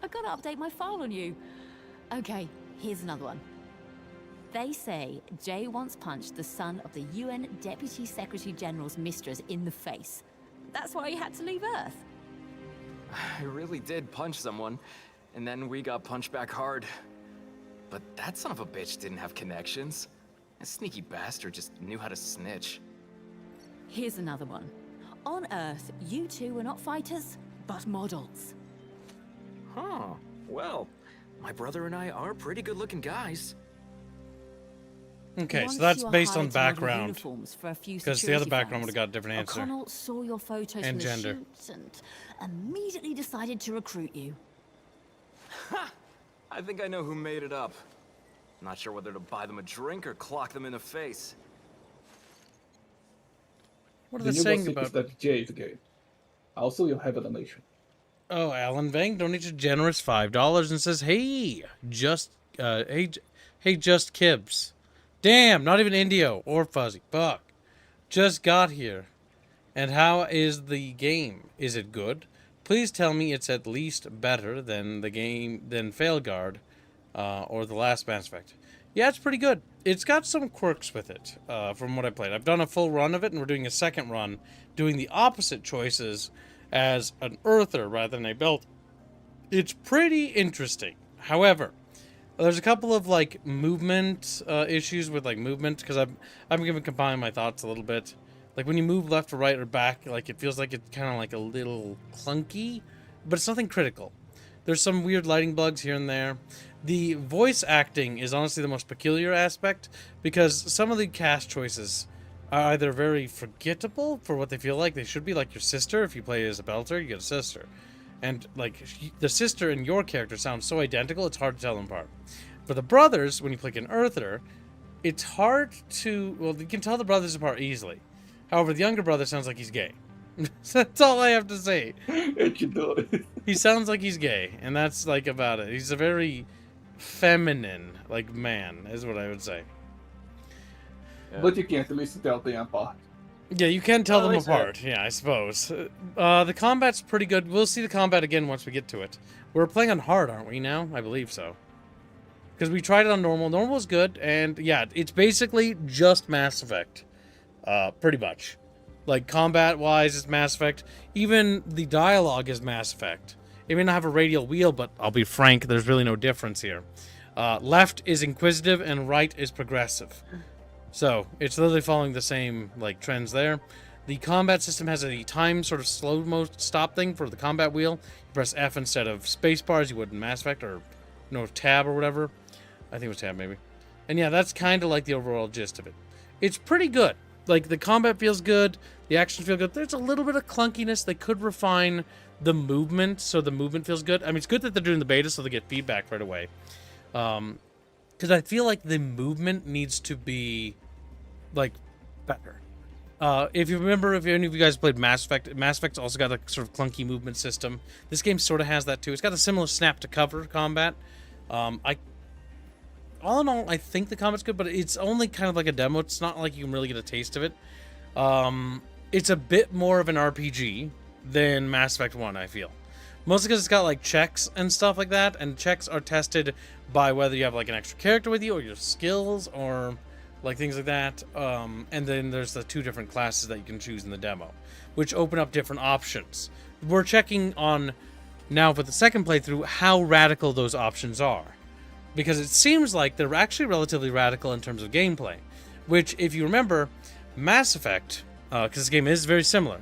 I gotta update my file on you. Okay, here's another one. They say Jay once punched the son of the UN Deputy Secretary General's mistress in the face. That's why he had to leave Earth. I really did punch someone, and then we got punched back hard. But that son of a bitch didn't have connections. That sneaky bastard just knew how to snitch. Here's another one. On Earth, you two were not fighters, but models. Huh. Well, my brother and I are pretty good-looking guys. Okay, Once so that's you were based hired on to model background. uniforms for a few Because the security other background firms. would have got a different answer. O'Connell saw your photos And from gender. the shoots and immediately decided to recruit you. Ha! I think I know who made it up. Not sure whether to buy them a drink or clock them in the face. What are The they new saying gossip about... is that Jay is gay. Also, you have a donation. Oh, Alan Vang donates a generous $5 and says, "Hey, just Kibbs. Damn, not even Indio or Fuzzy. Fuck. Just got here. And how is the game? Is it good? Please tell me it's at least better than Failguard or the last Mass Effect. Yeah, it's pretty good. It's got some quirks with it from what I played. I've done a full run of it, and we're doing a second run, doing the opposite choices as an Earther rather than a Belt. It's pretty interesting. However, there's a couple of like movement issues with like movement because I'm going to combine my thoughts a little bit. Like when you move left or right or back, like it feels like it's kind of like a little clunky, but it's nothing critical. There's some weird lighting bugs here and there. The voice acting is honestly the most peculiar aspect because some of the cast choices are either very forgettable for what they feel like. They should be like your sister. If you play as a Belter, you get a sister. And like the sister and your character sound so identical, it's hard to tell them apart. For the brothers, when you play an Earther, it's hard to, well, you can tell the brothers apart easily. However, the younger brother sounds like he's gay. That's all I have to say. He sounds like he's gay, and that's like about it. He's a very feminine, like man, is what I would say. But you can't at least tell them apart. Yeah, you can tell them apart. Yeah, I suppose. The combat's pretty good. We'll see the combat again once we get to it. We're playing on hard, aren't we now? I believe so. Because we tried it on normal. Normal is good, and yeah, it's basically just Mass Effect. Pretty much. Like, combat-wise, it's Mass Effect. Even the dialogue is Mass Effect. It may not have a radial wheel, but I'll be frank, there's really no difference here. Left is inquisitive, and right is progressive. So, it's literally following the same, like, trends there. The combat system has a time sort of slow-mo stop thing for the combat wheel. You press F instead of spacebar as you would in Mass Effect, or, no, tab or whatever. I think it was tab, maybe. And yeah, that's kind of like the overall gist of it. It's pretty good. Like, the combat feels good, the action feels good. There's a little bit of clunkiness. They could refine the movement, so the movement feels good. I mean, it's good that they're doing the beta, so they get feedback right away. Because I feel like the movement needs to be, like, better. If you remember, if any of you guys played Mass Effect's also got a sort of clunky movement system. This game sort of has that, too. It's got a similar snap-to-cover combat. All in all, I think the combat's good, but it's only kind of like a demo. It's not like you can really get a taste of it. It's a bit more of an RPG than Mass Effect 1, I feel. Mostly because it's got, like, checks and stuff like that, and checks are tested by whether you have, like, an extra character with you, or your skills, or like things like that. And then there's the 2 different classes that you can choose in the demo, which open up different options. We're checking on now for the second playthrough how radical those options are, because it seems like they're actually relatively radical in terms of gameplay, which, if you remember, Mass Effect, because this game is very similar,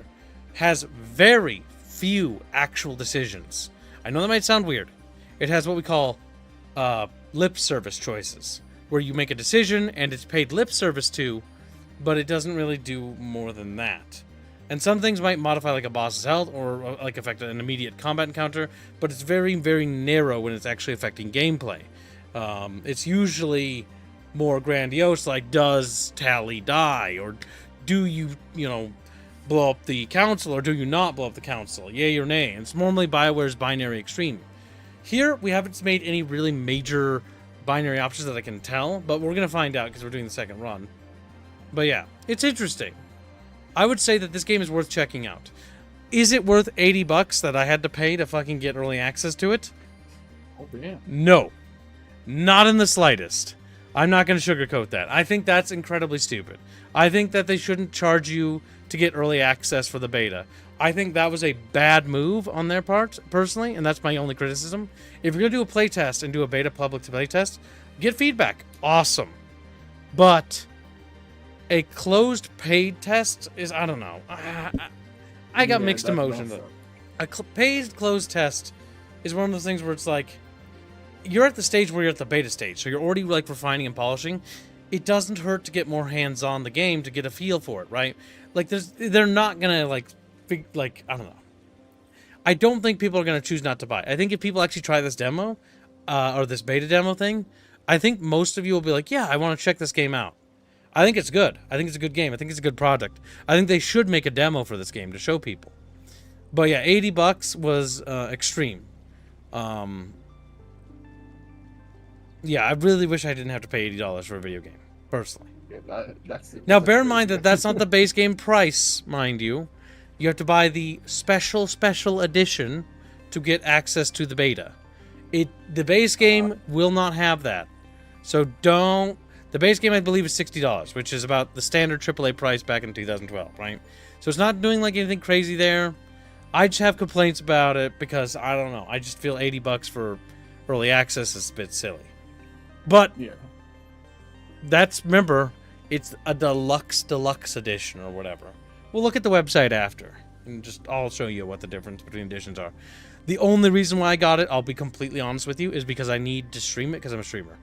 has very few actual decisions. I know that might sound weird. It has what we call lip service choices, where you make a decision and it's paid lip service to, but it doesn't really do more than that. And some things might modify like a boss's health or like affect an immediate combat encounter, but it's very, very narrow when it's actually affecting gameplay. It's usually more grandiose, like does Tally die, or do you blow up the council, or do you not blow up the council, yay or nay. It's normally BioWare's binary extreme. Here we haven't made any really major binary options that I can tell, but we're gonna find out because we're doing the second run. But yeah, it's interesting. I would say that this game is worth checking out. Is it worth $80 that I had to pay to fucking get early access to it? Oh, yeah. No. Not in the slightest. I'm not going to sugarcoat that. I think that's incredibly stupid. I think that they shouldn't charge you to get early access for the beta. I think that was a bad move on their part, personally, and that's my only criticism. If you're going to do a playtest and do a beta public playtest, get feedback. Awesome. But a closed paid test is, I don't know. I got mixed emotions. A paid closed test is one of those things where it's like, you're at the stage where you're at the beta stage, so you're already like refining and polishing. It doesn't hurt to get more hands on the game to get a feel for it, right? Like they're not gonna like I don't know. I don't think people are gonna choose not to buy. I think if people actually try this demo, or this beta demo thing, I think most of you will be like, yeah, I want to check this game out. I think it's good. I think it's a good game. I think it's a good product. I think they should make a demo for this game to show people. But yeah, $80 was extreme. Yeah, I really wish I didn't have to pay $80 for a video game, personally. Yeah, now, bear in mind that that's not the base game price, mind you. You have to buy the special edition to get access to the beta. The base game will not have that. So don't... The base game, I believe, is $60, which is about the standard AAA price back in 2012, right? So it's not doing like anything crazy there. I just have complaints about it because, I don't know, I just feel $80 for early access is a bit silly. But yeah, remember, it's a deluxe edition or whatever. We'll look at the website after, and I'll show you what the difference between editions are. The only reason why I got it, I'll be completely honest with you, is because I need to stream it because I'm a streamer.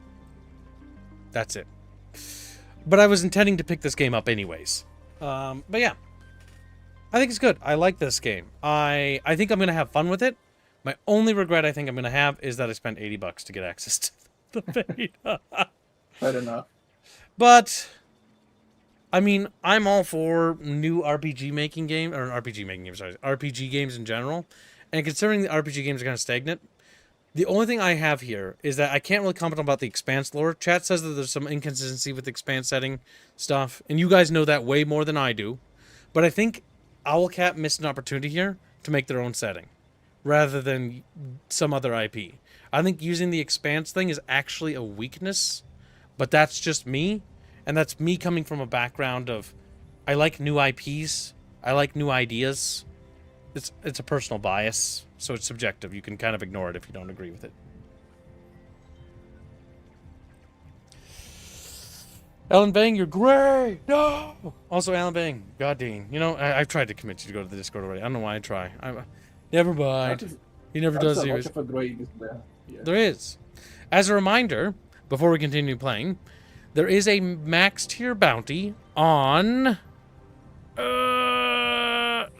That's it. But I was intending to pick this game up anyways. But yeah, I think it's good. I like this game. I think I'm gonna have fun with it. My only regret I think I'm gonna have is that I spent $80 to get access to the beta. Fair enough. But I mean, I'm all for new RPG games in general. And considering the RPG games are kind of stagnant, the only thing I have here is that I can't really comment about the expanse lore. Chat says that there's some inconsistency with the expanse setting stuff, and you guys know that way more than I do. But I think Owlcat missed an opportunity here to make their own setting, rather than some other IP. I think using the expanse thing is actually a weakness, but that's just me, and that's me coming from a background of, I like new IPs, I like new ideas. It's a personal bias, so it's subjective. You can kind of ignore it if you don't agree with it. Alan Bang, you're great! No! Also, Alan Bang, god dang. You know, I've tried to convince you to go to the Discord already. I don't know why I try. Never mind. He never does series. There is. As a reminder, before we continue playing, there is a max tier bounty on...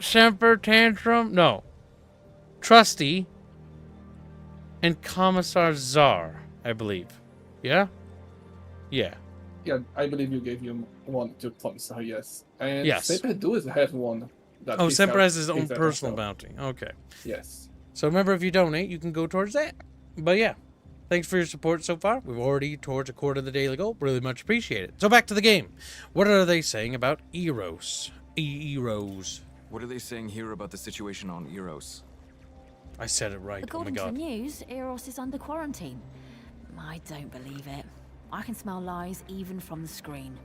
Semper Tantrum? No. Trusty and Commissar Czar, I believe. Yeah? Yeah. Yeah, I believe you gave him one to Commissar, yes. And yes. Semper does have one. Oh, Semper has his own personal bounty. Okay. Yes. So remember, if you donate, you can go towards that. But yeah, thanks for your support so far. We've already towards a quarter of the daily goal. Really much appreciated. So back to the game. What are they saying about Eros? Eros. What are they saying here about the situation on Eros? I said it right. According oh my to god. the news, Eros is under quarantine. I don't believe it. I can smell lies even from the screen.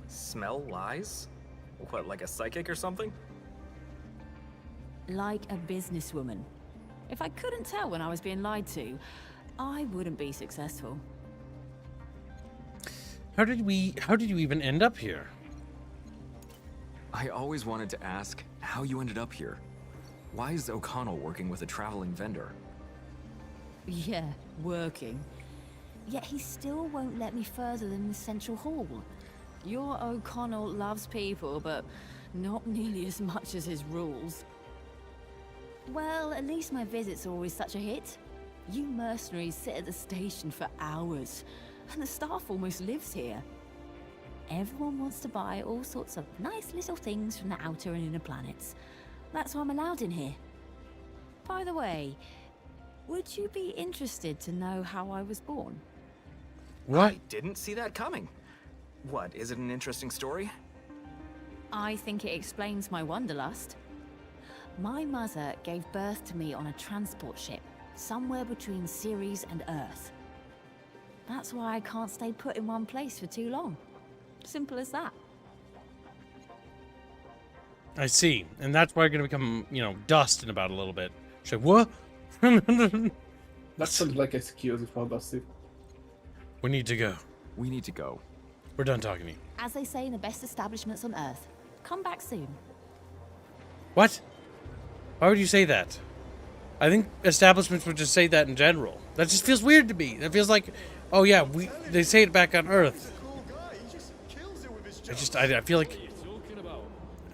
Smell lies? What, like a psychic or something? Like a businesswoman. If I couldn't tell when I was being lied to, I wouldn't be successful. How did you even end up here? I always wanted to ask how you ended up here. Why is O'Connell working with a traveling vendor? Yeah, working. Yet he still won't let me further than the central hall. Your O'Connell loves people, but not nearly as much as his rules. Well, at least my visits are always such a hit. You mercenaries sit at the station for hours, and the staff almost lives here. Everyone wants to buy all sorts of nice little things from the outer and inner planets. That's why I'm allowed in here. By the way, would you be interested to know how I was born? What? I didn't see that coming. What, is it an interesting story? I think it explains my wanderlust. My mother gave birth to me on a transport ship, somewhere between Ceres and Earth. That's why I can't stay put in one place for too long. Simple as that. I see. And that's why you're going to become, you know, dust in about a little bit. She's like, what? That sounds like excuse for Dusty. We need to go. We need to go. We're done talking to you. As they say in the best establishments on Earth, come back soon. What? Why would you say that? I think establishments would just say that in general. That just feels weird to me. That feels like, oh yeah, they say it back on Earth. I feel like,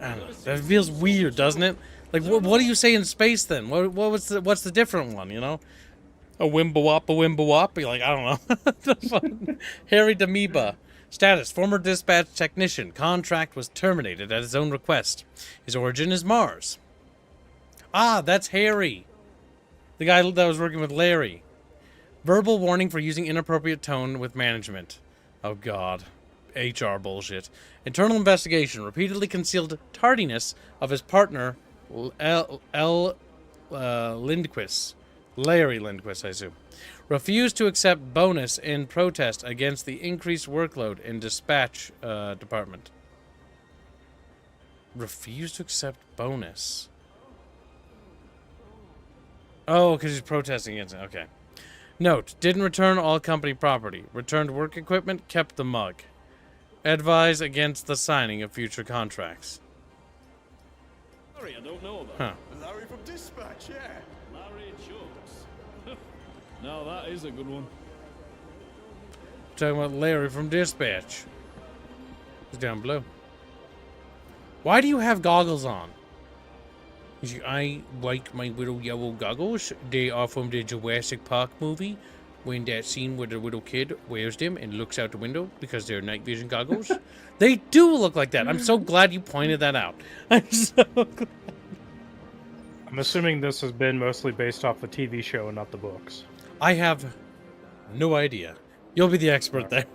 I don't know. That feels weird, doesn't it? Like, what do you say in space then? What's the different one? You know, a Wimbawop. You're like, I don't know. Harry D'Amoeba. Status: former dispatch technician. Contract was terminated at his own request. His origin is Mars. Ah, that's Harry. The guy that was working with Larry. Verbal warning for using inappropriate tone with management. Oh god. HR bullshit. Internal investigation. Repeatedly concealed tardiness of his partner, Lindquist. Larry Lindquist, I assume. Refused to accept bonus in protest against the increased workload in dispatch department. Refused to accept bonus. Oh, because he's protesting against it. Okay. Note, didn't return all company property. Returned work equipment, kept the mug. Advise against the signing of future contracts. Sorry, I don't know about. Huh. Larry from Dispatch, yeah. Larry Chubbs. Now that is a good one. Talking about Larry from Dispatch. He's down below. Why do you have goggles on? I like my little yellow goggles. They are from the Jurassic Park movie. When that scene where the little kid wears them and looks out the window because they're night vision goggles. They do look like that. I'm so glad you pointed that out. I'm so glad. I'm assuming this has been mostly based off the TV show and not the books. I have no idea. You'll be the expert there.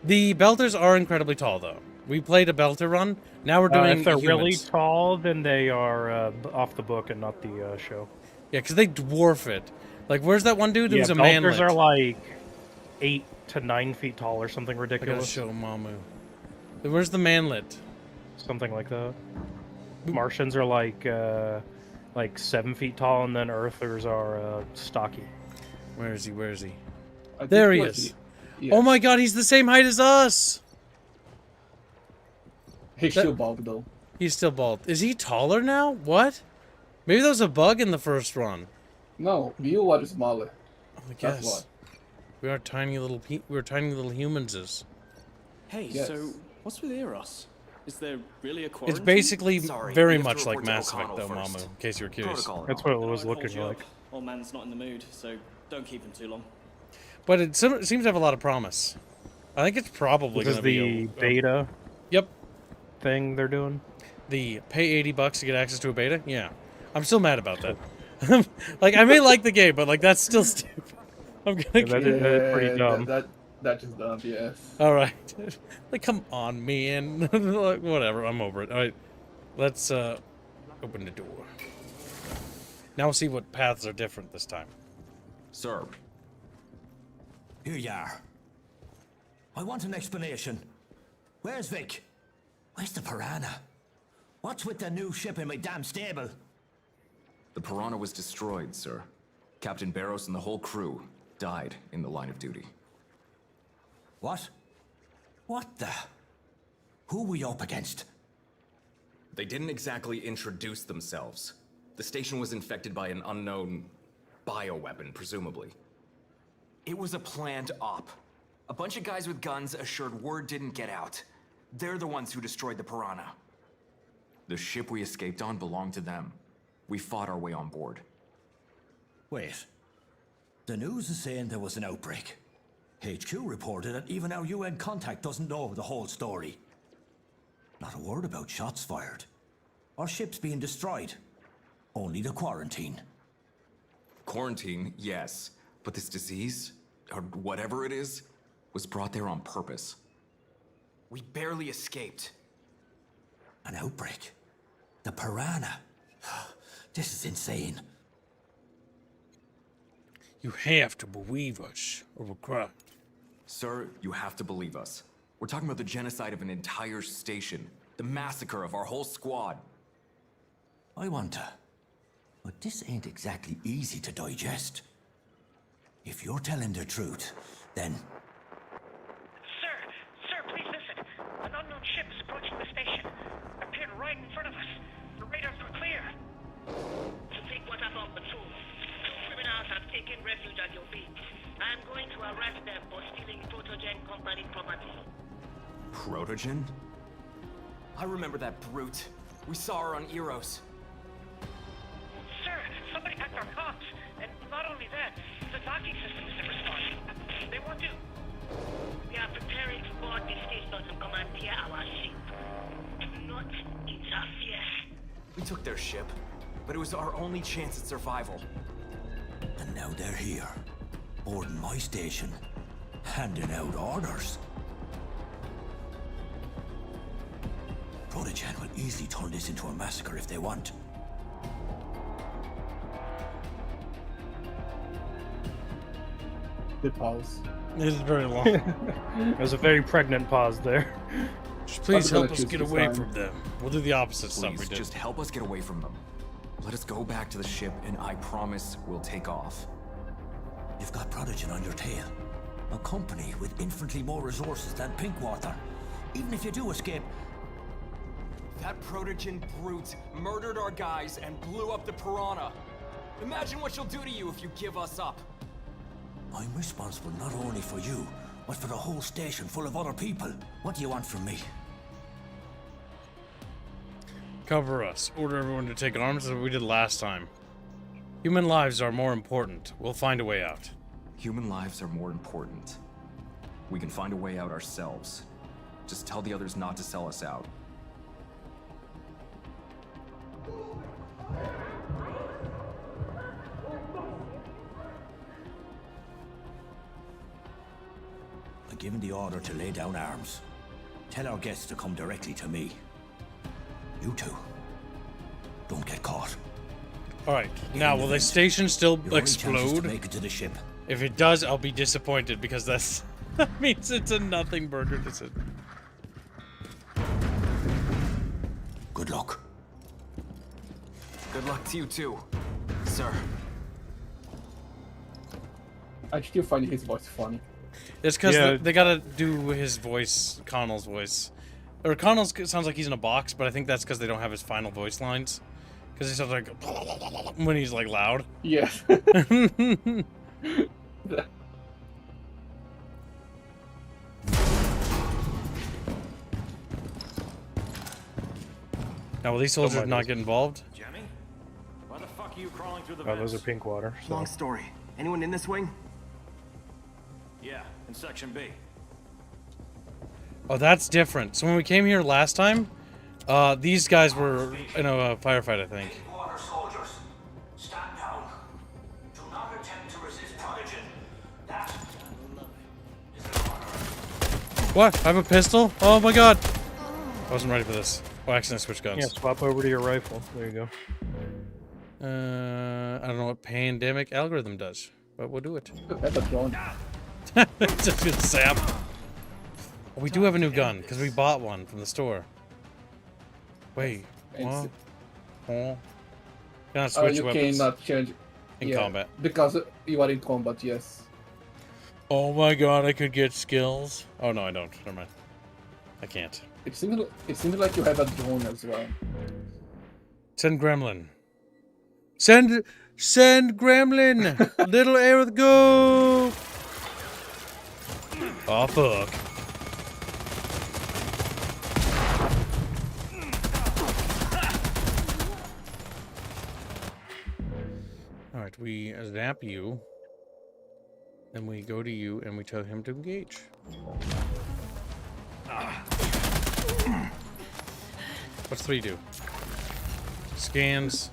The Belters are incredibly tall, though. We played a Belter run. Now we're doing if they're humans. really tall, then they are off the book and not the show. Yeah, because they dwarf it. Like, where's that one dude who's a Belters manlet? are like 8 to 9 feet tall or something I gotta ridiculous. show Mamu. Where's the manlet? Something like that. Martians are like 7 feet tall, and then Earthers are stocky. Where is he? Where is he? There he is. Oh my god, he's the same height as us! He's still bald, though. He's still bald. Is he taller now? What? Maybe there was a bug in the first run. No, you are smaller. I guess. That's why. We are tiny little humanses. Hey, Yes. so what's with Eros? Is there really a quarantine? It's basically Sorry, very we have to much like report to Mass Effect, O'Connell though, first. Mamu, in case you're curious. Protocol. That's what it was I'd hold looking you like. up. Old man's not in the mood, so don't keep him too long. But it seems to have a lot of promise. I think it's probably This going is to be the beta Yep. thing they're doing. The pay $80 to get access to a beta? Yeah. I'm still mad about that. Like, I may like the game, but, like, that's still stupid. I'm gonna That is pretty dumb. That is dumb, yes. Alright. Like, come on, man. Like, whatever, I'm over it. Alright. Let's, open the door. Now we'll see what paths are different this time. Sir. Here you are. I want an explanation. Where's Vic? Where's the Piranha? What's with the new ship in my damn stable? The Piranha was destroyed, sir. Captain Barros and the whole crew died in the line of duty. What? What the? Who were you up against? They didn't exactly introduce themselves. The station was infected by an unknown bioweapon, presumably. It was a planned op. A bunch of guys with guns assured word didn't get out. They're the ones who destroyed the Piranha. The ship we escaped on belonged to them. We fought our way on board. Wait. The news is saying there was an outbreak. HQ reported that even our UN contact doesn't know the whole story. Not a word about shots fired. Or ships being destroyed. Only the quarantine. Quarantine, yes. But this disease, or whatever it is, was brought there on purpose. We barely escaped. An outbreak? The Piranha? This is insane. You have to believe us, or we'll cry. Sir, you have to believe us. We're talking about the genocide of an entire station. The massacre of our whole squad. I wonder. But this ain't exactly easy to digest. If you're telling the truth, then... Sir, please listen. An unknown ship is approaching the station. Appeared right in front of us. The radars are clear. To take what I've on patrol. Two criminals have taken refuge at your beat. I am going to arrest them for stealing Protogen Company property. Protogen? I remember that brute. We saw her on Eros. Sir, somebody hacked our comms. And not only that, the docking system isn't responding. They want to... We are preparing to board the station to commandeer our ship. Do not interfere. We took their ship, but it was our only chance at survival. And now they're here. Boarding my station. Handing out orders. Protogen will easily turn this into a massacre if they want. Good pause. It is very long. There's a very pregnant pause there. Just please help us get away from them. We'll do the opposite stuff we Please, did. just help us get away from them. Let us go back to the ship, and I promise we'll take off. You've got Protogen on your tail. A company with infinitely more resources than Pinkwater. Even if you do escape... That Protogen brute murdered our guys and blew up the Piranha. Imagine what she'll do to you if you give us up. I'm responsible not only for you, but for the whole station full of other people. What do you want from me? Cover us. Order everyone to take arms as we did last time. Human lives are more important. We'll find a way out. Human lives are more important. We can find a way out ourselves. Just tell the others not to sell us out. I've given the order to lay down arms. Tell our guests to come directly to me. You two, don't get caught. Alright, now will the station still Your only chance is to explode? make it to the ship. If it does, I'll be disappointed because that means it's a nothing burger decision. Good luck. Good luck to you too, sir. I still find his voice funny. It's because they gotta do his voice, Connell's voice. Or Connell's sounds like he's in a box, but I think that's because they don't have his final voice lines. Because he sounds like when he's like loud. Yeah. Now, will these soldiers not get involved? Jemmy? Why the fuck are you crawling through the Oh, those are vents? Pinkwater. So. Long story. Anyone in this wing? Yeah, in Section B. Oh, that's different. So when we came here last time, these guys were in a firefight, I think. Water soldiers, stand down. Do not attempt to resist Protogen. That is an order. What? I have a pistol? Oh my god! I wasn't ready for this. Oh, I accidentally switched guns. Yeah, swap over to your rifle. There you go. I don't know what pandemic algorithm does, but we'll do it. That's a drone. Just gonna sap. We do have a new gun, because we bought one from the store. Wait. It's- Can I switch you weapons? cannot change In combat. because you are in combat. Yes. Oh my god, I could get skills. Oh no, I don't. Never mind. I can't. It seems like you have a drone as well. Send Gremlin. Send Gremlin. Little arrow go. Oh fuck. All right, we zap you. Then we go to you and we tell him to engage. What's 3 do? Scans.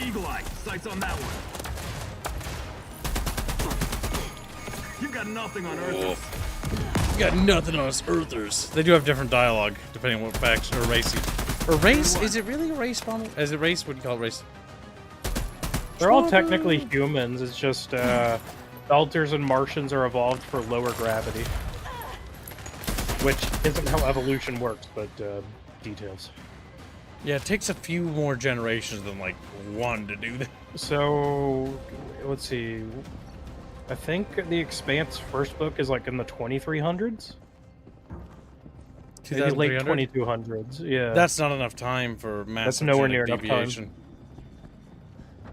Eagle Eye, sights on that one. You got nothing on Earth. You got nothing on us Earthers. They do have different dialogue depending on what faction or race you. Or race? Is it really a race, Bomber? Is it race? What do you call it, race? They're all technically humans. It's just Belters and Martians are evolved for lower gravity, which isn't how evolution works, but details. Yeah, it takes a few more generations than like 1 to do that. So, let's see. I think the Expanse first book is like in the 2300s. Maybe late 2200s. Yeah. That's not enough time for massive That's nowhere near enough deviation. time.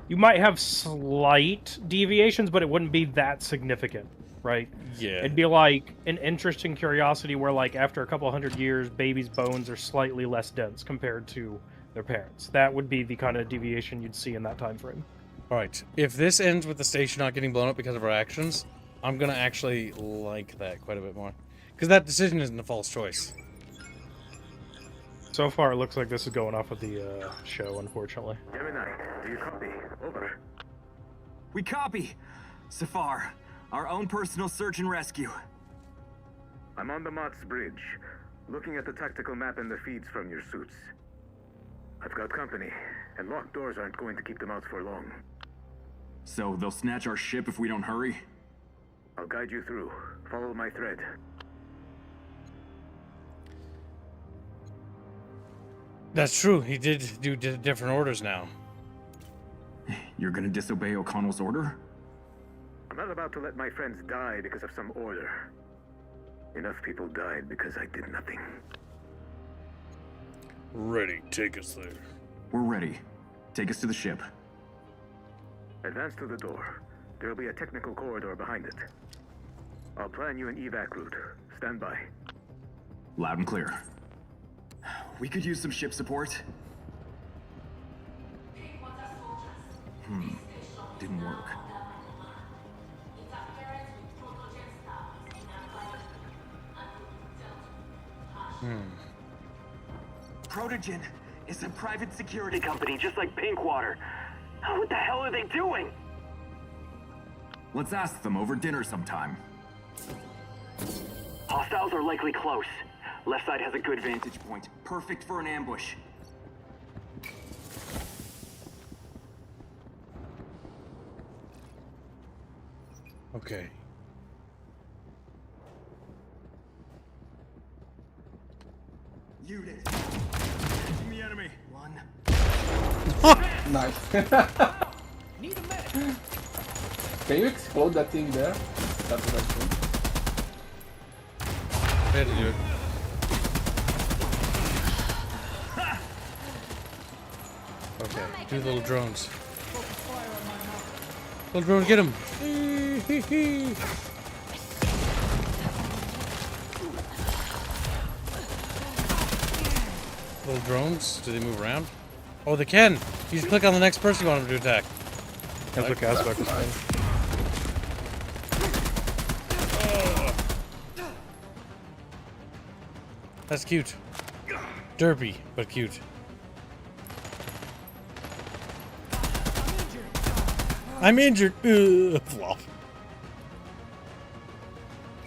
You might have slight deviations, but it wouldn't be that significant, right? Yeah. It'd be like an interesting curiosity where, like, after a couple hundred years, babies' bones are slightly less dense compared to their parents. That would be the kind of deviation you'd see in that time frame. All right. If this ends with the station not getting blown up because of our actions, I'm going to actually like that quite a bit more. Because that decision isn't a false choice. So far, it looks like this is going off with the show, unfortunately. Gemini, do you copy? Over. We copy. Safar, our own personal search and rescue. I'm on the Mott's Bridge, looking at the tactical map and the feeds from your suits. I've got company, and locked doors aren't going to keep them out for long. So they'll snatch our ship if we don't hurry? I'll guide you through. Follow my thread. That's true. He did do different orders now. You're gonna disobey O'Connell's order? I'm not about to let my friends die because of some order. Enough people died because I did nothing. Ready. Take us there. We're ready. Take us to the ship. Advance to the door. There'll be a technical corridor behind it. I'll plan you an evac route. Stand by. Loud and clear. We could use some ship support. Didn't work. Protogen is a private security company just like Pinkwater. What the hell are they doing? Let's ask them over dinner sometime. Hostiles are likely close. Left side has a good Vantage point. Perfect for an ambush. Okay. Unit. The enemy. One. Nice. Can you explode that thing there? That's what I think. I had to do it. Okay, do little drones. Little drones, get him! Little drones, do they move around? Oh, they can! You just click on the next person you want them to attack. That's what Casback was saying. That's cute. Derpy, but cute. I'm injured. Flop.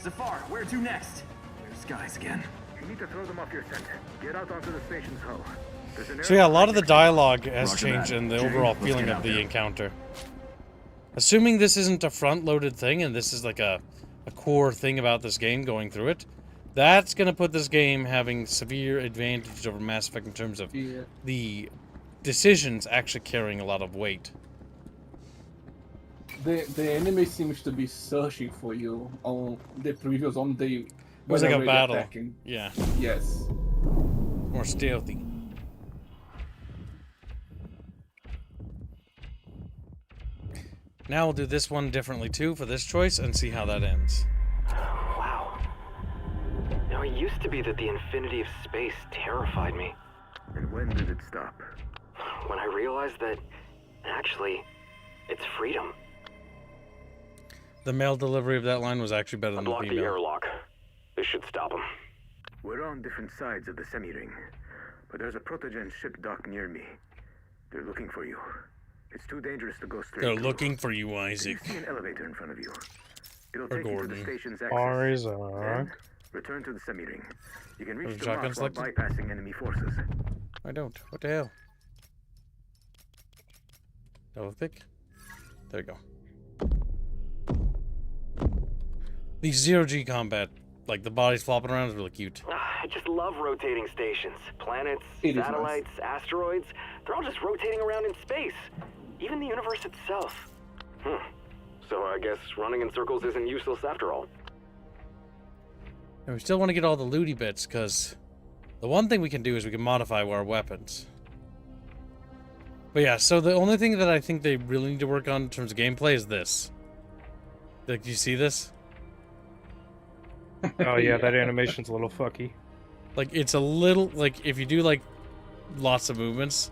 Zafar, where to next? There's guys again. You need to throw them off your scent. Get out onto the station's hull. So yeah, a lot of the dialogue has Roger changed that. in the Jay, overall let's feeling get of out the there. encounter. Assuming this isn't a front-loaded thing and this is like a core thing about this game going through it, That's gonna put this game having severe advantage over Mass Effect in terms of the decisions actually carrying a lot of weight. The enemy seems to be searching for you on the previous on the. It was like a battle. Attacking. Yeah. Yes. More stealthy. Now we'll do this one differently too for this choice and see how that ends. Wow. Now, it used to be that the infinity of space terrified me. And when did it stop? When I realized that, actually, it's freedom. The mail delivery of that line was actually better than the Block the female. airlock. This should stop him. We're on different sides of the semi-ring, but there's a protogen ship dock near me. They're looking for you. It's too dangerous to go straight. They're through. looking for you, Isaac. You see an elevator in front of you. It'll Or take you to Gordon. the station's access. Isaac. Then, return to the semi-ring. You can reach Was the shotgun lock while selected? bypassing enemy forces. I don't. What the hell? Double pick. There you go. The zero-G combat, like the bodies flopping around, is really cute. I just love rotating stations. Planets, It is satellites, asteroids. They're all just rotating around in space. Even the universe itself. So I guess running in circles isn't useless after all. And we still want to get all the looty bits, because the one thing we can do is we can modify our weapons. But yeah, so the only thing that I think they really need to work on in terms of gameplay is this. Like, do you see this? Oh yeah, that animation's a little fucky. Like, it's a little, like, if you do, like, lots of movements,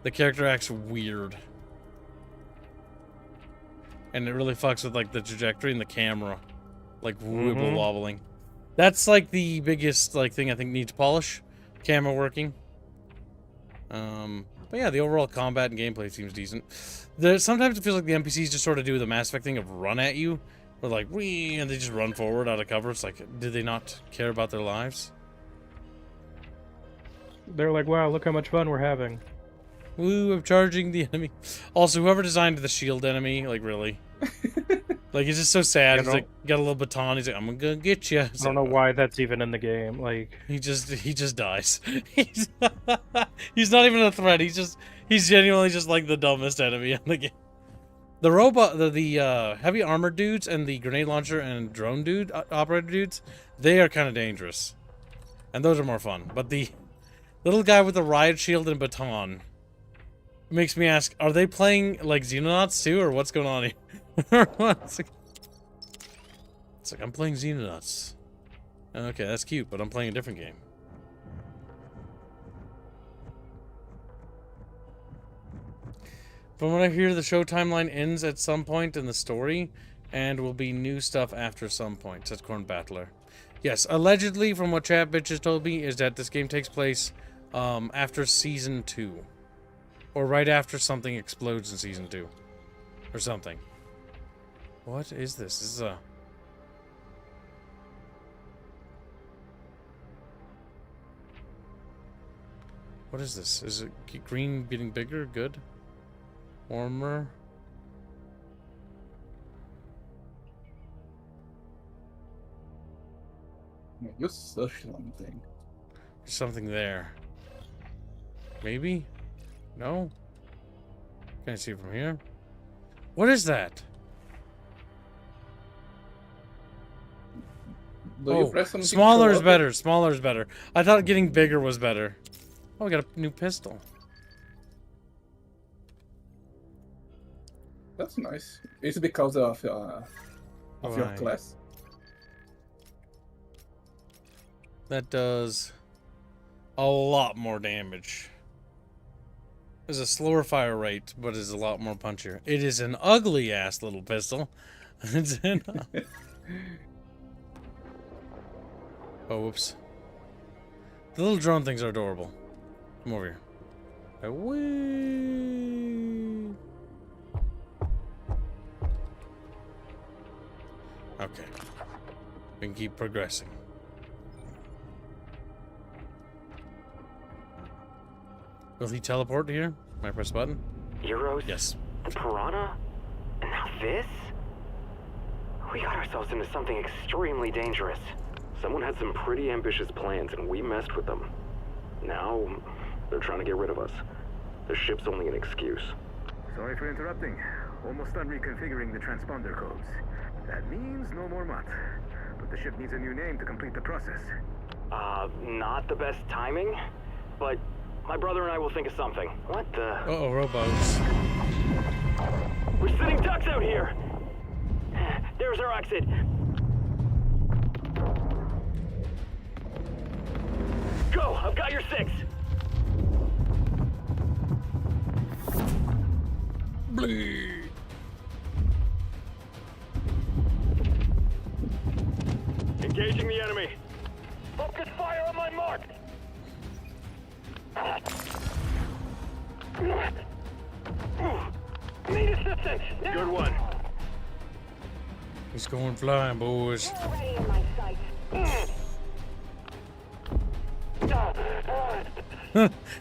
the character acts weird. And it really fucks with, like, the trajectory and the camera. Like, wibble wobbling. That's, like, the biggest, like, thing I think needs polish. Camera working. But yeah, the overall combat and gameplay seems decent. Sometimes it feels like the NPCs just sort of do the Mass Effect thing of run at you. Or like, wee, and they just run forward out of cover. It's like, did they not care about their lives? They're like, wow, look how much fun we're having. Woo, I'm charging the enemy. Also, whoever designed the shield enemy, like, really? Like, he's just so sad. He's like, got a little baton. He's like, I'm gonna get you. I don't know why that's even in the game. Like, he just dies. He's not even a threat. He's genuinely just like the dumbest enemy in the game. The robot, the heavy armored dudes and the grenade launcher and drone dude operator dudes, they are kind of dangerous, and those are more fun. But the little guy with the riot shield and baton makes me ask: are they playing like Xenonauts too, or what's going on here? It's like I'm playing Xenonauts. Okay, that's cute, but I'm playing a different game. From what I hear, the show timeline ends at some point in the story, and will be new stuff after some point, says Corn Battler. Yes, allegedly, from what chat bitches told me, is that this game takes place after Season 2. Or right after something explodes in Season 2. Or something. What is this? This is a... What is this? Is it green getting bigger? Good. Warmer. You searched something. There's something there. Maybe? No? Can I see it from here? What is that? Smaller is better. Smaller is better. I thought getting bigger was better. Oh, we got a new pistol. That's nice. It's because of your class. That does a lot more damage. There's a slower fire rate, but is a lot more punchier. It is an ugly ass little pistol. Oh, whoops. The little drone things are adorable. Come over here. Whee! Okay. We can keep progressing. Will he teleport here? Can I press a button? Euros? Yes. The Piranha? And now this? We got ourselves into something extremely dangerous. Someone had some pretty ambitious plans and we messed with them. Now, they're trying to get rid of us. The ship's only an excuse. Sorry for interrupting. Almost done reconfiguring the transponder codes. That means no more MUT. But the ship needs a new name to complete the process. Not the best timing, but my brother and I will think of something. What the? Uh-oh, robots. We're sitting ducks out here! There's our exit. Go! I've got your 6! Bleed. Engaging the enemy. Focus fire on my mark! Need assistance! Good one. He's going flying, boys. Already in my sight.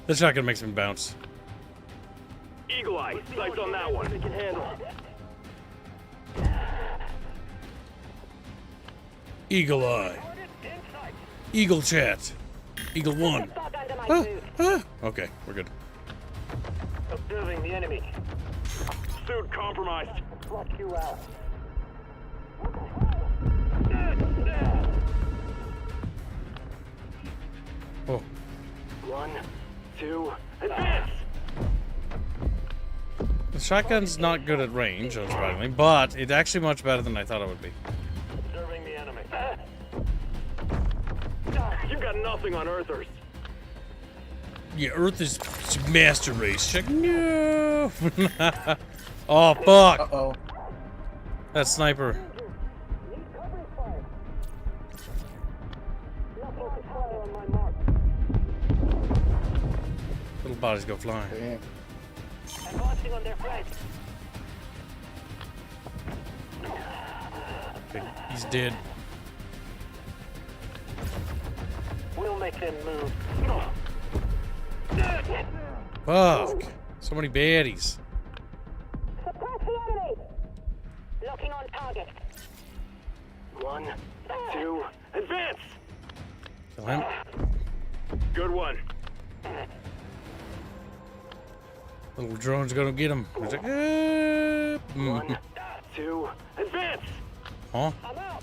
The shotgun makes him bounce. Eagle Eye, sights on that one. Can handle. Eagle Eye. Eagle Chat. Eagle 1. Okay, we're good. Observing the enemy. Suit compromised. Flush you out. Oh. 1, 2, advance! The shotgun's not good at range, unsurprisingly, but it's actually much better than I thought it would be. Observing the enemy. You've got nothing on Earthers. Yeah, Earth is master race. Check. No. Oh fuck. Uh-oh. That sniper. Little bodies go flying. Damn. Advancing on their flank. Okay, he's dead. We'll make them move. Fuck. So many baddies. Suppress the enemy. Locking on target. 1, 2, advance! Kill him. Good one. Little drone's gonna get him. He's like, 1, 2, advance! Huh? I'm out.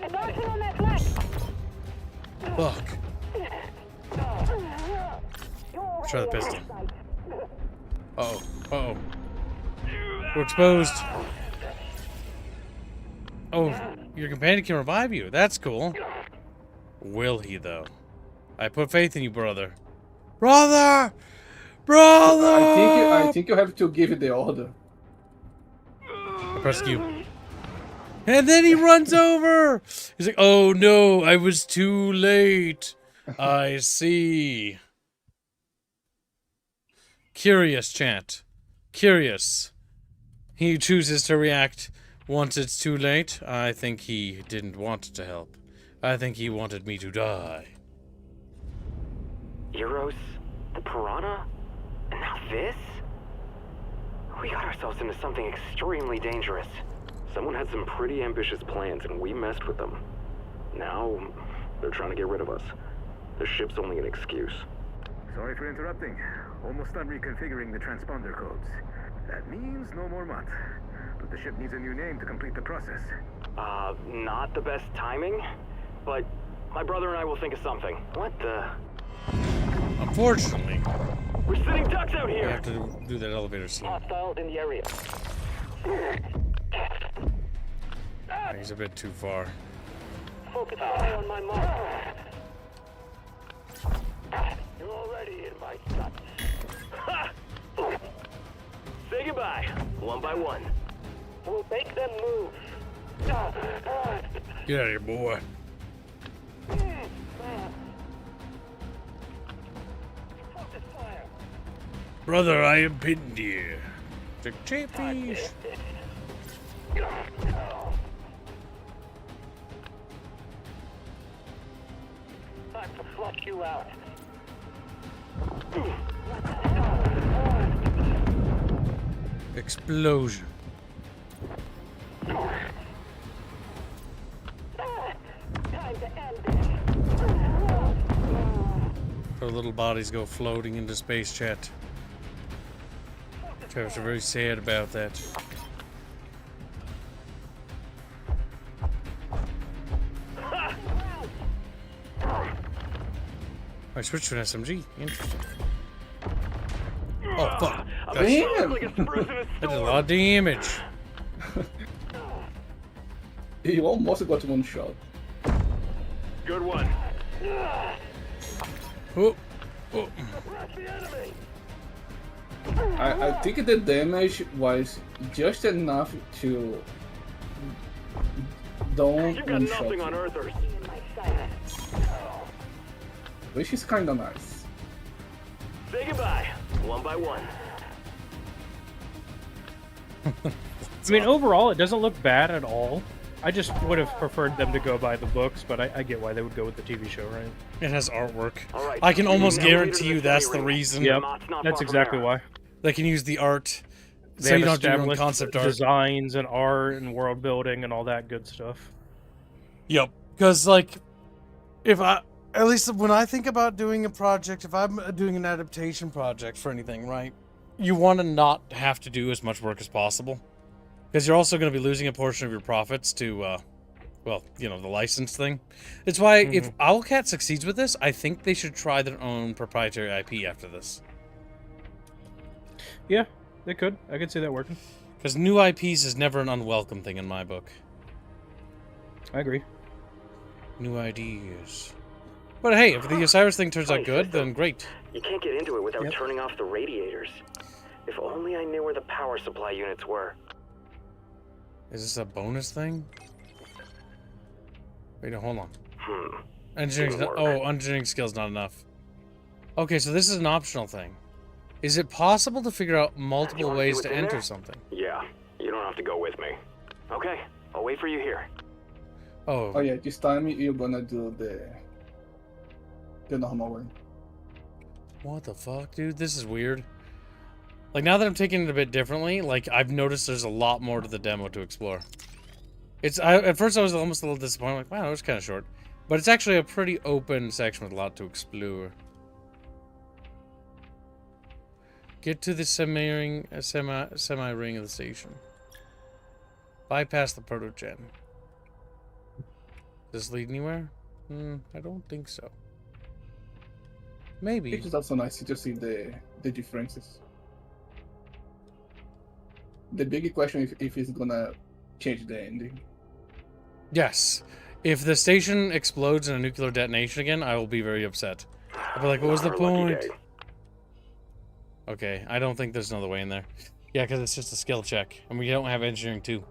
Advancing on their flank. Fuck. Try the pistol. Uh-oh. Uh-oh. We're exposed. Oh, your companion can revive you. That's cool. Will he, though? I put faith in you, brother. Brother! Brother! I think you have to give it the order. I press Q. And then he runs over! He's like, oh no, I was too late. I see. Curious, chat. Curious. He chooses to react once it's too late. I think he didn't want to help. I think he wanted me to die. Eros, the Piranha, and now this? We got ourselves into something extremely dangerous. Someone had some pretty ambitious plans and we messed with them. Now, they're trying to get rid of us. The ship's only an excuse. Sorry for interrupting. Almost done reconfiguring the transponder codes. That means no more MUT. But the ship needs a new name to complete the process. Not the best timing, but my brother and I will think of something. What the? Unfortunately, we're sitting ducks out here. We have to do that elevator scene. Hostiles in the area. He's a bit too far. Focus fire on my mark. You're already in my sight. Say goodbye, one by one. We'll make them move. Get out of here, boy. Focus fire. Brother, I am pinned here. The Chatfish. Time to flush you out. Explosion. Time to end this. bodies go floating into space, chat. Travis are very sad about that. I switched to an SMG. Interesting. Oh, fuck. Damn! That did a lot of damage. You almost got one shot. Good one. Oh. Oh. I think the damage was just enough to don't You've got one nothing shot on you. Earthers. Which is kinda nice. Say goodbye, one by one. I mean, overall, it doesn't look bad at all. I just would have preferred them to go by the books, but I get why they would go with the TV show, right? It has artwork. Right, I can almost now guarantee leader you of the that's Sunny the Ring. reason. Yep, Not far that's from exactly there. why. They can use the art, They so you have don't have to do your own established concept art. designs and art and world building and all that good stuff. Yep. Because, like, if I, at least when I think about doing a project, if I'm doing an adaptation project for anything, right, you want to not have to do as much work as possible. Because you're also going to be losing a portion of your profits to, well, you know, the license thing. It's why if Owlcat succeeds with this, I think they should try their own proprietary IP after this. Yeah, they could. I could see that working. Because new IPs is never an unwelcome thing in my book. I agree. New ideas. But hey, if the Osiris thing turns out good, then great. You can't get into it without turning off the radiators. If only I knew where the power supply units were. Is this a bonus thing? Wait, no, hold on. Engineering, Didn't work. oh, engineering skill's not enough. Okay, so this is an optional thing. Is it possible to figure out You multiple wanna see ways what's to in enter there? something? Yeah, you don't have to go with me. Okay, I'll wait for you here. Oh. Oh yeah, this time you're gonna do the normal way. What the fuck, dude? This is weird. Like, now that I'm taking it a bit differently, like, I've noticed there's a lot more to the demo to explore. At first I was almost a little disappointed, like, wow, it was kind of short. But it's actually a pretty open section with a lot to explore. Get to the semi-ring of the station. Bypass the proto-gen. Does this lead anywhere? I don't think so. Maybe. It is also nice to see the differences. The big question is if it's gonna change the ending. Yes. If the station explodes in a nuclear detonation again, I will be very upset. I'll be like, what was the Not our lucky point? day. Okay, I don't think there's another way in there. Yeah, because it's just a skill check. And we don't have engineering 2.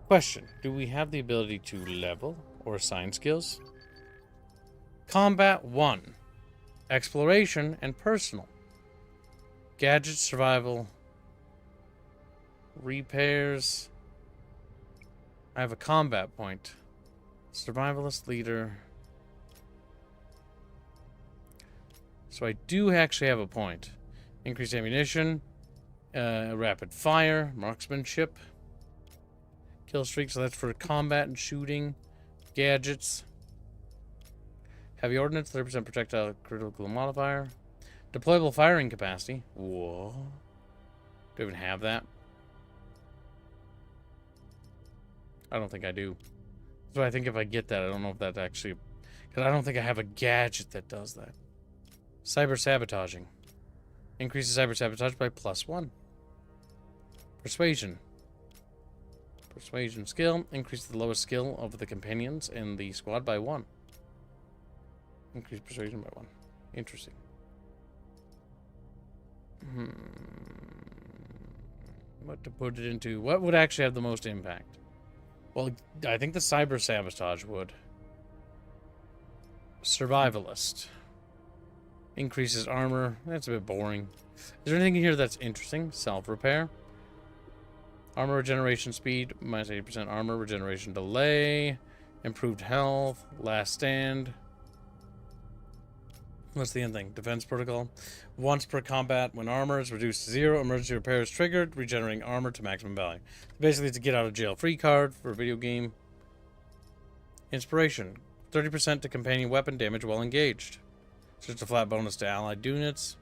Question. Do we have the ability to level or assign skills? Combat 1. Exploration and personal. Gadget survival. Repairs. I have a combat point. Survivalist leader. So I do actually have a point. Increased ammunition. Rapid fire. Marksmanship. Kill streak, so that's for combat and shooting. Gadgets. Heavy ordnance, 30% projectile critical modifier. Deployable firing capacity. Whoa. Do I even have that? I don't think I do. So I think if I get that, I don't know if that actually... Because I don't think I have a gadget that does that. Cyber sabotaging. Increases cyber sabotage by +1. Persuasion. Persuasion skill. Increases the lowest skill of the companions in the squad by 1. Increase persuasion by 1. Interesting. What to put it into? What would actually have the most impact? Well, I think the cyber sabotage would. Survivalist. Increases armor. That's a bit boring. Is there anything in here that's interesting? Self-repair. Armor regeneration speed. Minus 80% armor regeneration delay. Improved health. Last stand. What's the end thing? Defense protocol. Once per combat, when armor is reduced to 0, emergency repair is triggered, regenerating armor to maximum value. Basically, it's a get out of jail free card for a video game. Inspiration. 30% to companion weapon damage while engaged. It's just a flat bonus to allied units.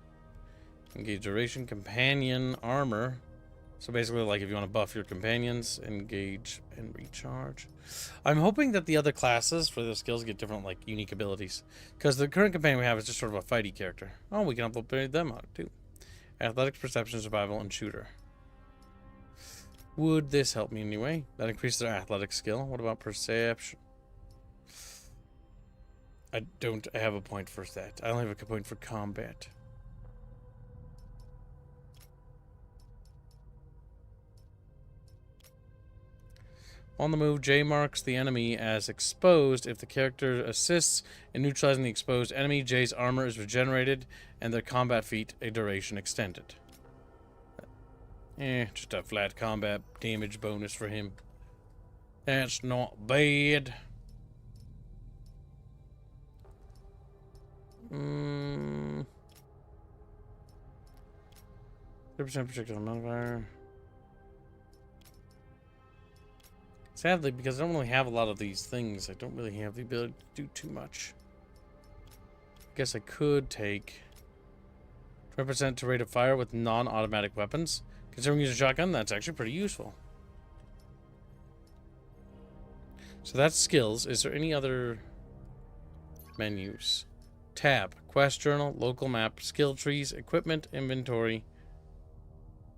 Engage duration, companion, armor. So basically, like, if you want to buff your companions, engage and recharge. I'm hoping that the other classes for their skills get different, like, unique abilities. Because the current companion we have is just sort of a fighty character. Oh, we can upgrade them out, too. Athletics, perception, survival, and shooter. Would this help me anyway? That increases their athletic skill. What about perception? I don't have a point for that. I only have a point for combat. On the move, J marks the enemy as exposed. If the character assists in neutralizing the exposed enemy, J's armor is regenerated and their combat feat a duration extended. Just a flat combat damage bonus for him. That's not bad. 30% projectile modifier. Sadly, because I don't really have a lot of these things, I don't really have the ability to do too much. I guess I could take 20% to rate of fire with non-automatic weapons. Considering using a shotgun, that's actually pretty useful. So that's skills. Is there any other menus? Tab, quest journal, local map, skill trees, equipment, inventory.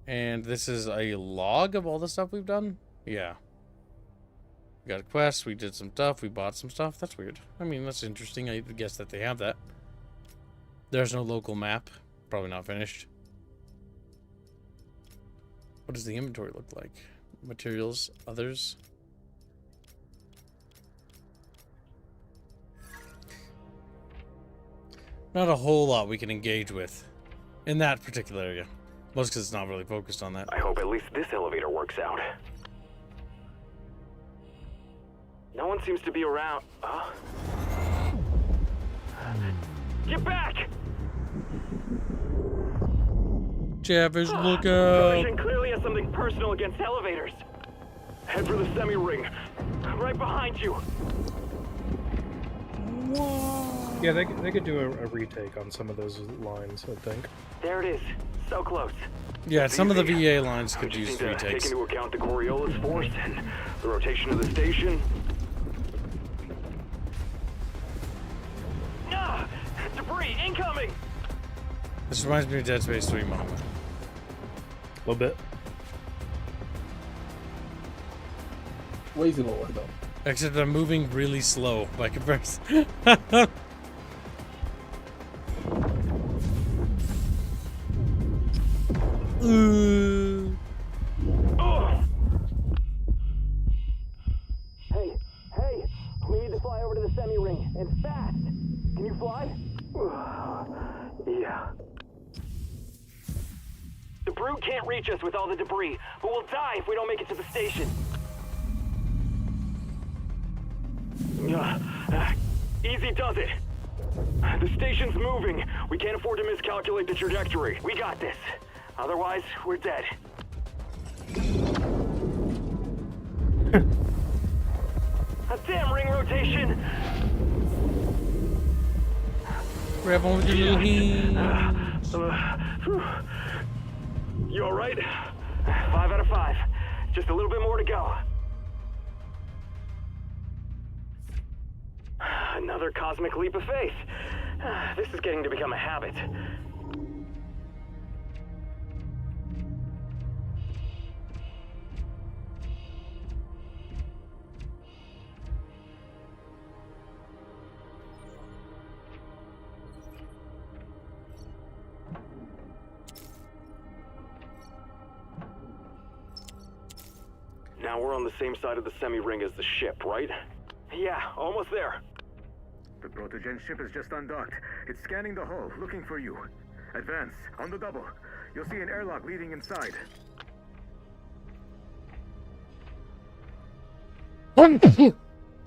And this is a log of all the stuff we've done? Yeah. We got a quest, we did some stuff, we bought some stuff. That's weird. I mean, that's interesting. I guess that they have that. There's no local map. Probably not finished. What does the inventory look like? Materials, others. Not a whole lot we can engage with in that particular area. Most because it's not really focused on that. I hope at least this elevator works out. No one seems to be around. Get back! Chatfish, look Persian out! clearly has something personal against elevators. Head for the semi-ring. Right behind you. Whoa. Yeah, they could do a retake on some of those lines, I think. There it is. So close. Yeah, some of the VA lines could use Take retakes. into account the Coriolis force and the rotation of the station. Debris incoming! This reminds me of Dead Space 3 moment. A little bit. Way lower though. Except I'm moving really slow by comparison. Hey, we need to fly over to the semi-ring, and fast! Can you fly? Yeah. The Brood can't reach us with all the debris, but we'll die if we don't make it to the station. Easy does it. The station's moving. We can't afford to miscalculate the trajectory. We got this. Otherwise, we're dead. A damn ring rotation! Grab on with your little hands. You alright? 5 out of 5. Just a little bit more to go. Another cosmic leap of faith. This is getting to become a habit. Now we're on the same side of the semi-ring as the ship, right? Yeah, almost there. The protogen ship is just undocked. It's scanning the hull, looking for you. Advance, on the double. You'll see an airlock leading inside.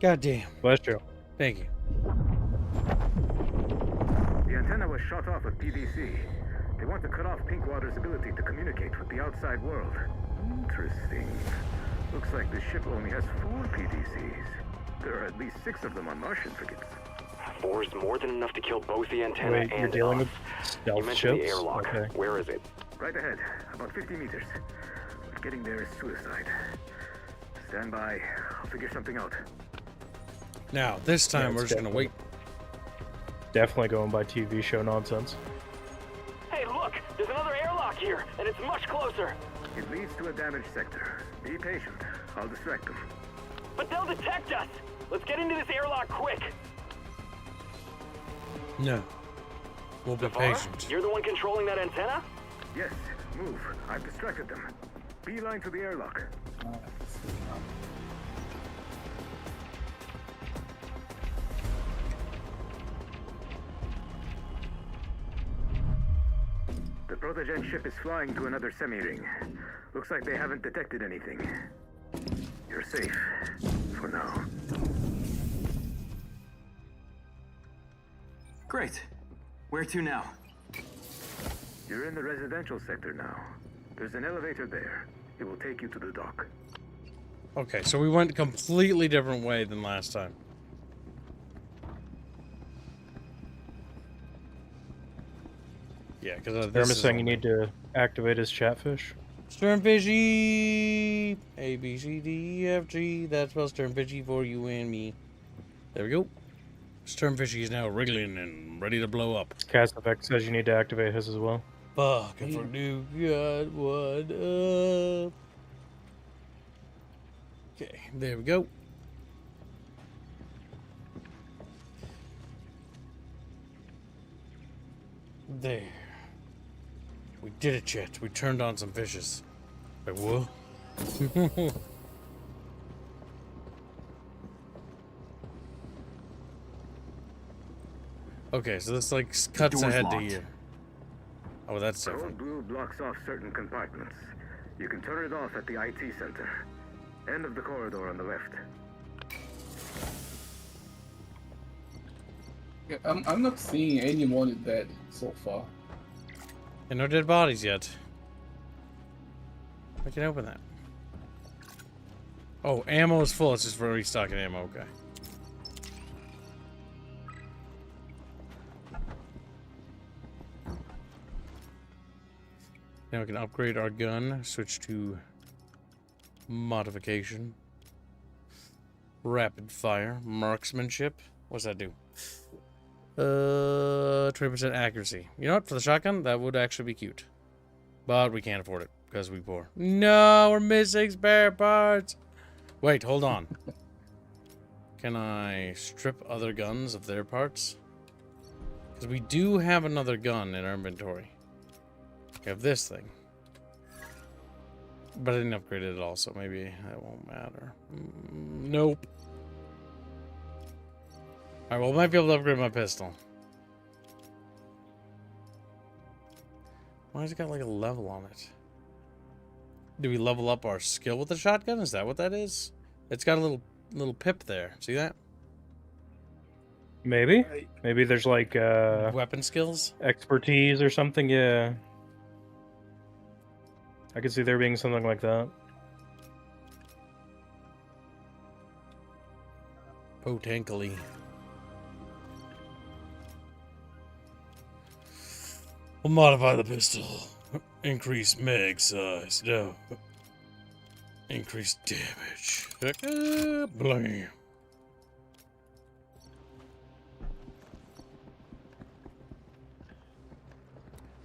Goddamn. Bless you. Thank you. The antenna was shot off with PVC. They want to cut off Pinkwater's ability to communicate with the outside world. Interesting. Looks like the ship only has 4 PVCs. There are at least 6 of them on Martian frigates. 4's more than enough to kill both the antenna Wait, and you're dealing us. with You stealth mentioned the ships? airlock. Okay. Where is it? Right ahead, about 50 meters. But getting there is suicide. Stand by. I'll figure something out. Now, this time Yeah, we're it's just gonna wait. Definitely going by TV show nonsense. Hey, look! There's another airlock here, and it's much closer. It leads to a damaged sector. Be patient. I'll distract them. But they'll detect us. Let's get into this airlock quick. No. We'll be Zafar, patient. you're the one controlling that antenna? Yes, move. I've distracted them. Beeline to the airlock. The Protogen ship is flying to another semi-ring. Looks like they haven't detected anything. You're safe. For now. Great. Where to now? You're in the residential sector now. There's an elevator there. It will take you to the dock. Okay, so we went a completely different way than last time. Yeah, because They're saying you need to activate his chatfish. Sternfishy! A, B, C, D, E, F, G. That spells Sternfishy for you and me. There we go. Sternfishy is now wriggling and ready to blow up. Cast Effect says you need to activate his as well. Fuck, if I do got one up. Okay, there we go. There. We did it, Chet. We turned on some fishes. Wait, what? Okay, so this like cuts Door's ahead to locked. here. Oh, that's different. Code blue blocks off certain compartments. You can turn it off at the IT center. End of the corridor on the left. Yeah, I'm not seeing anyone dead so far. And no dead bodies yet. I can open that. Oh, ammo is full. It's just for restocking ammo. Okay. Now we can upgrade our gun. Switch to modification. Rapid fire. Marksmanship. What's that do? 20% accuracy. You know what? For the shotgun, that would actually be cute. But we can't afford it because we poor. No, we're missing spare parts. Wait, hold on. Can I strip other guns of their parts? Because we do have another gun in our inventory. We have this thing. But I didn't upgrade it at all, so maybe that won't matter. Nope. Alright, well, I might be able to upgrade my pistol. Why has it got like a level on it? Do we level up our skill with the shotgun? Is that what that is? It's got a little pip there. See that? Maybe? Maybe there's like weapon skills? Expertise or something, yeah. I could see there being something like that. Potentially. We'll modify the pistol. Increase mag size. No. Increase damage. Blam.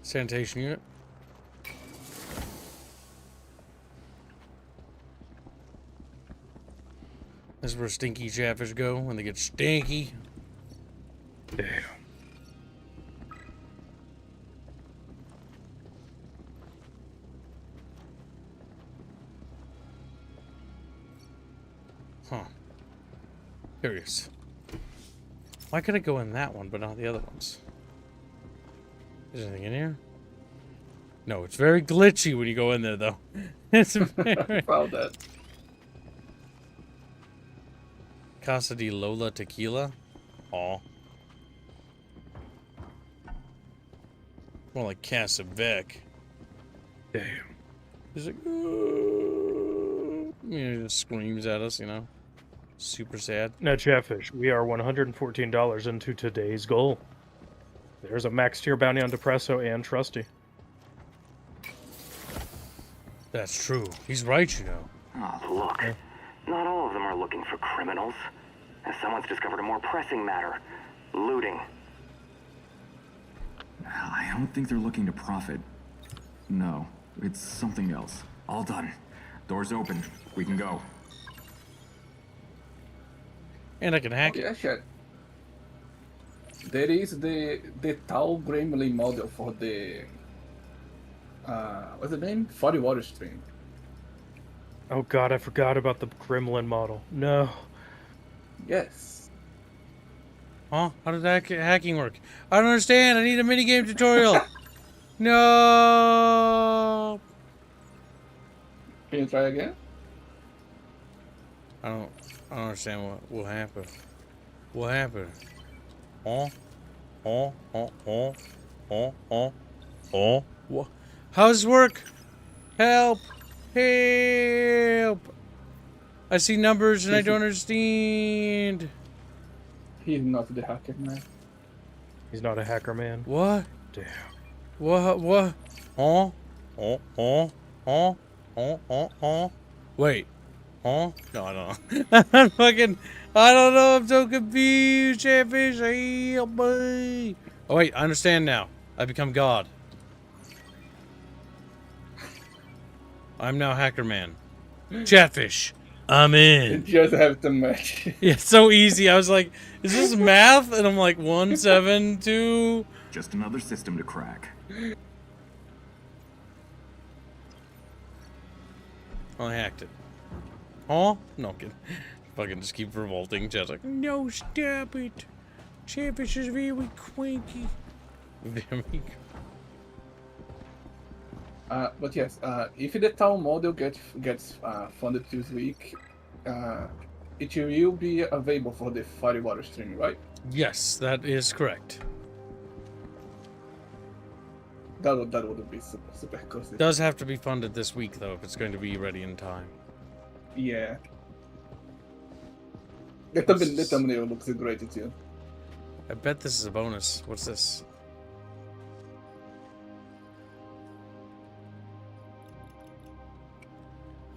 Sanitation unit. This is where stinky chatfish go when they get stinky. Damn. Huh. Curious. Why could I go in that one but not the other ones? Is there anything in here? No, it's very glitchy when you go in there though. It's very... Found that. Casa de Lola Tequila? Aw. More like Casa Vec. Damn. He's like, "Ooh." You know, he just screams at us, you know? Super sad. Now, Chatfish, we are $114 into today's goal. There's a max tier bounty on Depresso and Trusty. That's true. He's right, you know. Oh, look. Not all of them are looking for criminals. And someone's discovered a more pressing matter. Looting. I don't think they're looking to profit. No, it's something else. All done. Doors open. We can go. And I can hack it. Yeah, sure. There is the Tau Gremlin model for the what's the name? 40 water stream. Oh god, I forgot about the Gremlin model. No. Yes. Huh? How did that hacking work? I don't understand. I need a minigame tutorial. No. Can you try again? I don't understand what happened. What happened? Oh, oh, oh, oh, oh, oh, oh. What? How does this work? Help! Help! I see numbers and I don't understand. He's not the hacker man. He's not a hacker man. What? Damn. What? Oh, oh, oh, oh, oh, oh, oh. Wait. Huh? No, I don't know. I don't know. I'm so confused. Chatfish, help me. Oh, wait. I understand now. I become God. I'm now Hacker Man. Chatfish, I'm in. You just have to match. Yeah, it's so easy. I was like, is this math? And I'm like, 1, 7, 2. Just another system to crack. I hacked it. Huh? No, kidding. Fucking just keep revolting. Just like, no, stop it. Chatfish is very cranky. Very. But yes, if the town model gets funded this week, it will be available for the 40 water stream, right? Yes, that is correct. That would be super costly. Does have to be funded this week though, if it's going to be ready in time. Yeah. The thumbnail looks great too. I bet this is a bonus. What's this?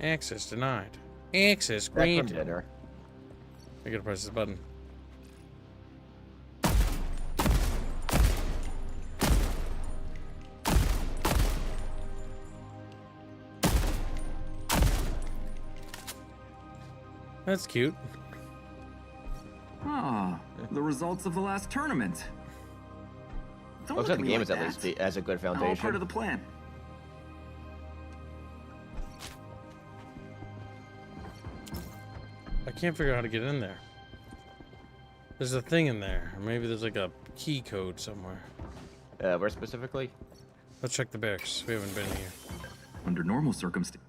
Access denied. Access granted. I gotta press this button. That's cute. Ah, the results of the last tournament. Don't Looks look like the at me game like is at that. least as a good All foundation. part of the plan. I can't figure out how to get in there. There's a thing in there. Or maybe there's like a key code somewhere. Where specifically? Let's check the barracks. We haven't been here. Under normal circumstances.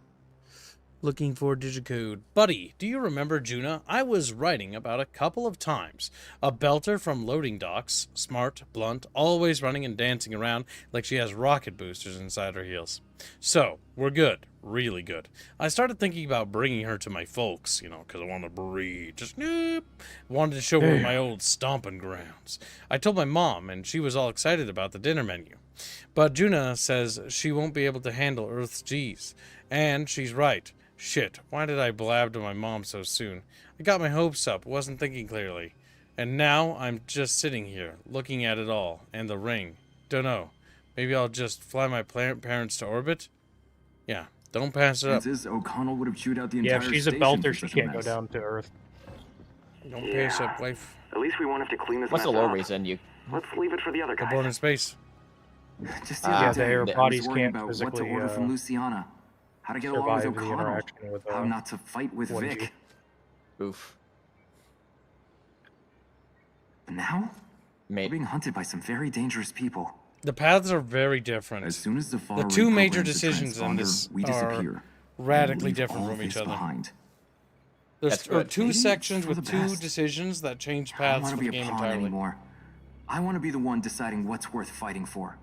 Looking for digicode. Buddy, do you remember Juna? I was writing about a couple of times. A belter from loading docks. Smart, blunt, always running and dancing around like she has rocket boosters inside her heels. So, we're good. Really good. I started thinking about bringing her to my folks, you know, because I want to breed. Just, nope. Wanted to show her my old stomping grounds. I told my mom, and she was all excited about the dinner menu. But Juna says she won't be able to handle Earth's G's. And she's right. Shit, why did I blab to my mom so soon? I got my hopes up, wasn't thinking clearly. And now I'm just sitting here, looking at it all, and the ring. Dunno. Maybe I'll just fly my parents to orbit? Yeah, don't pass it up. Chances O'Connell would have chewed out the Yeah, entire if she's a station belter, for she such a can't go mess. down to Earth. Don't pass up, wife. At least we won't have to clean this What's the mess low up. reason you? Let's leave it for the other guys. Born in space. Just the Yeah, other day, their I was bodies worrying can't about what to physically, order from Luciana. How to get along with survive the O'Connell. interaction with, How not to fight with 1G. Vic. Oof. And now? We're being hunted by some very dangerous people. The paths are very different. As soon as the far The right two major programs the decisions in transponder, this we are disappear. radically Leave different all from each this other. behind. There's That's good. two Maybe sections for with the two best. decisions that change I don't paths want for to the be a game pawn entirely. anymore. I want to be the one deciding what's worth fighting for.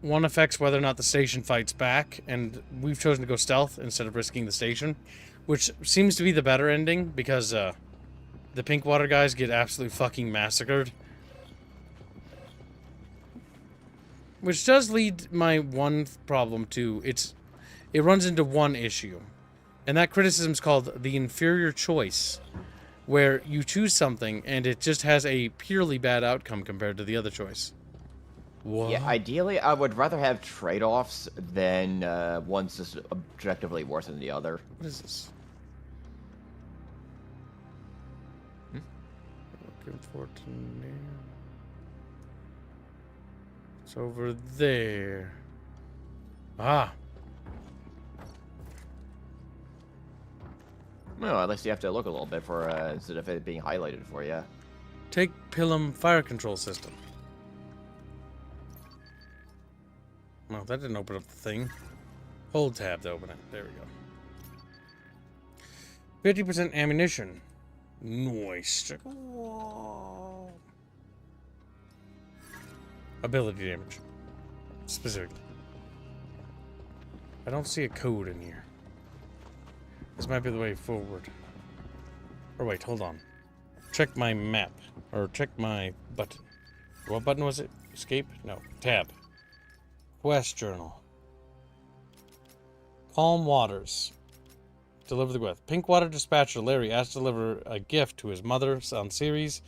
One affects whether or not the station fights back, and we've chosen to go stealth instead of risking the station. which seems to be the better ending because the pink water guys get absolutely fucking massacred. Which does lead my one problem to it runs into one issue. And that criticism is called the inferior choice, where you choose something and it just has a purely bad outcome compared to the other choice. What? Yeah, ideally, I would rather have trade-offs than one's just objectively worse than the other. What is this? Looking for it near. It's over there. Ah. No, at least you have to look a little bit for instead of it being highlighted for you. Take Pilum fire control system. No, that didn't open up the thing. Hold tab to open it. There we go. 50% ammunition. Nice. Whoa. Ability damage. Specifically. I don't see a code in here. This might be the way forward. Or wait, hold on. Check my map. Or check my button. What button was it? Escape? No. Tab. Quest journal. Calm waters. Deliver the gift. Pinkwater dispatcher Larry asked to deliver a gift to his mother on Ceres.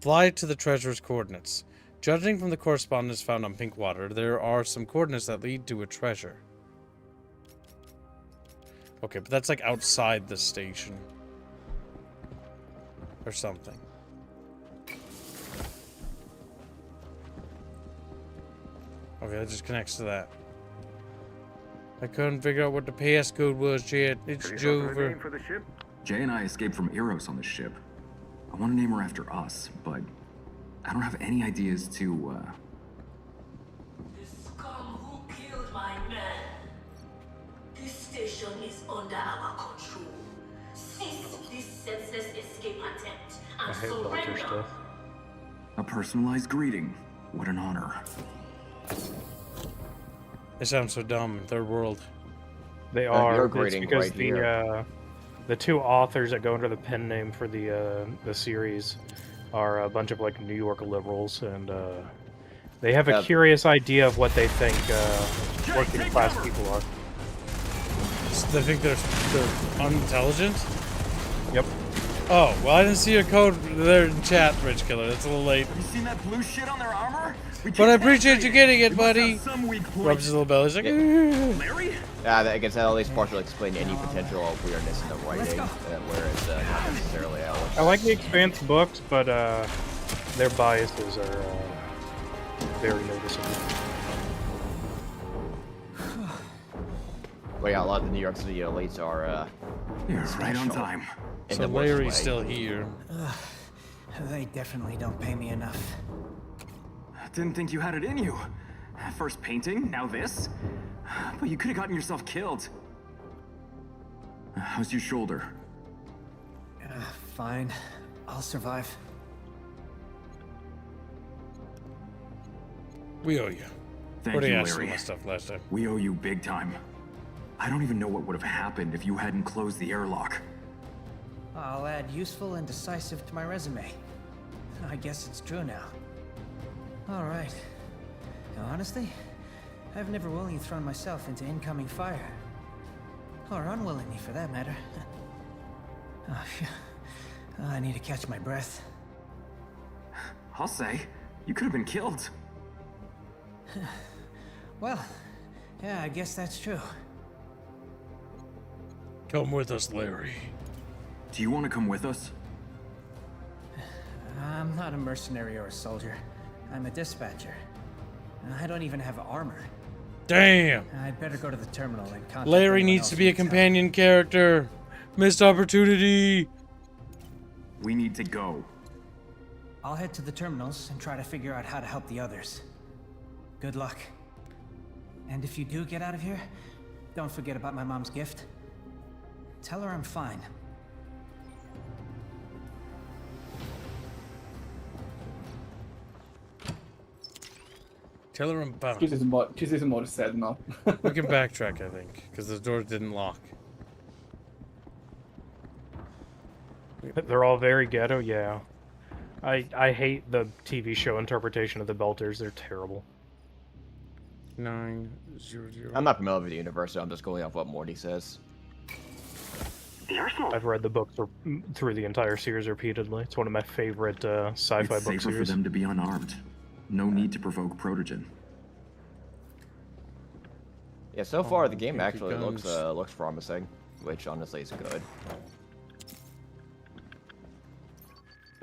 Fly to the treasure's coordinates. Judging from the correspondence found on Pinkwater, there are some coordinates that lead to a treasure. Okay, but that's like outside the station. Or something. Okay, that just connects to that. I couldn't figure out what the passcode was yet. It's Jover. For the ship? Jay and I escaped from Eros on the ship. I want to name her after us, but I don't have any ideas to, The scum who killed my man. This station is under our control. Cease this senseless escape attempt I and hate Belter surrender. stuff. a personalized greeting. What an honor. They sound so dumb in Third World. They are. You're It's grading because right the two authors that go under the pen name for the series are a bunch of like New York liberals, and they have a curious idea of what they think working class people are. So they think they're unintelligent? Yep. Oh, well, I didn't see a code there in chat, Rich Killer. That's a little late. Have you seen that blue shit on their armor? But I appreciate you getting it, buddy. Rubs his little belly. He's like, Larry? I guess that at least partially explain any potential weirdness in the writing, where it's not necessarily out. I like the Expanse books, but their biases are very noticeable. Well, yeah, a lot of the New York City elites are. You're right on time. So Larry's still here. They definitely don't pay me enough. Didn't think you had it in you. First painting, now this. But you could have gotten yourself killed. How's your shoulder? Fine. I'll survive. We owe you. Thank Already you, asked Larry. my stuff last time. We owe you big time. I don't even know what would have happened if you hadn't closed the airlock. I'll add useful and decisive to my resume. I guess it's true now. All right. Now, honestly, I've never willingly thrown myself into incoming fire. Or unwillingly, for that matter. Oh, phew. I need to catch my breath. I'll say, you could have been killed. Well, yeah, I guess that's true. Come with us, Larry. Do you want to come with us? I'm not a mercenary or a soldier. I'm a dispatcher. I don't even have armor. Damn! I'd better go to the terminal and contact Larry anyone needs else to who be a needs help. companion character. Missed opportunity. We need to go. I'll head to the terminals and try to figure out how to help the others. Good luck. And if you do get out of here, don't forget about my mom's gift. Tell her I'm fine. Tell her I'm bound. This is more sad now. We can backtrack, I think, because the door didn't lock. They're all very ghetto, yeah. I hate the TV show interpretation of the Belters. They're terrible. 900. I'm not familiar with the universe, so I'm just going off what Morty says. The arsenal. I've read the book through the entire series repeatedly. It's one of my favorite sci-fi It's book safer for series. them to be unarmed. No need to provoke protogen. Yeah, so far the Oh, game pinky actually guns. looks promising, which honestly is good.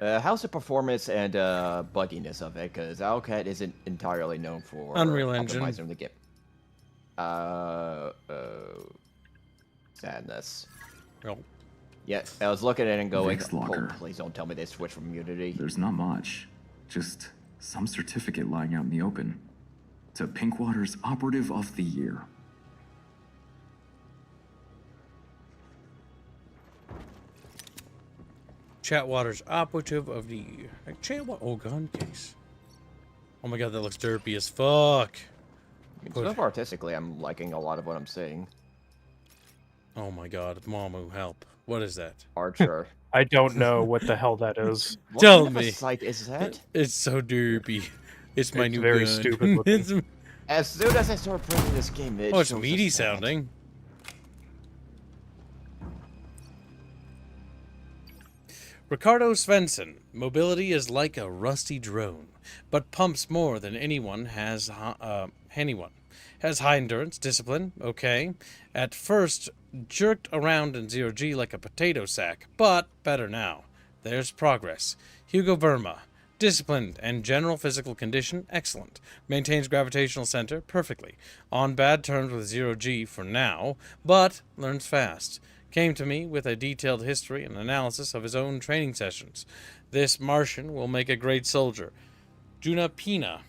How's the performance and bugginess of it? Because Owlcat isn't entirely known for Unreal Engine. optimizing the game. Sadness. No. Yeah, I was looking at it and going, Vix oh, Locker. please don't tell me they switched from Unity. There's not much. Just some certificate lying out in the open. To Pinkwater's Operative of the Year. Chatwater's operative of the year. Like oh, gun case. Oh my god, that looks derpy as fuck. So far, artistically, I'm liking a lot of what I'm seeing. Oh my god, Mamu, help. What is that? Archer. I don't know what the hell that is. Tell kind of a me. sight is that? It's so derpy. It's my It's new very gun. stupid looking. It's- As soon as I start playing this game, it oh, it's shows meaty us that. sounding. Ricardo Svensson. Mobility is like a rusty drone, but pumps more than anyone has. Has high endurance, discipline, okay. At first, jerked around in 0G like a potato sack, but better now. There's progress. Hugo Verma. Disciplined and general physical condition, excellent. Maintains gravitational center perfectly. On bad terms with 0G for now, but learns fast. Came to me with a detailed history and analysis of his own training sessions. This Martian will make a great soldier. Junapina.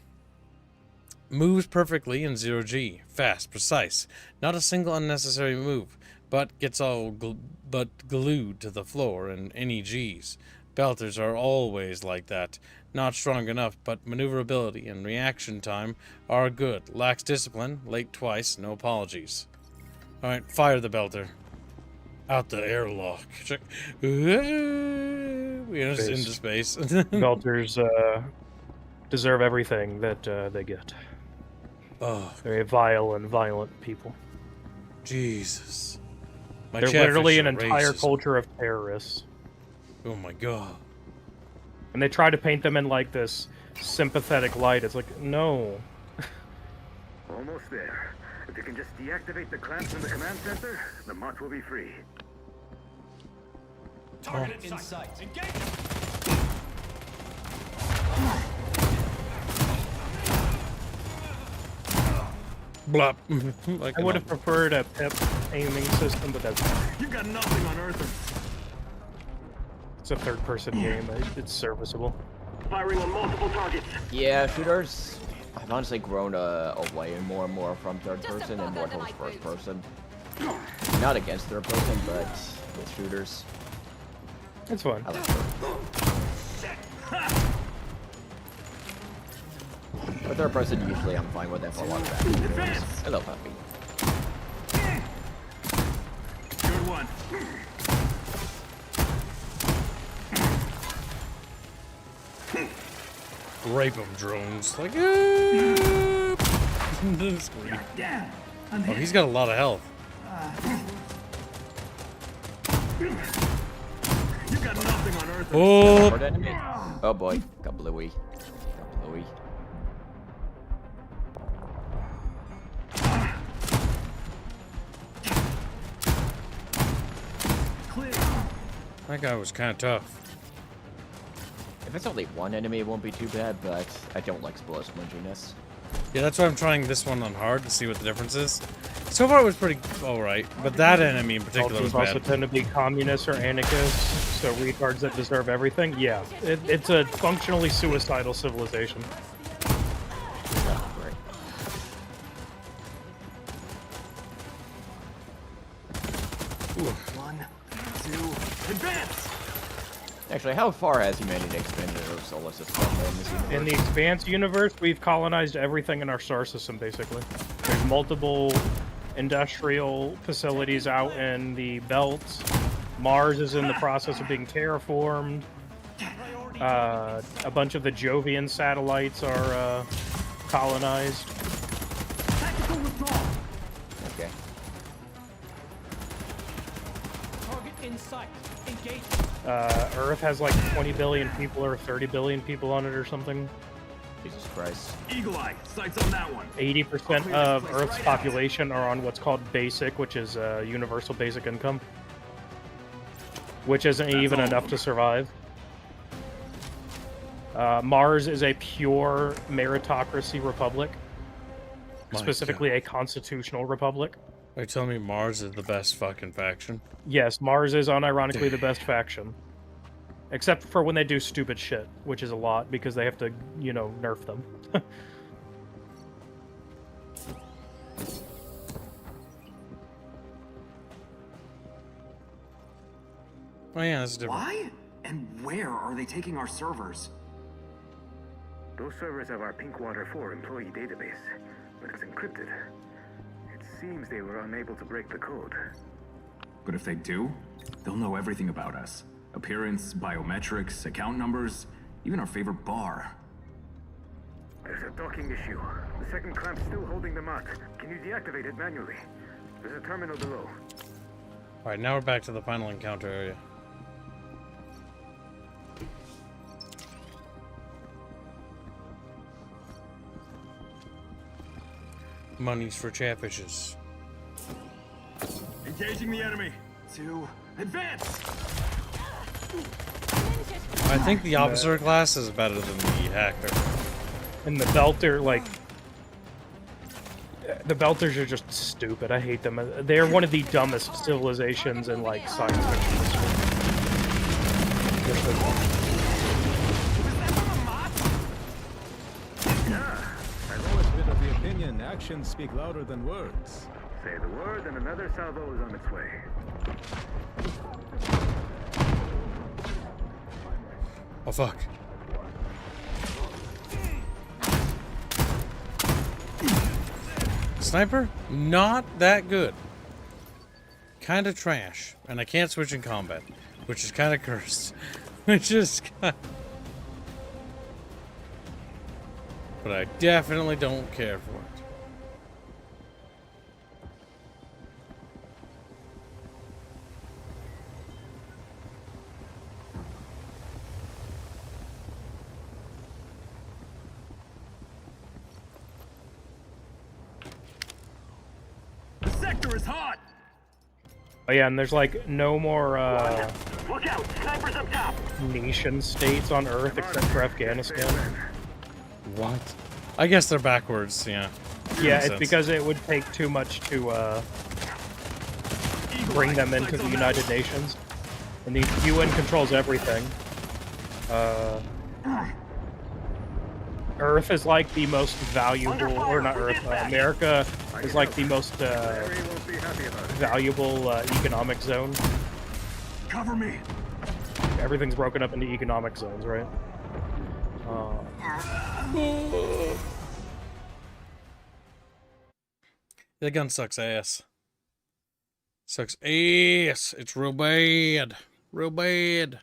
Moves perfectly in 0G. Fast, precise. Not a single unnecessary move, but gets all glued to the floor in any Gs. Belters are always like that. Not strong enough, but maneuverability and reaction time are good. Lacks discipline, late twice, no apologies. Alright, fire the Belter. Out the airlock. Check. We are into space. Belters deserve everything that they get. Oh, Very vile and violent people. Jesus. My They're literally an catfish are entire racist. culture of terrorists. Oh my god. And they try to paint them in like this sympathetic light. It's like, no. Almost there. If you can just deactivate the clamps in the command center, the mutt will be free. Target in sight. Engage! Blop. I would have preferred a pip aiming system, but that's You got nothing on Earth. it's a third-person game. It's serviceable. Firing on multiple targets. Yeah, shooters. I've honestly grown away more and more from third person and more towards first person. Not against third person, but with shooters. It's fun. I like third. But third person, usually I'm fine with that for a lot of that. Hello, puppy. Good one. Rape them drones. Like, Damn. oh, he's got a lot of health. You got nothing on Earth. Oh, Hard enemy. Oh boy, got bluey. Got bluey. that guy was kind of tough. If it's only one enemy, it won't be too bad, but I don't like explosive sponginess. Yeah, that's why I'm trying this one on hard to see what the difference is. So far, it was pretty alright, but that enemy in particular was Belters also bad. tend to be communists or anarchists, so retards that deserve everything. Yeah, it's a functionally suicidal civilization. One, two, advance! Actually, how far has humanity expanded our solar system in this universe? In the Expanse universe, we've colonized everything in our star system, basically. There's multiple industrial facilities out in the belt. Mars is in the process of being terraformed. A bunch of the Jovian satellites are colonized. Okay. Target in sight. Engage. Earth has like 20 billion people or 30 billion people on it or something. Jesus Christ. Eagle Eye, sights on that one. 80% of Earth's population are on what's called basic, which is universal basic income. Which isn't even enough to survive. Mars is a pure meritocracy republic. Specifically a constitutional republic. Are you telling me Mars is the best fucking faction? Yes, Mars is unironically the best faction. Except for when they do stupid shit, which is a lot, because they have to, you know, nerf them. Oh yeah, that's different. Why and where are they taking our servers? Those servers have our Pinkwater 4 employee database, but it's encrypted. It seems they were unable to break the code. But if they do, they'll know everything about us. Appearance, biometrics, account numbers, even our favorite bar. There's a docking issue. The second clamp's still holding them out. Can you deactivate it manually? There's a terminal below. Alright, now we're back to the final encounter area. Monies for chatfishes. Engaging the enemy. To advance. I think the officer class is better than the hacker. And the Belter, like... The Belters are just stupid. I hate them. They're one of the dumbest civilizations in, like, science fiction history. I've always been of the opinion actions speak louder than words. Say the word and another salvo is on its way. Oh fuck. Sniper? Not that good. Kinda trash. And I can't switch in combat, which is kinda cursed. Which is kinda... But I definitely don't care for it. The sector is hot. Oh yeah, and there's like no more Look out! Snipers up top! nation states on Earth except for Afghanistan. What? I guess they're backwards, yeah. Yeah, Makes it's sense. because it would take too much to bring them into the United Nations. And the UN controls everything. Earth is like the most valuable, or not Earth, America is like the most valuable economic zone. Cover me. Everything's broken up into economic zones, right? The gun sucks ass. Sucks ass. It's real bad. Real bad.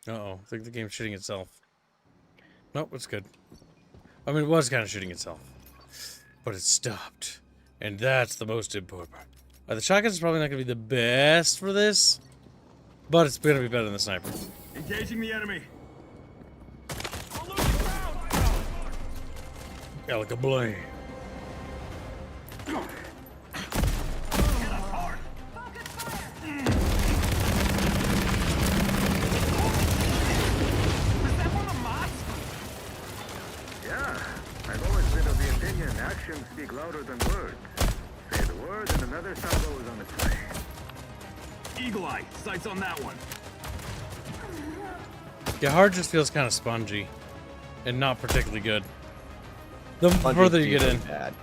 Uh-oh. I think the game's shooting itself. Nope, it's good. I mean, it was kind of shooting itself. But it stopped. And that's the most important part. The shotgun is probably not going to be the best for this. But it's going to be better than the sniper. Engaging the enemy. Yeah, like a blade. Yeah, I've always been of the opinion actions speak louder than words. Say the word and another salvo is on its way. Eagle Eye, sights on that one. Yeah, hard just feels kind of spongy. And not particularly good. The Spongy further you get feels in. bad.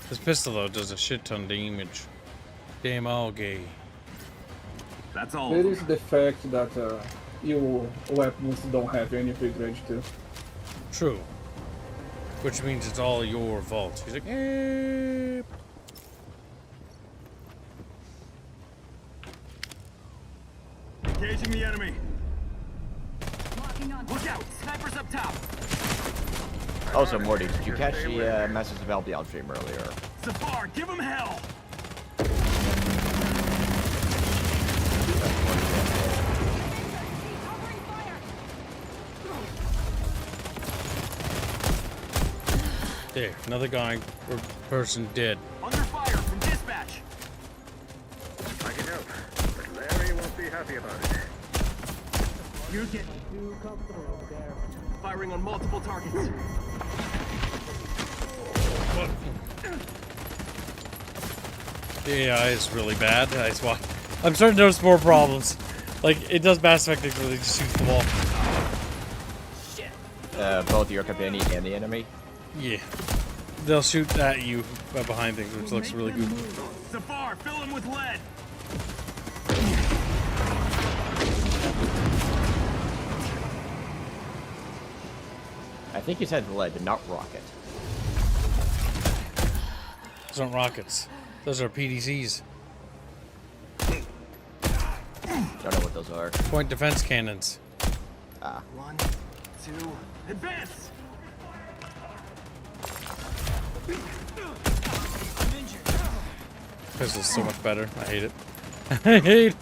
This pistol, though, does a shit ton of damage. Damn all gay. That's all. There is the fact that your weapons don't have any upgrade too. True. Which means it's all your fault. He's like, eh. Engaging the enemy. Look out! Snipers up top! Also, Morty, did you catch the message about the stream earlier? Safar, give him hell! There, another guy or person dead. Under fire from dispatch. I can help, but Larry won't be happy about it. You're getting too comfortable over there. Firing on multiple targets. The AI is really bad. I'm starting to notice more problems. Like, it does Mass Effect things where they just shoot the wall. Both your companion and the enemy? Yeah. They'll shoot at you behind things, which looks really good. Safar, fill him with lead. I think you said lead, not rocket. Those aren't rockets. Those are PDCs. Don't know what those are. Point defense cannons. Ah. 1, 2, advance! Pistol's so much better. I hate it. I hate.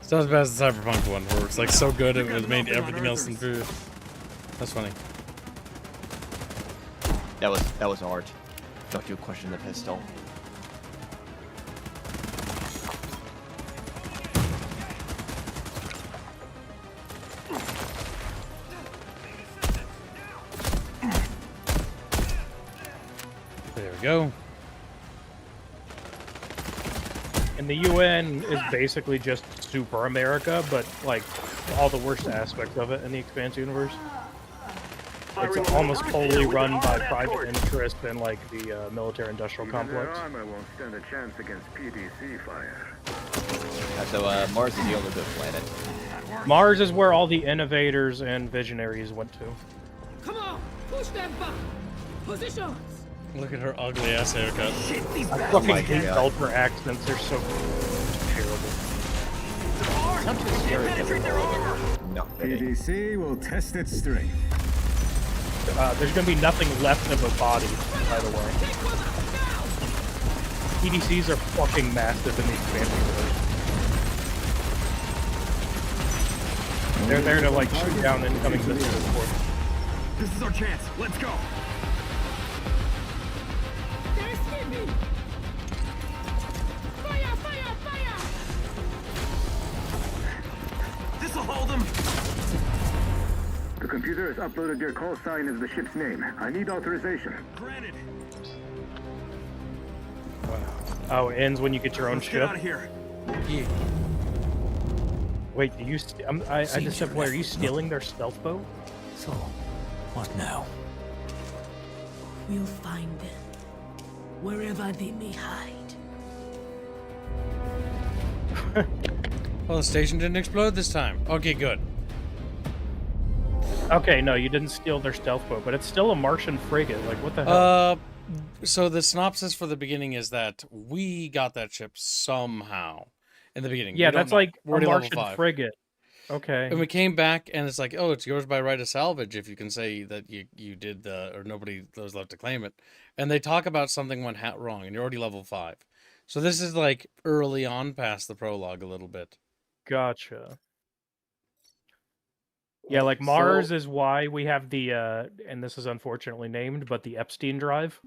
It's not as bad as the Cyberpunk one, where it's like so good it was made everything else inferior. That's funny. That was art. Don't you question the pistol. There we go. And the UN is basically just Super America, but like all the worst aspects of it in the Expanse universe. It's almost wholly run by private interest and like the military-industrial complex. Their armor won't stand a chance against PDC fire. So Mars is the only good planet. Mars is where all the innovators and visionaries went to. Come on! Push them back! Positions! Look at her ugly ass haircut. I fucking hate Belter accents, they're so terrible. Not too scary. No, PDC will test its strength. There's gonna be nothing left of a body, by the way. PDCs are fucking massive in the Expanse universe. They're there to like shoot down incoming missiles. This is our chance. Let's go. Fire! Fire! Fire! This'll hold them. The computer has uploaded your call sign as the ship's name. I need authorization. Granted. Oh, it ends when you get your own Let's ship. get out of here. Yeah. Wait, do you? I just said, wait, are you stealing their stealth boat? So, what now? We'll find them. Wherever they may hide. Well, the station didn't explode this time. Okay, good. Okay, no, you didn't steal their stealth boat, but it's still a Martian frigate. Like, what the hell? So the synopsis for the beginning is that we got that ship somehow in the beginning. Yeah, We don't that's know. like We're a already level Martian 5. frigate. Okay. And we came back, and it's like, oh, it's yours by right of salvage if you can say that you did the, or nobody was left to claim it. And they talk about something went wrong, and you're already level 5. So this is like early on past the prologue a little bit. Gotcha. Yeah, like Mars is why we have the, and this is unfortunately named, but the Epstein drive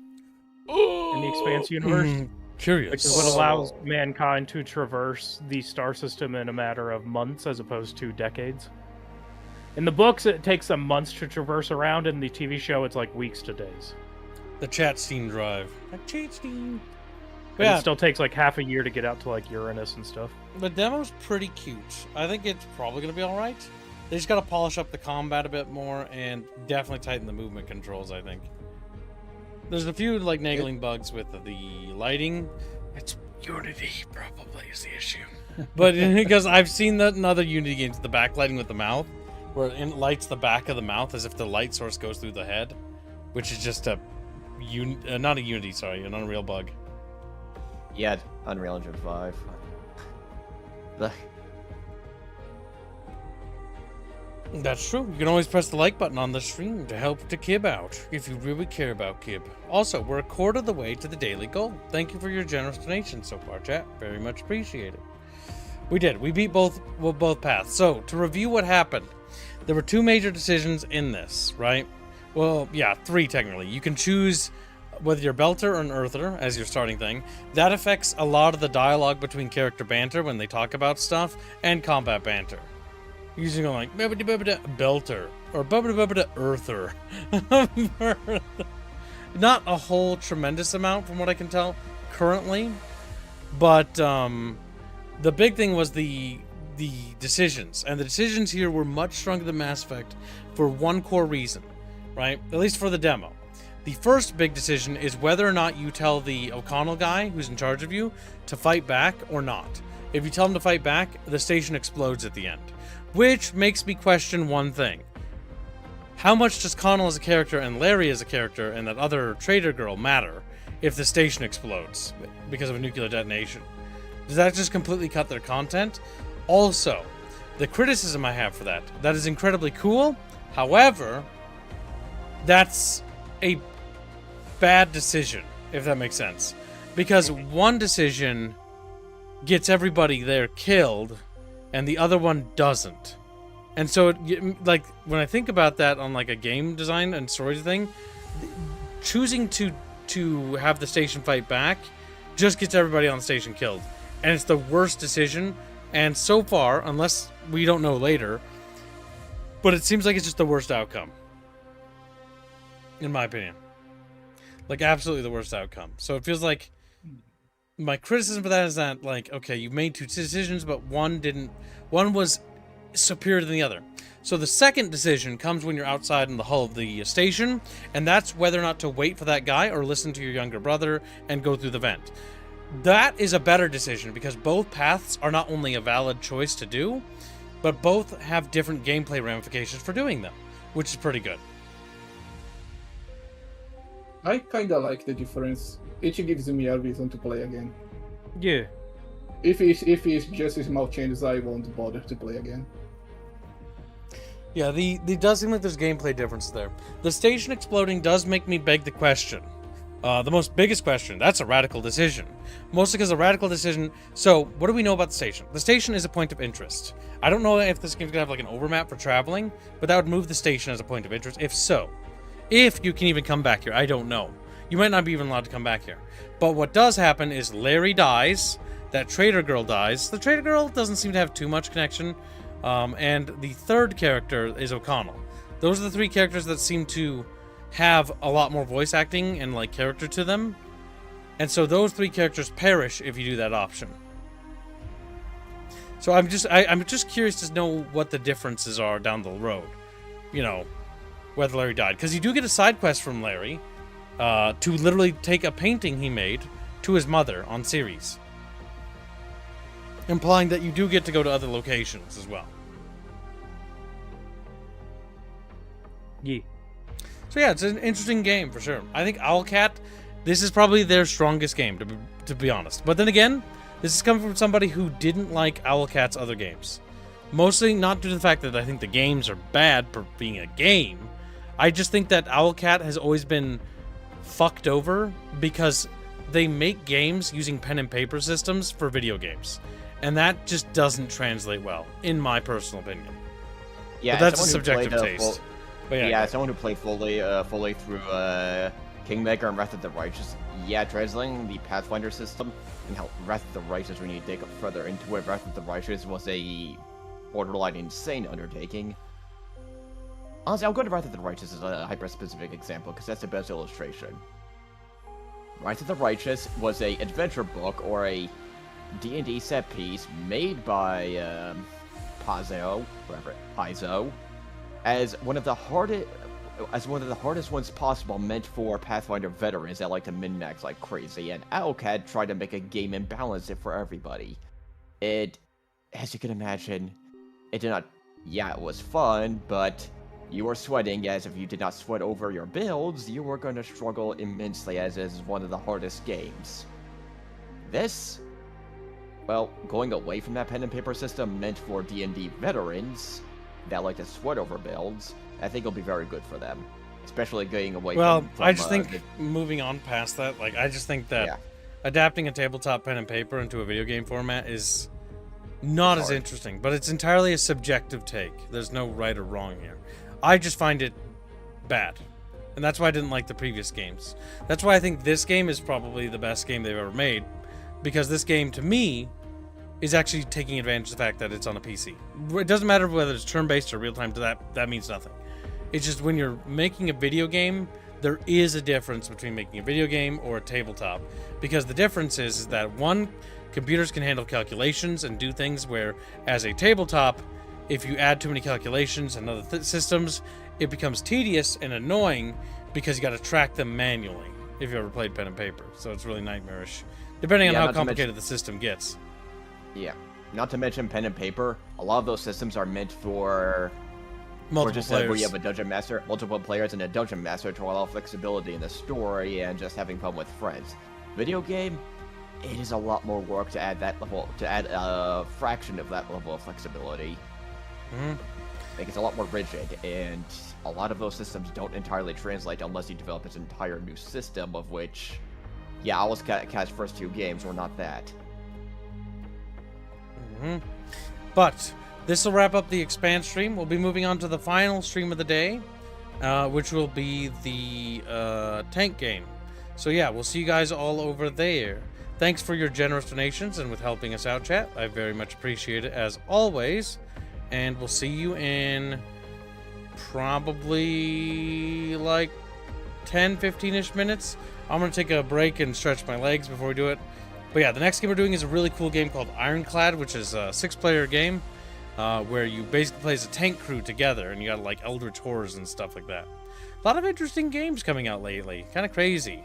in the Expanse universe. Curious. Which is what allows mankind to traverse the star system in a matter of months as opposed to decades. In the books, it takes them months to traverse around. In the TV show, it's like weeks to days. The Chatstein drive. The Chatstein. But it still takes like half a year to get out to like Uranus and stuff. The demo's pretty cute. I think it's probably going to be alright. They just got to polish up the combat a bit more and definitely tighten the movement controls, I think. There's a few like nagging bugs with the lighting. It's Unity probably is the issue. But because I've seen that in other Unity games, the backlighting with the mouth, where it lights the back of the mouth as if the light source goes through the head, which is just not a Unity, sorry, an Unreal bug. Yeah, Unreal Engine 5. That's true. You can always press the like button on the stream to help the Kib out, if you really care about Kib. Also, we're a quarter of the way to the daily goal. Thank you for your generous donation so far, chat. Very much appreciated. We did. We beat both paths. So, to review what happened, there were 2 major decisions in this, right? Well, yeah, 3 technically. You can choose whether you're Belter or an Earther as your starting thing. That affects a lot of the dialogue between character banter when they talk about stuff, and combat banter. Usually going like Belter or Earther. Not a whole tremendous amount from what I can tell currently, but the big thing was the decisions, and the decisions here were much stronger than Mass Effect for one core reason, right? At least for the demo. The first big decision is whether or not you tell the O'Connell guy who's in charge of you to fight back or not. If you tell him to fight back, the station explodes at the end. Which makes me question one thing. How much does Connell as a character and Larry as a character and that other traitor girl matter if the station explodes because of a nuclear detonation? Does that just completely cut their content? Also, the criticism I have for that is incredibly cool. However, that's a bad decision, if that makes sense. Because one decision gets everybody there killed, and the other one doesn't. And so, like, when I think about that on, like, a game design and story thing, choosing to have the station fight back just gets everybody on the station killed. And it's the worst decision, and so far, unless we don't know later, but it seems like it's just the worst outcome. In my opinion. Like, absolutely the worst outcome. So it feels like my criticism for that is that, like, okay, you made 2 decisions, but one was superior than the other. So the second decision comes when you're outside in the hull of the station, and that's whether or not to wait for that guy or listen to your younger brother and go through the vent. That is a better decision because both paths are not only a valid choice to do, but both have different gameplay ramifications for doing them, which is pretty good. I kinda like the difference. It gives me a reason to play again. Yeah. If it's just small changes, I won't bother to play again. Yeah, it does seem like there's gameplay differences there. The station exploding does make me beg the question. The biggest question, that's a radical decision. Mostly because a radical decision... So, what do we know about the station? The station is a point of interest. I don't know if this game's gonna have like an overmap for traveling, but that would move the station as a point of interest. If so, if you can even come back here, I don't know. You might not be even allowed to come back here. But what does happen is Larry dies, that traitor girl dies. The traitor girl doesn't seem to have too much connection. And the third character is O'Connell. Those are the 3 characters that seem to have a lot more voice acting and like character to them. And so those 3 characters perish if you do that option. So I'm just curious to know what the differences are down the road. You know, whether Larry died. Because you do get a side quest from Larry to literally take a painting he made to his mother on Ceres. Implying that you do get to go to other locations as well. Yeah. So yeah, it's an interesting game for sure. I think Owlcat, this is probably their strongest game, to be honest. But then again, this is coming from somebody who didn't like Owlcat's other games. Mostly not due to the fact that I think the games are bad for being a game. I just think that Owlcat has always been fucked over because they make games using pen and paper systems for video games. And that just doesn't translate well, in my personal opinion. Yeah, but that's a subjective taste. But yeah, someone who played fully through Kingmaker and Wrath of the Righteous. Yeah, translating the Pathfinder system and how Wrath of the Righteous, when you dig further into it, Wrath of the Righteous was a borderline insane undertaking. Honestly, I'll go to Wrath of the Righteous as a hyper-specific example, because that's the best illustration. Wrath of the Righteous was a adventure book, or a D&D set piece, made by Paizo, as one of the hardest... as one of the hardest ones possible, meant for Pathfinder veterans that like to min-max like crazy, and AuCAD tried to make a game and balance it for everybody. It, as you can imagine, it did not, yeah, it was fun, but you were sweating, as if you did not sweat over your builds, you were going to struggle immensely, as it is one of the hardest games. This, well, going away from that pen and paper system meant for D&D veterans that like to sweat over builds, I think it'll be very good for them, especially getting away from I just think moving on past that, like, I just think that adapting a tabletop pen and paper into a video game format is not as interesting, but it's entirely a subjective take. There's no right or wrong here. I just find it bad, and that's why I didn't like the previous games. That's why I think this game is probably the best game they've ever made, because this game, to me, is actually taking advantage of the fact that it's on a PC. It doesn't matter whether it's turn-based or real-time, that means nothing. It's just when you're making a video game, there is a difference between making a video game or a tabletop, because the difference is that one, computers can handle calculations and do things where, as a tabletop, if you add too many calculations and other systems, it becomes tedious and annoying because you got to track them manually if you ever played pen and paper. So it's really nightmarish, depending on how complicated the system gets. Yeah, not to mention pen and paper. A lot of those systems are meant for multiple players. Where you have a dungeon master, multiple players, and a dungeon master to allow flexibility in the story and just having fun with friends. Video game, it is a lot more work to add that level, to add a fraction of that level of flexibility. Like, it's a lot more rigid, and a lot of those systems don't entirely translate unless you develop this entire new system, of which, yeah, AuCAD's first 2 games were not that. But this will wrap up the Expanse stream. We'll be moving on to the final stream of the day, which will be the tank game. So yeah, we'll see you guys all over there. Thanks for your generous donations and with helping us out, chat. I very much appreciate it, as always. And we'll see you in probably like 10-15ish minutes. I'm going to take a break and stretch my legs before we do it. But yeah, the next game we're doing is a really cool game called Ironclad, which is a 6-player game where you basically play as a tank crew together, and you got like Eldritch Horrors and stuff like that. A lot of interesting games coming out lately. Kind of crazy.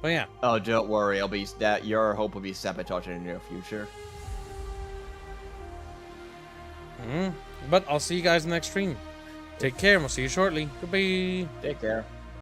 But yeah. Oh, don't worry. Your hope will be sabotaged in the near future. But I'll see you guys in the next stream. Take care, and we'll see you shortly. Goodbye. Take care.